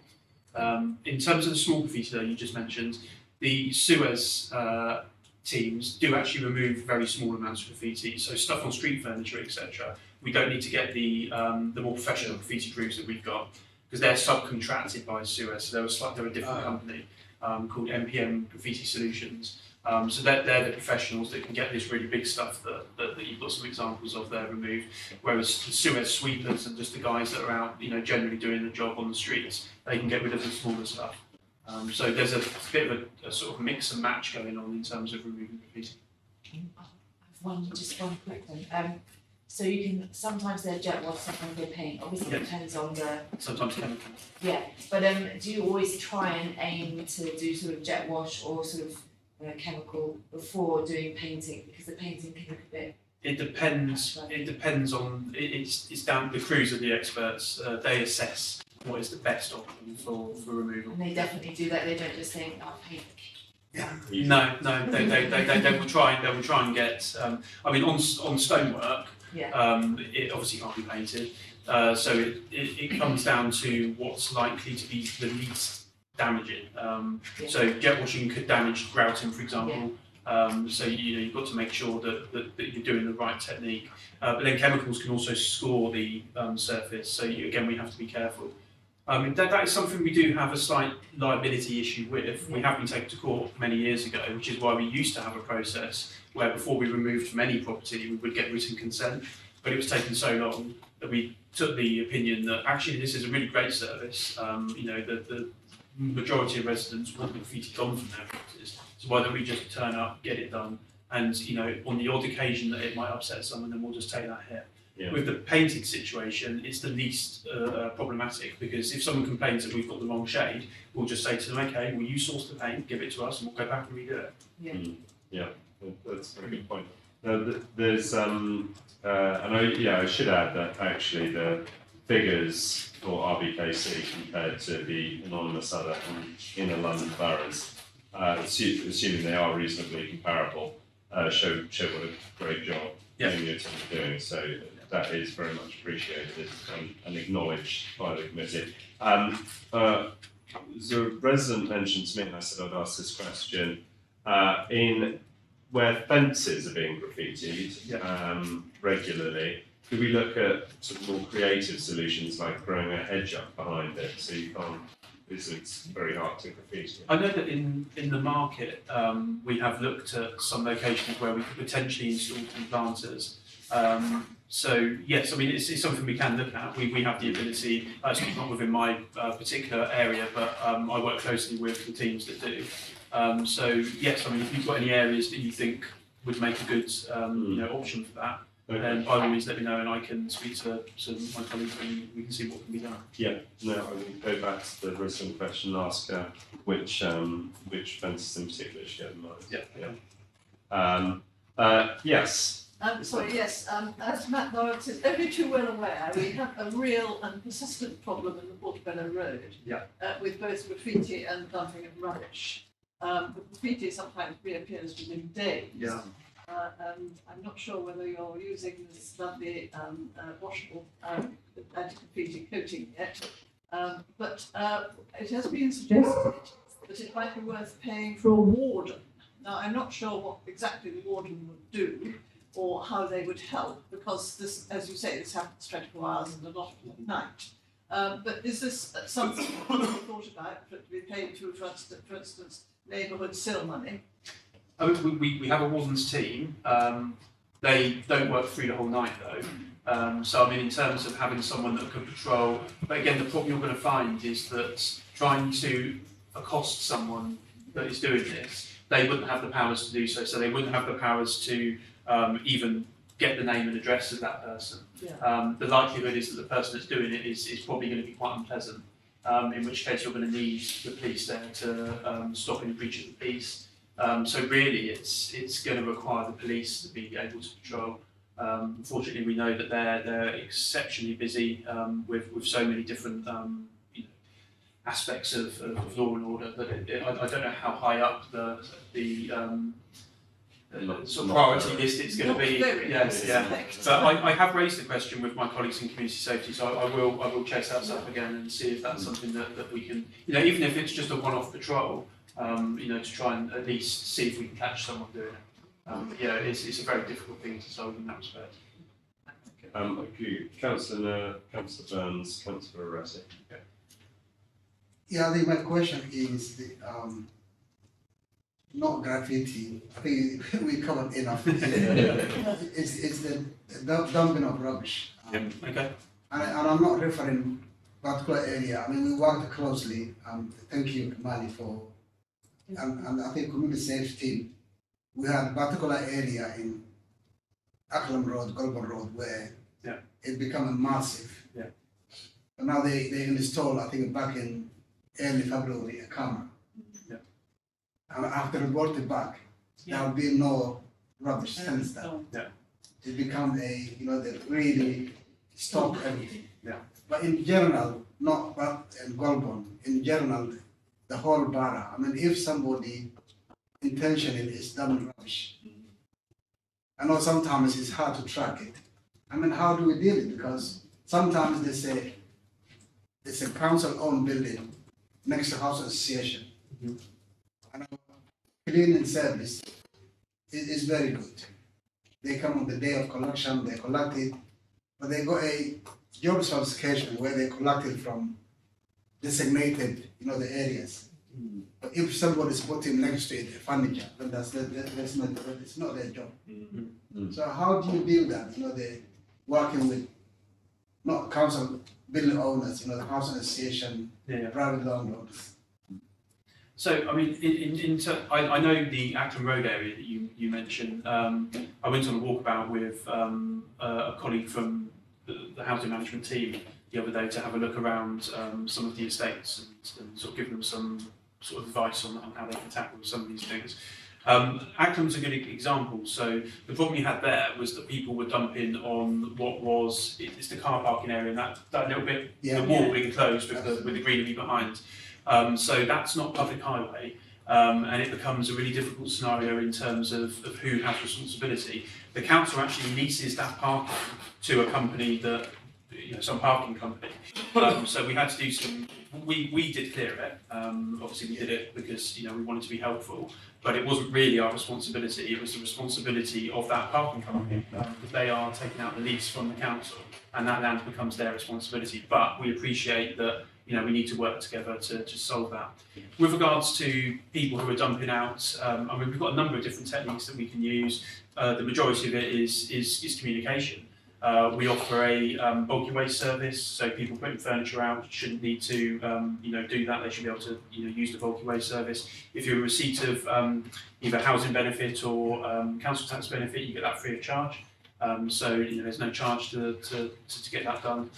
In terms of the small graffiti though, you just mentioned, the Suez teams do actually remove very small amounts of graffiti, so stuff on street furniture, etc. We don't need to get the more professional graffiti crews that we've got because they're subcontracted by Suez. So they're a different company called MPM Graffiti Solutions. So they're the professionals that can get this really big stuff that you've got some examples of there removed. Whereas the Suez sweepers and just the guys that are out, generally doing the job on the streets, they can get rid of the smaller stuff. So there's a bit of a sort of mix and match going on in terms of removing graffiti. Just one quick one. So you can sometimes they're jet wash, sometimes they're paint. Obviously, it depends on the. Sometimes chemical. Yeah, but do you always try and aim to do sort of jet wash or sort of chemical before doing painting because the painting can look a bit. It depends. It depends on. It's down. The crews are the experts. They assess what is the best option for removal. And they definitely do that. They don't just think, "Oh, paint." No. They will try. They will try and get. I mean, on stonework. Yeah. It obviously can't be painted. So it comes down to what's likely to be the least damaging. So jet washing could damage grouting, for example. So you've got to make sure that you're doing the right technique. But then chemicals can also score the surface. So again, we have to be careful. That is something we do have a slight liability issue with. We have been taken to court many years ago, which is why we used to have a process where before we removed from any property, we would get written consent. But it was taken so long that we took the opinion that actually this is a really great service. The majority of residents want the graffiti gone from their properties. So why don't we just turn up, get it done, and on the odd occasion that it might upset someone, then we'll just take that hit. Yeah. With the painted situation, it's the least problematic because if someone complains that we've got the wrong shade, we'll just say to them, okay, well you source the paint, give it to us, and we'll go back and redo it. Yeah, that's a very good point. Now, there's and I should add that actually the figures for RBKC compared to the anonymous other inner London boroughs, assuming they are reasonably comparable, show what a great job your team are doing. So that is very much appreciated and acknowledged by the committee. The resident mentioned to me, and I said I'd ask this question, in where fences are being graffitied regularly, could we look at sort of more creative solutions like growing a hedge up behind it so you can't, it's very hard to graffiti? I know that in the market, we have looked at some locations where we could potentially install some planters. So yes, I mean it's something we can look at. We have the ability. It's not within my particular area, but I work closely with the teams that do. So yes, I mean if you've got any areas that you think would make a good option for that, then by all means let me know and I can speak to my colleagues and we can see what can be done. Yeah, no, I will go back to the resident question and ask which fences in particular should get in mind. Yes. Sorry, yes, as Matt Norris is only too well aware, we have a real and persistent problem in the Portobello Road with both graffiti and dumping of rubbish. The graffiti sometimes reappears within days. And I'm not sure whether you're using this lovely washable anti-graffiti coating yet, but it has been suggested that it might be worth paying for a warden. Now, I'm not sure what exactly the warden would do, or how they would help, because this, as you say, this happens 24 hours and a lot of at night. But is this something you've thought about, for it to be paid through, for instance, neighbourhood SIL money? I mean, we have a warden's team. They don't work through the whole night though. So I mean, in terms of having someone that can patrol, but again, the problem you're going to find is that trying to accost someone that is doing this, they wouldn't have the powers to do so. So they wouldn't have the powers to even get the name and address of that person. The likelihood is that the person that's doing it is probably going to be quite unpleasant, in which case you're going to need the police there to stop any breach of the peace. So really it's going to require the police to be able to patrol. Unfortunately, we know that they're exceptionally busy with so many different aspects of law and order that I don't know how high up the sort of priority list it's going to be. Yes, yeah. So I have raised the question with my colleagues in community safety, so I will chase that up again and see if that's something that we can, even if it's just a one-off patrol, to try and at least see if we can catch someone doing it. It's a very difficult thing to solve in that respect. Councillor Burns, Councillor Rossi. Okay. Yeah, I think my question is not graffiti. I think we covered enough. It's the dumping of rubbish. Okay. And I'm not referring particular area. I mean, we worked closely. Thank you, Kamali, for. And I think community safety. We had a particular area in Acklam Road, Goulburn Road, where it became massive. And now they installed, I think, back in early February, a camera. And after reported back, there will be no rubbish since then. It become they really stop everything. But in general, not but in Goulburn, in general, the whole borough. I mean, if somebody intentionally is dumping rubbish, I know sometimes it's hard to track it. I mean, how do we deal with it? Because sometimes they say it's a council-owned building next to house association. And cleaning service is very good. They come on the day of collection, they collect it, but they got a job specification where they collect it from designated, the areas. But if somebody's putting next to it furniture, then it's not their job. So how do you deal with that? They're working with not council building owners, the housing association, private landlords. So, I mean, I know the Acklam Road area that you mentioned. I went on a walkabout with a colleague from the housing management team the other day to have a look around some of the estates and sort of give them some sort of advice on how they can tackle some of these things. Acklam's a good example. So the problem you had there was that people were dumping on it's the car parking area, and that little bit, the wall being closed with the greenery behind. So that's not public highway, and it becomes a really difficult scenario in terms of who has responsibility. The council actually leases that parking to a company that some parking company. So we had to do some. We did clear it. Obviously, we did it because we wanted to be helpful, but it wasn't really our responsibility. It was the responsibility of that parking company because they are taking out the lease from the council, and that land becomes their responsibility. But we appreciate that we need to work together to solve that. With regards to people who are dumping out, we've got a number of different techniques that we can use. The majority of it is communication. We offer a bulky waste service, so people putting furniture out shouldn't need to do that. They should be able to use the bulky waste service. If you're in receipt of either housing benefit or council tax benefit, you get that free of charge. So there's no charge to get that done.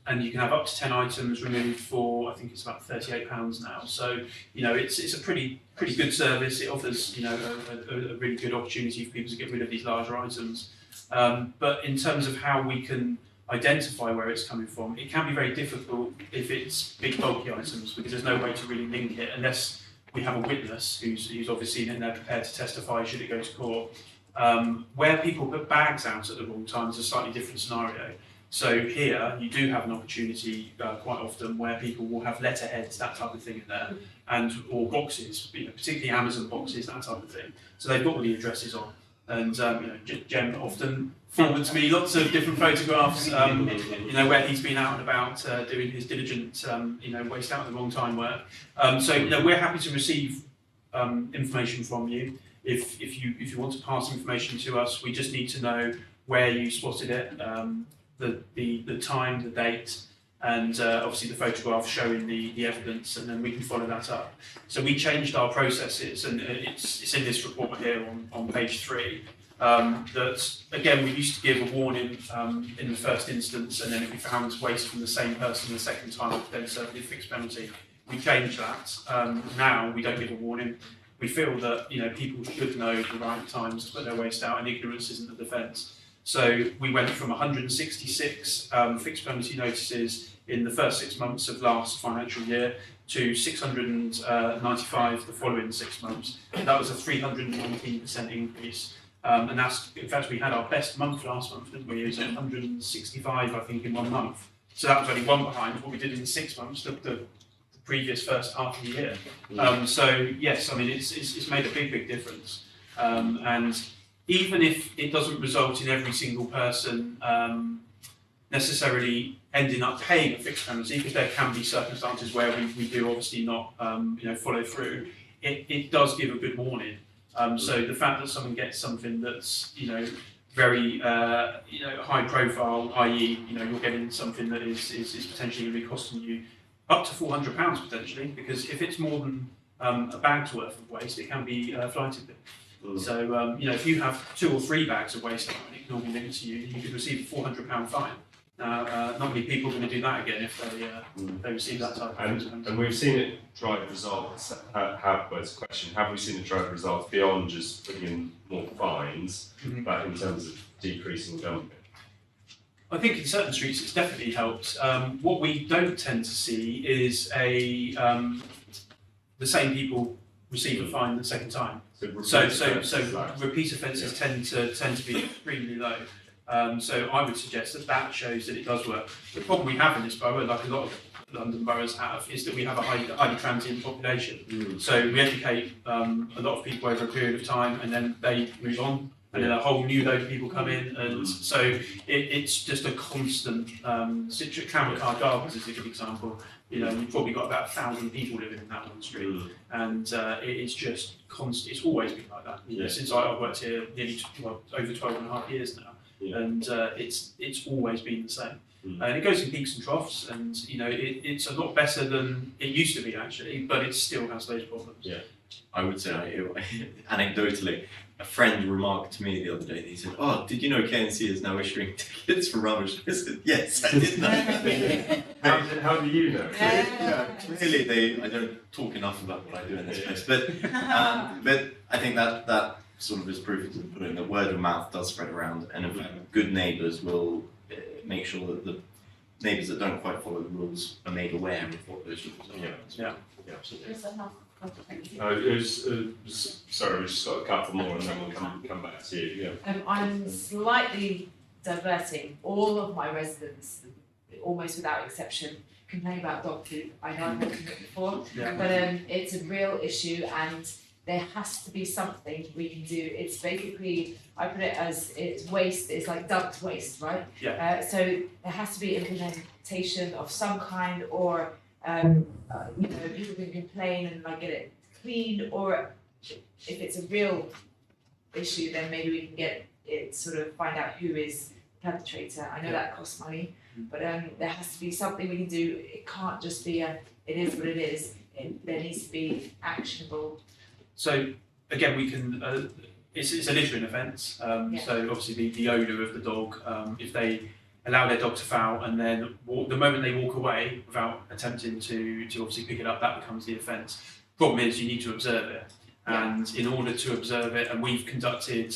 And you can have up to 10 items removed for, I think it's about £38 now. So it's a pretty good service. It offers a really good opportunity for people to get rid of these larger items. But in terms of how we can identify where it's coming from, it can be very difficult if it's big bulky items because there's no way to really link it unless we have a witness who's obviously in there prepared to testify should it go to court. Where people put bags out at the wrong time is a slightly different scenario. So here you do have an opportunity quite often where people will have letterheads, that type of thing in there, or boxes, particularly Amazon boxes, that type of thing. So they've got all the addresses on. And Jem often forwards me lots of different photographs, where he's been out and about doing his diligent, waste out at the wrong time work. So we're happy to receive information from you. If you want to pass information to us, we just need to know where you spotted it, the time, the date, and obviously the photograph showing the evidence, and then we can follow that up. So we changed our processes, and it's in this report here on page 3, that again we used to give a warning in the first instance, and then if we found waste from the same person the second time, we then serve a fixed penalty. We changed that. Now we don't give a warning. We feel that people should know the right times to put their waste out, and ignorance isn't the defence. So we went from 166 fixed penalty notices in the first 6 months of last financial year to 695 the following 6 months. And that was a 319% increase. And that's, in fact, we had our best month last month, didn't we? It was 165, I think, in 1 month. So that was only one behind what we did in the 6 months, the previous first half of the year. So yes, it's made a big difference. And even if it doesn't result in every single person necessarily ending up paying a fixed penalty, because there can be circumstances where we do obviously not follow through, it does give a good warning. So the fact that someone gets something that's very high profile, i.e. you're getting something that is potentially going to be costing you up to £400 potentially, because if it's more than a bag's worth of waste, it can be flight tipping. So if you have 2 or 3 bags of waste and it can all be linked to you, you could receive a £400 fine. Not many people are going to do that again if they receive that type of and we've seen it drive results. It's a question: have we seen it drive results beyond just putting in more fines, but in terms of decreasing dumping? I think in certain streets it's definitely helped. What we don't tend to see is the same people receive a fine the second time. So repeat offences tend to be extremely low. So I would suggest that shows that it does work. The problem we have in this borough, like a lot of London boroughs have, is that we have a highly transient population. So we educate a lot of people over a period of time, and then they move on, and then a whole new load of people come in, and so it's just a constant. Clanricarde Gardens is a good example. You've probably got about 1,000 people living in that one street, and it's just constant. It's always been like that since I've worked here nearly over 12 and a half years now. And it's always been the same. And it goes in peaks and troughs, and it's a lot better than it used to be actually, but it still has those problems. I would say, anecdotally, a friend remarked to me the other day, he said, "Oh, did you know KNC is now issuing tickets for rubbish?" I said, "Yes, I did know." How do you know? Clearly, I don't talk enough about what I do in this place, but I think that sort of is proof in the pudding that word of mouth does spread around, and in fact, good neighbours will make sure that the neighbours that don't quite follow the rules are made aware of what those rules are. Yeah, absolutely. Sorry, we've just got a couple more, and then we'll come back to you. I'm slightly diverting. All of my residents, almost without exception, complain about dog poop. I know I've mentioned it before, but it's a real issue, and there has to be something we can do. It's basically, I put it as it's waste, it's like dumped waste, right? So there has to be implementation of some kind, or people can complain and like get it cleaned, or if it's a real issue, then maybe we can get it, sort of find out who is the perpetrator. I know that costs money, but there has to be something we can do. It can't just be it is what it is. There needs to be actionable. So again, we can. It's a littering offence. So obviously the owner of the dog, if they allow their dog to foul and then the moment they walk away without attempting to obviously pick it up, that becomes the offence. Problem is, you need to observe it, and in order to observe it, and we've conducted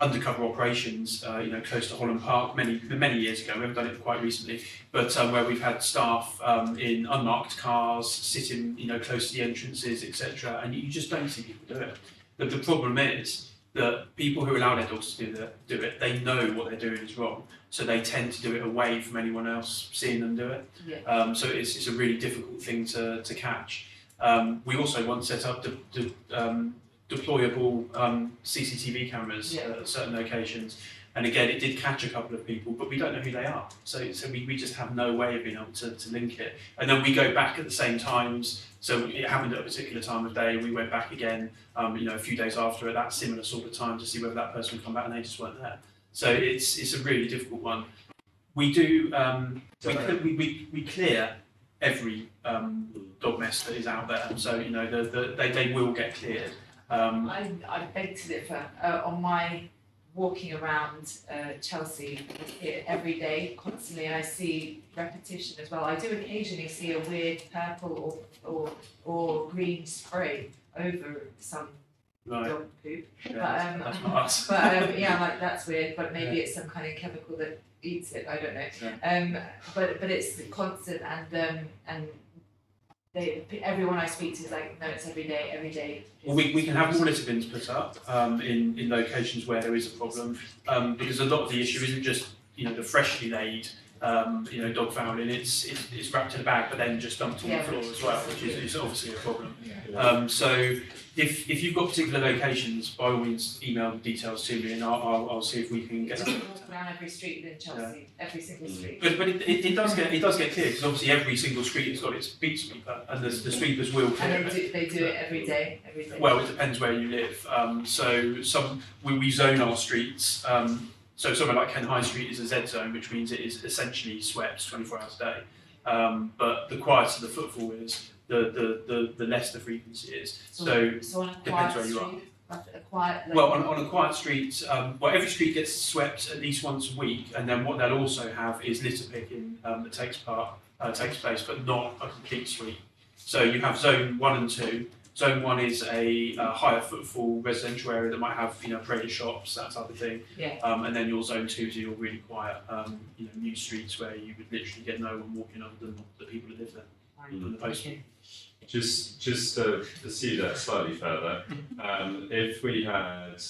undercover operations, close to Holland Park many years ago. We haven't done it quite recently, but where we've had staff in unmarked cars sitting, close to the entrances, etc. And you just don't see people do it. But the problem is that people who allow their dogs to do it, they know what they're doing is wrong, so they tend to do it away from anyone else seeing them do it. So it's a really difficult thing to catch. We also once set up deployable CCTV cameras at certain locations, and again it did catch a couple of people, but we don't know who they are, so we just have no way of being able to link it. And then we go back at the same times, so it happened at a particular time of day, we went back again a few days after at that similar sort of time to see whether that person would come back, and they just weren't there. So it's a really difficult one. We do we clear every dog mess that is out there, so they will get cleared. I beg to differ. On my walking around Chelsea, I see it every day, constantly, and I see repetition as well. I do occasionally see a weird purple or green spray over some dog poop. That's not us. Like that's weird. But maybe it's some kind of chemical that eats it. I don't know. But it's constant, and everyone I speak to is like, no, it's every day. Well, we can have more litter bins put up in locations where there is a problem, because a lot of the issue isn't just the freshly laid dog fouling. It's wrapped in a bag but then just dumped on the floor as well, which is obviously a problem. So if you've got particular locations, by all means email the details to me and I'll see if we can get that. Around every street in Chelsea, every single street. But it does get cleared, because obviously every single street has got its beat sweeper, and the sweepers will clear and they do it every day. Well, it depends where you live. So we zone our streets. So somewhere like Kent High Street is a Z zone, which means it is essentially swept 24 hours a day. But the quieter the footfall is, the less the frequency is. So on a depends quiet where you are. street, a quiet. Well, on a quiet street, every street gets swept at least once a week, and then what they'll also have is litter picking that takes place, but not a complete sweep. So you have zone 1 and 2. Zone 1 is a higher footfall residential area that might have Praded shops, that type of thing. And then your zone 2 is your really quiet new streets where you would literally get no one walking other than the people who live there. And the postman. Just to pursue that slightly further, if we had,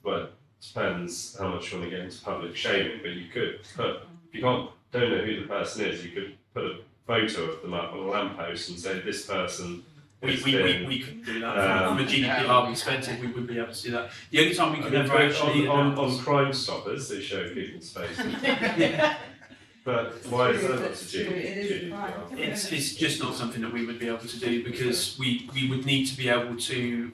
well, depends how much you want to get into public shaming, but you could put, if you don't know who the person is, you could put a photo of them up on a lamppost and say this person. We couldn't do that. From a GDPR perspective, we wouldn't be able to do that. The only time we could ever actually on Crime Stoppers, they show people's faces. But why is that not to GDPR? It's just not something that we would be able to do, because we would need to be able to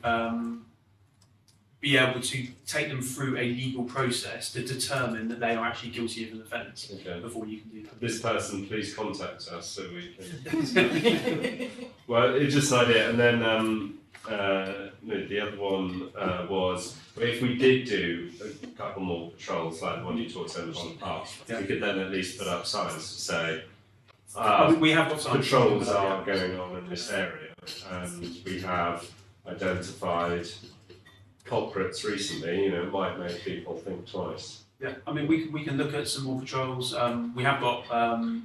take them through a legal process to determine that they are actually guilty of an offence before you can do that. This person, please contact us so we can. Well, it's just an idea. And then the other one was, if we did do a couple more patrols like the one you talked about on the park, we could then at least put up signs to say, we have got signs. Patrols are going on in this area, and we have identified culprits recently, it might make people think twice. Yeah, I mean, we can look at some more patrols. We have got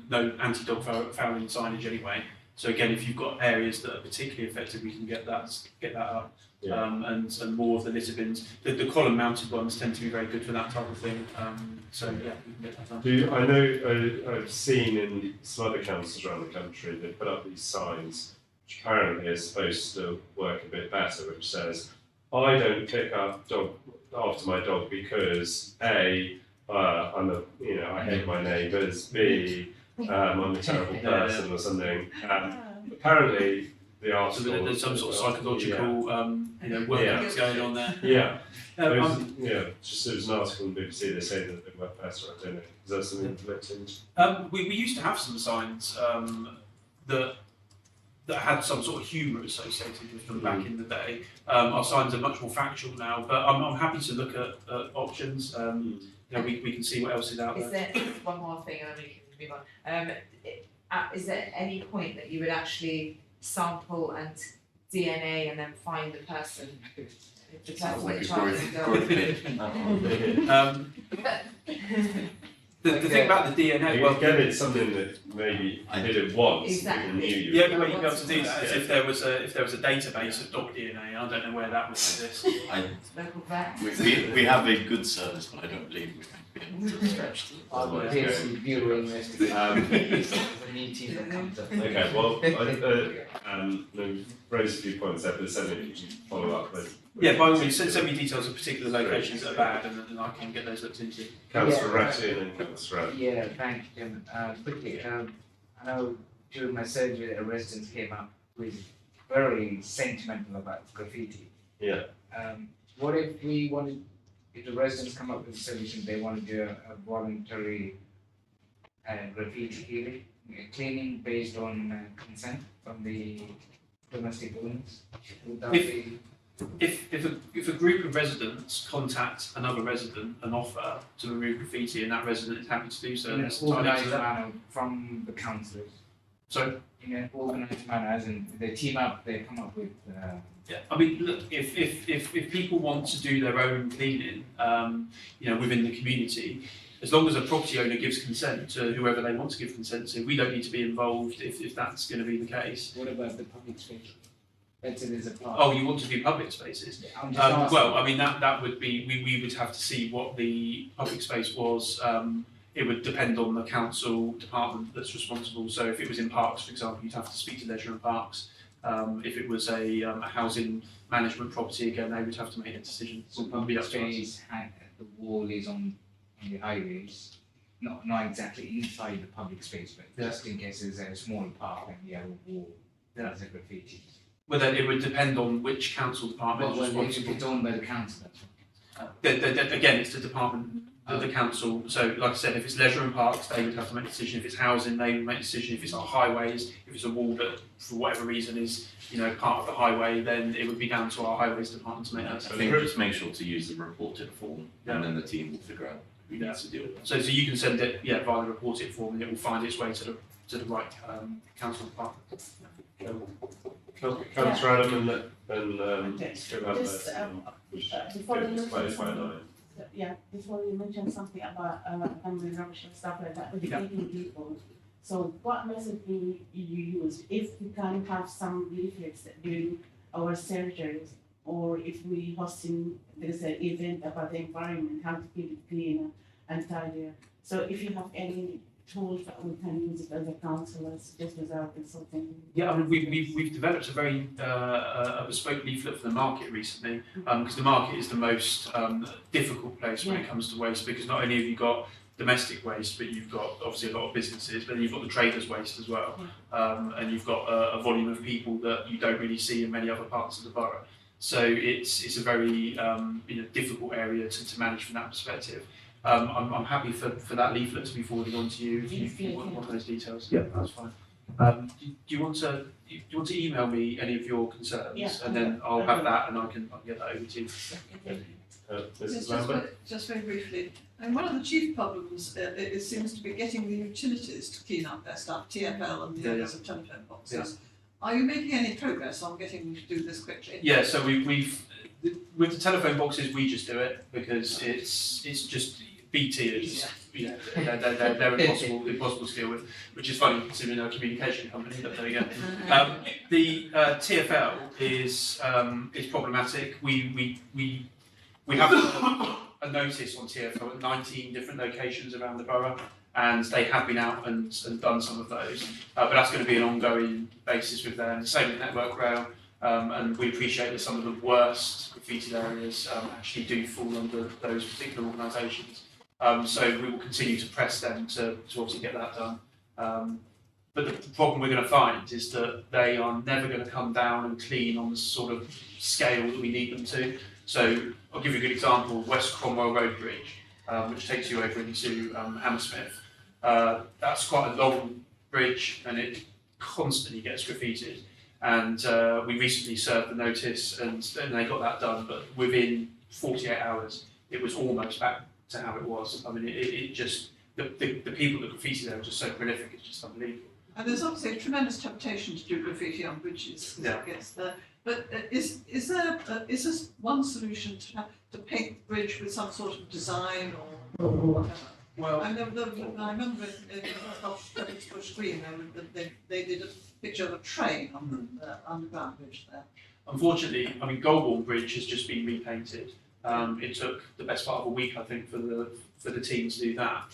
no anti-dog fouling signage anyway, So again, if you've got areas that are particularly affected, we can get that up. And more of the litter bins. The column mounted ones tend to be very good for that type of thing. So yeah, we can get that done. I know I've seen in some other councils around the country, they put up these signs, which apparently are supposed to work a bit better, which says, I don't pick up dog after my dog because A, I hate my neighbours, B, I'm a terrible person or something. Apparently, the article. So there's some sort of psychological, work that's going on there. Yeah. There was an article in the BBC. They say that they work better. I don't know. Is that something to look into? We used to have some signs that had some sort of humour associated with them back in the day. Our signs are much more factual now, but I'm happy to look at options. We can see what else is out there. Is there one more thing, and then we can move on? Is there any point that you would actually sample and DNA and then find the person? The thing about the DNA, well, again, it's something that maybe I did it once. Exactly. The only way you'd be able to do that is if there was a database of dog DNA. I don't know where that would exist. We have a good service, but I don't believe we can be able to stretch Okay, well, raised a few points there, but certainly you can follow up with. Yeah, by all means, send me details of particular locations that are bad, and then I can get those looked into. Councillor Ratty and then Councillor Adam. Yeah, thank you, Tim. Quickly, I know during my surgery, a resident came up with very sentimental about graffiti. Yeah. What if if the residents come up with a solution, they want to do a voluntary graffiti cleaning based on consent from the domestic owners? Would that be? If a group of residents contact another resident and offer to remove graffiti, and that resident is happy to do so, In an that's entirely up to organised them. manner from the councillors. So in an organised manner, as in they team up, they come up with. Yeah, I mean, look, if people want to do their own cleaning, within the community, as long as a property owner gives consent to whoever they want to give consent to, we don't need to be involved if that's going to be the case. What about the public space? Let's say there's a park. Oh, you want to do public spaces? I'm just asking. Well, I mean that would be we would have to see what the public space was. It would depend on the council department that's responsible. So if it was in parks, for example, you'd have to speak to Leisure and Parks. If it was a housing management property, again, they would have to make a decision. So It would be public up to us. space, the wall is on the highways, not exactly inside the public space, but just in case there's a small park and you have a wall, there's a graffiti. Well, then it would depend on which council department is Well, if responsible. it's owned by the council, that's Again, it's the department, the council. So, like I said, if it's leisure and parks, they would have to make a decision. If it's housing, they would make a decision. If it's on highways, if it's a wall that, for whatever reason, is part of the highway, then it would be down to our highways department to make that I decision. think just make sure to use the reported form, and then the team will figure out who needs to deal with it. So you can send it, via the report it form, and it will find its way to the right council department. Councillor Adam and go back Just there. before you It's quite mention, nice. before you mention something about family rubbish and stuff like that, with Yeah. taking people. So what message do you use if we can have some leaflets during our surgeries, or if we hosting there's an event about the environment, how to keep it cleaner and tidier. So if you have any tools that we can use it as a councillors, just without consulting. Yeah, I mean, we've developed a very a bespoke leaflet for the market recently, because the market is the most difficult place when it comes to waste, because not only have you got domestic waste, but you've got obviously a lot of businesses, but then you've got the traders' waste as well, and you've got a volume of people that you don't really see in many other parts of the borough. So it's a very difficult area to manage from that perspective. I'm happy for that leaflet to be forwarded on to you if you want those details. Yeah, that's fine. Do you want to email me any of your concerns, and then I'll have that and I can get that over to you. Just very briefly, and one of the chief problems it seems to be getting the utilities to clean up their stuff, TfL and the others of telephone boxes. Are you making any progress on getting them to do this quickly? Yeah, so we've with the telephone boxes we just do it because it's just BT is you know, they're impossible to deal with, which is funny considering they're a communication company, but there you go. The TfL is problematic. We have a notice on TfL at 19 different locations around the borough, and they have been out and done some of those. But that's going to be an ongoing basis with them. The same with Network Rail, and we appreciate that some of the worst graffiti areas actually do fall under those particular organisations. So we will continue to press them to obviously get that done. But the problem we're going to find is that they are never going to come down and clean on the sort of scale that we need them to. So I'll give you a good example, West Cromwell Road Bridge, which takes you over into Hammersmith. That's quite a long bridge and it constantly gets graffitied. And we recently served the notice and they got that done, but within 48 hours, it was almost back to how it was. I mean, it just, the people that graffiti there are just so prolific, it's just unbelievable. And there's obviously a tremendous temptation to do graffiti on bridges as it gets there. But is there one solution to paint the bridge with some sort of design or whatever? Well, I remember in off Bush Green, they did a picture of a train on the underground bridge there. Unfortunately, I mean, Goulburn Bridge has just been repainted. It took the best part of a week, I think, for the team to do that.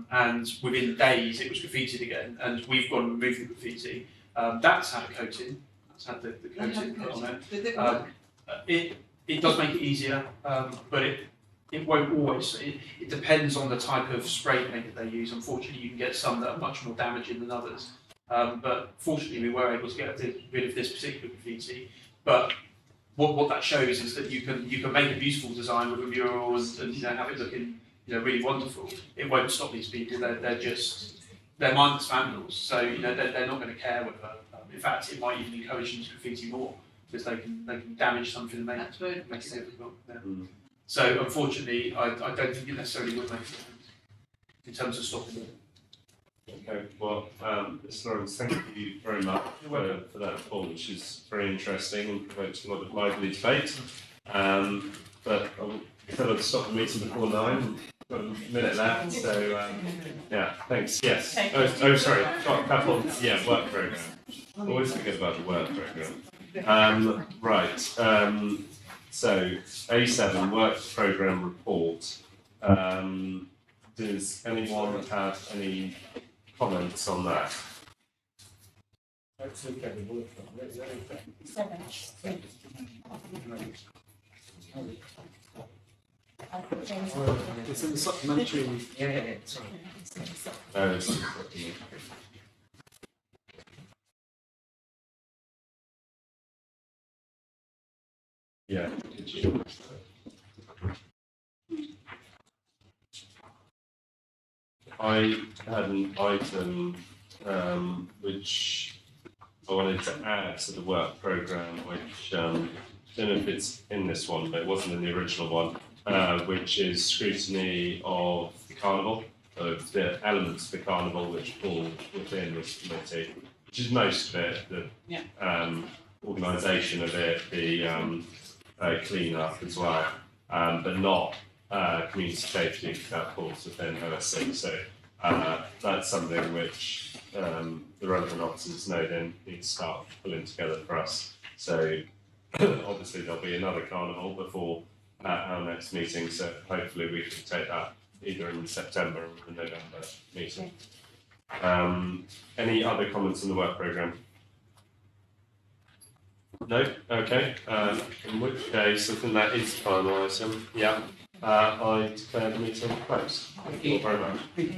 And within days, it was graffitied again, and we've gone and removed the graffiti. That's had a coating. That's had the coating put on it. Did it work? It does make it easier, but it won't always. It depends on the type of spray paint that they use. Unfortunately, you can get some that are much more damaging than others. But fortunately, we were able to get rid of this particular graffiti. But what that shows is that you can make a beautiful design with a mural and have it looking really wonderful. It won't stop these people. They're mindless vandals. So they're not going to care whether. In fact, it might even encourage them to graffiti more because they can damage something and make it difficult. Yeah. Mm. So unfortunately, I don't think it necessarily would make a difference in terms of stopping it. Okay, well, Mr. Lawrence, thank you very much for that report, which is very interesting and provokes a lot of lively debate. But I said I'd stop the meeting before 9. We've got a minute left, so yeah, thanks. Yes. Sorry, got a couple. Yeah, work programme. Always forget about the work programme. Right. So A7 work programme report. Does anyone have any comments on that? It's in the supplementary. Yeah, sorry. Yeah. I had an item which I wanted to add to the work programme, which I don't know if it's in this one, but it wasn't in the original one, which is scrutiny of the carnival, of the elements of the carnival which fall within this committee, which is most of it, the organisation of it, the clean-up as well, but not community safety, that falls within OSC. So that's something which the relevant officers know then need to start pulling together for us. So obviously there'll be another carnival before our next meeting, so hopefully we can take that either in September or the November meeting. Any other comments on the work programme? No? Okay. In which case, I think that is the final item. Yeah. I declare the meeting closed. Thank you very much. Thank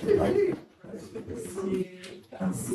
you.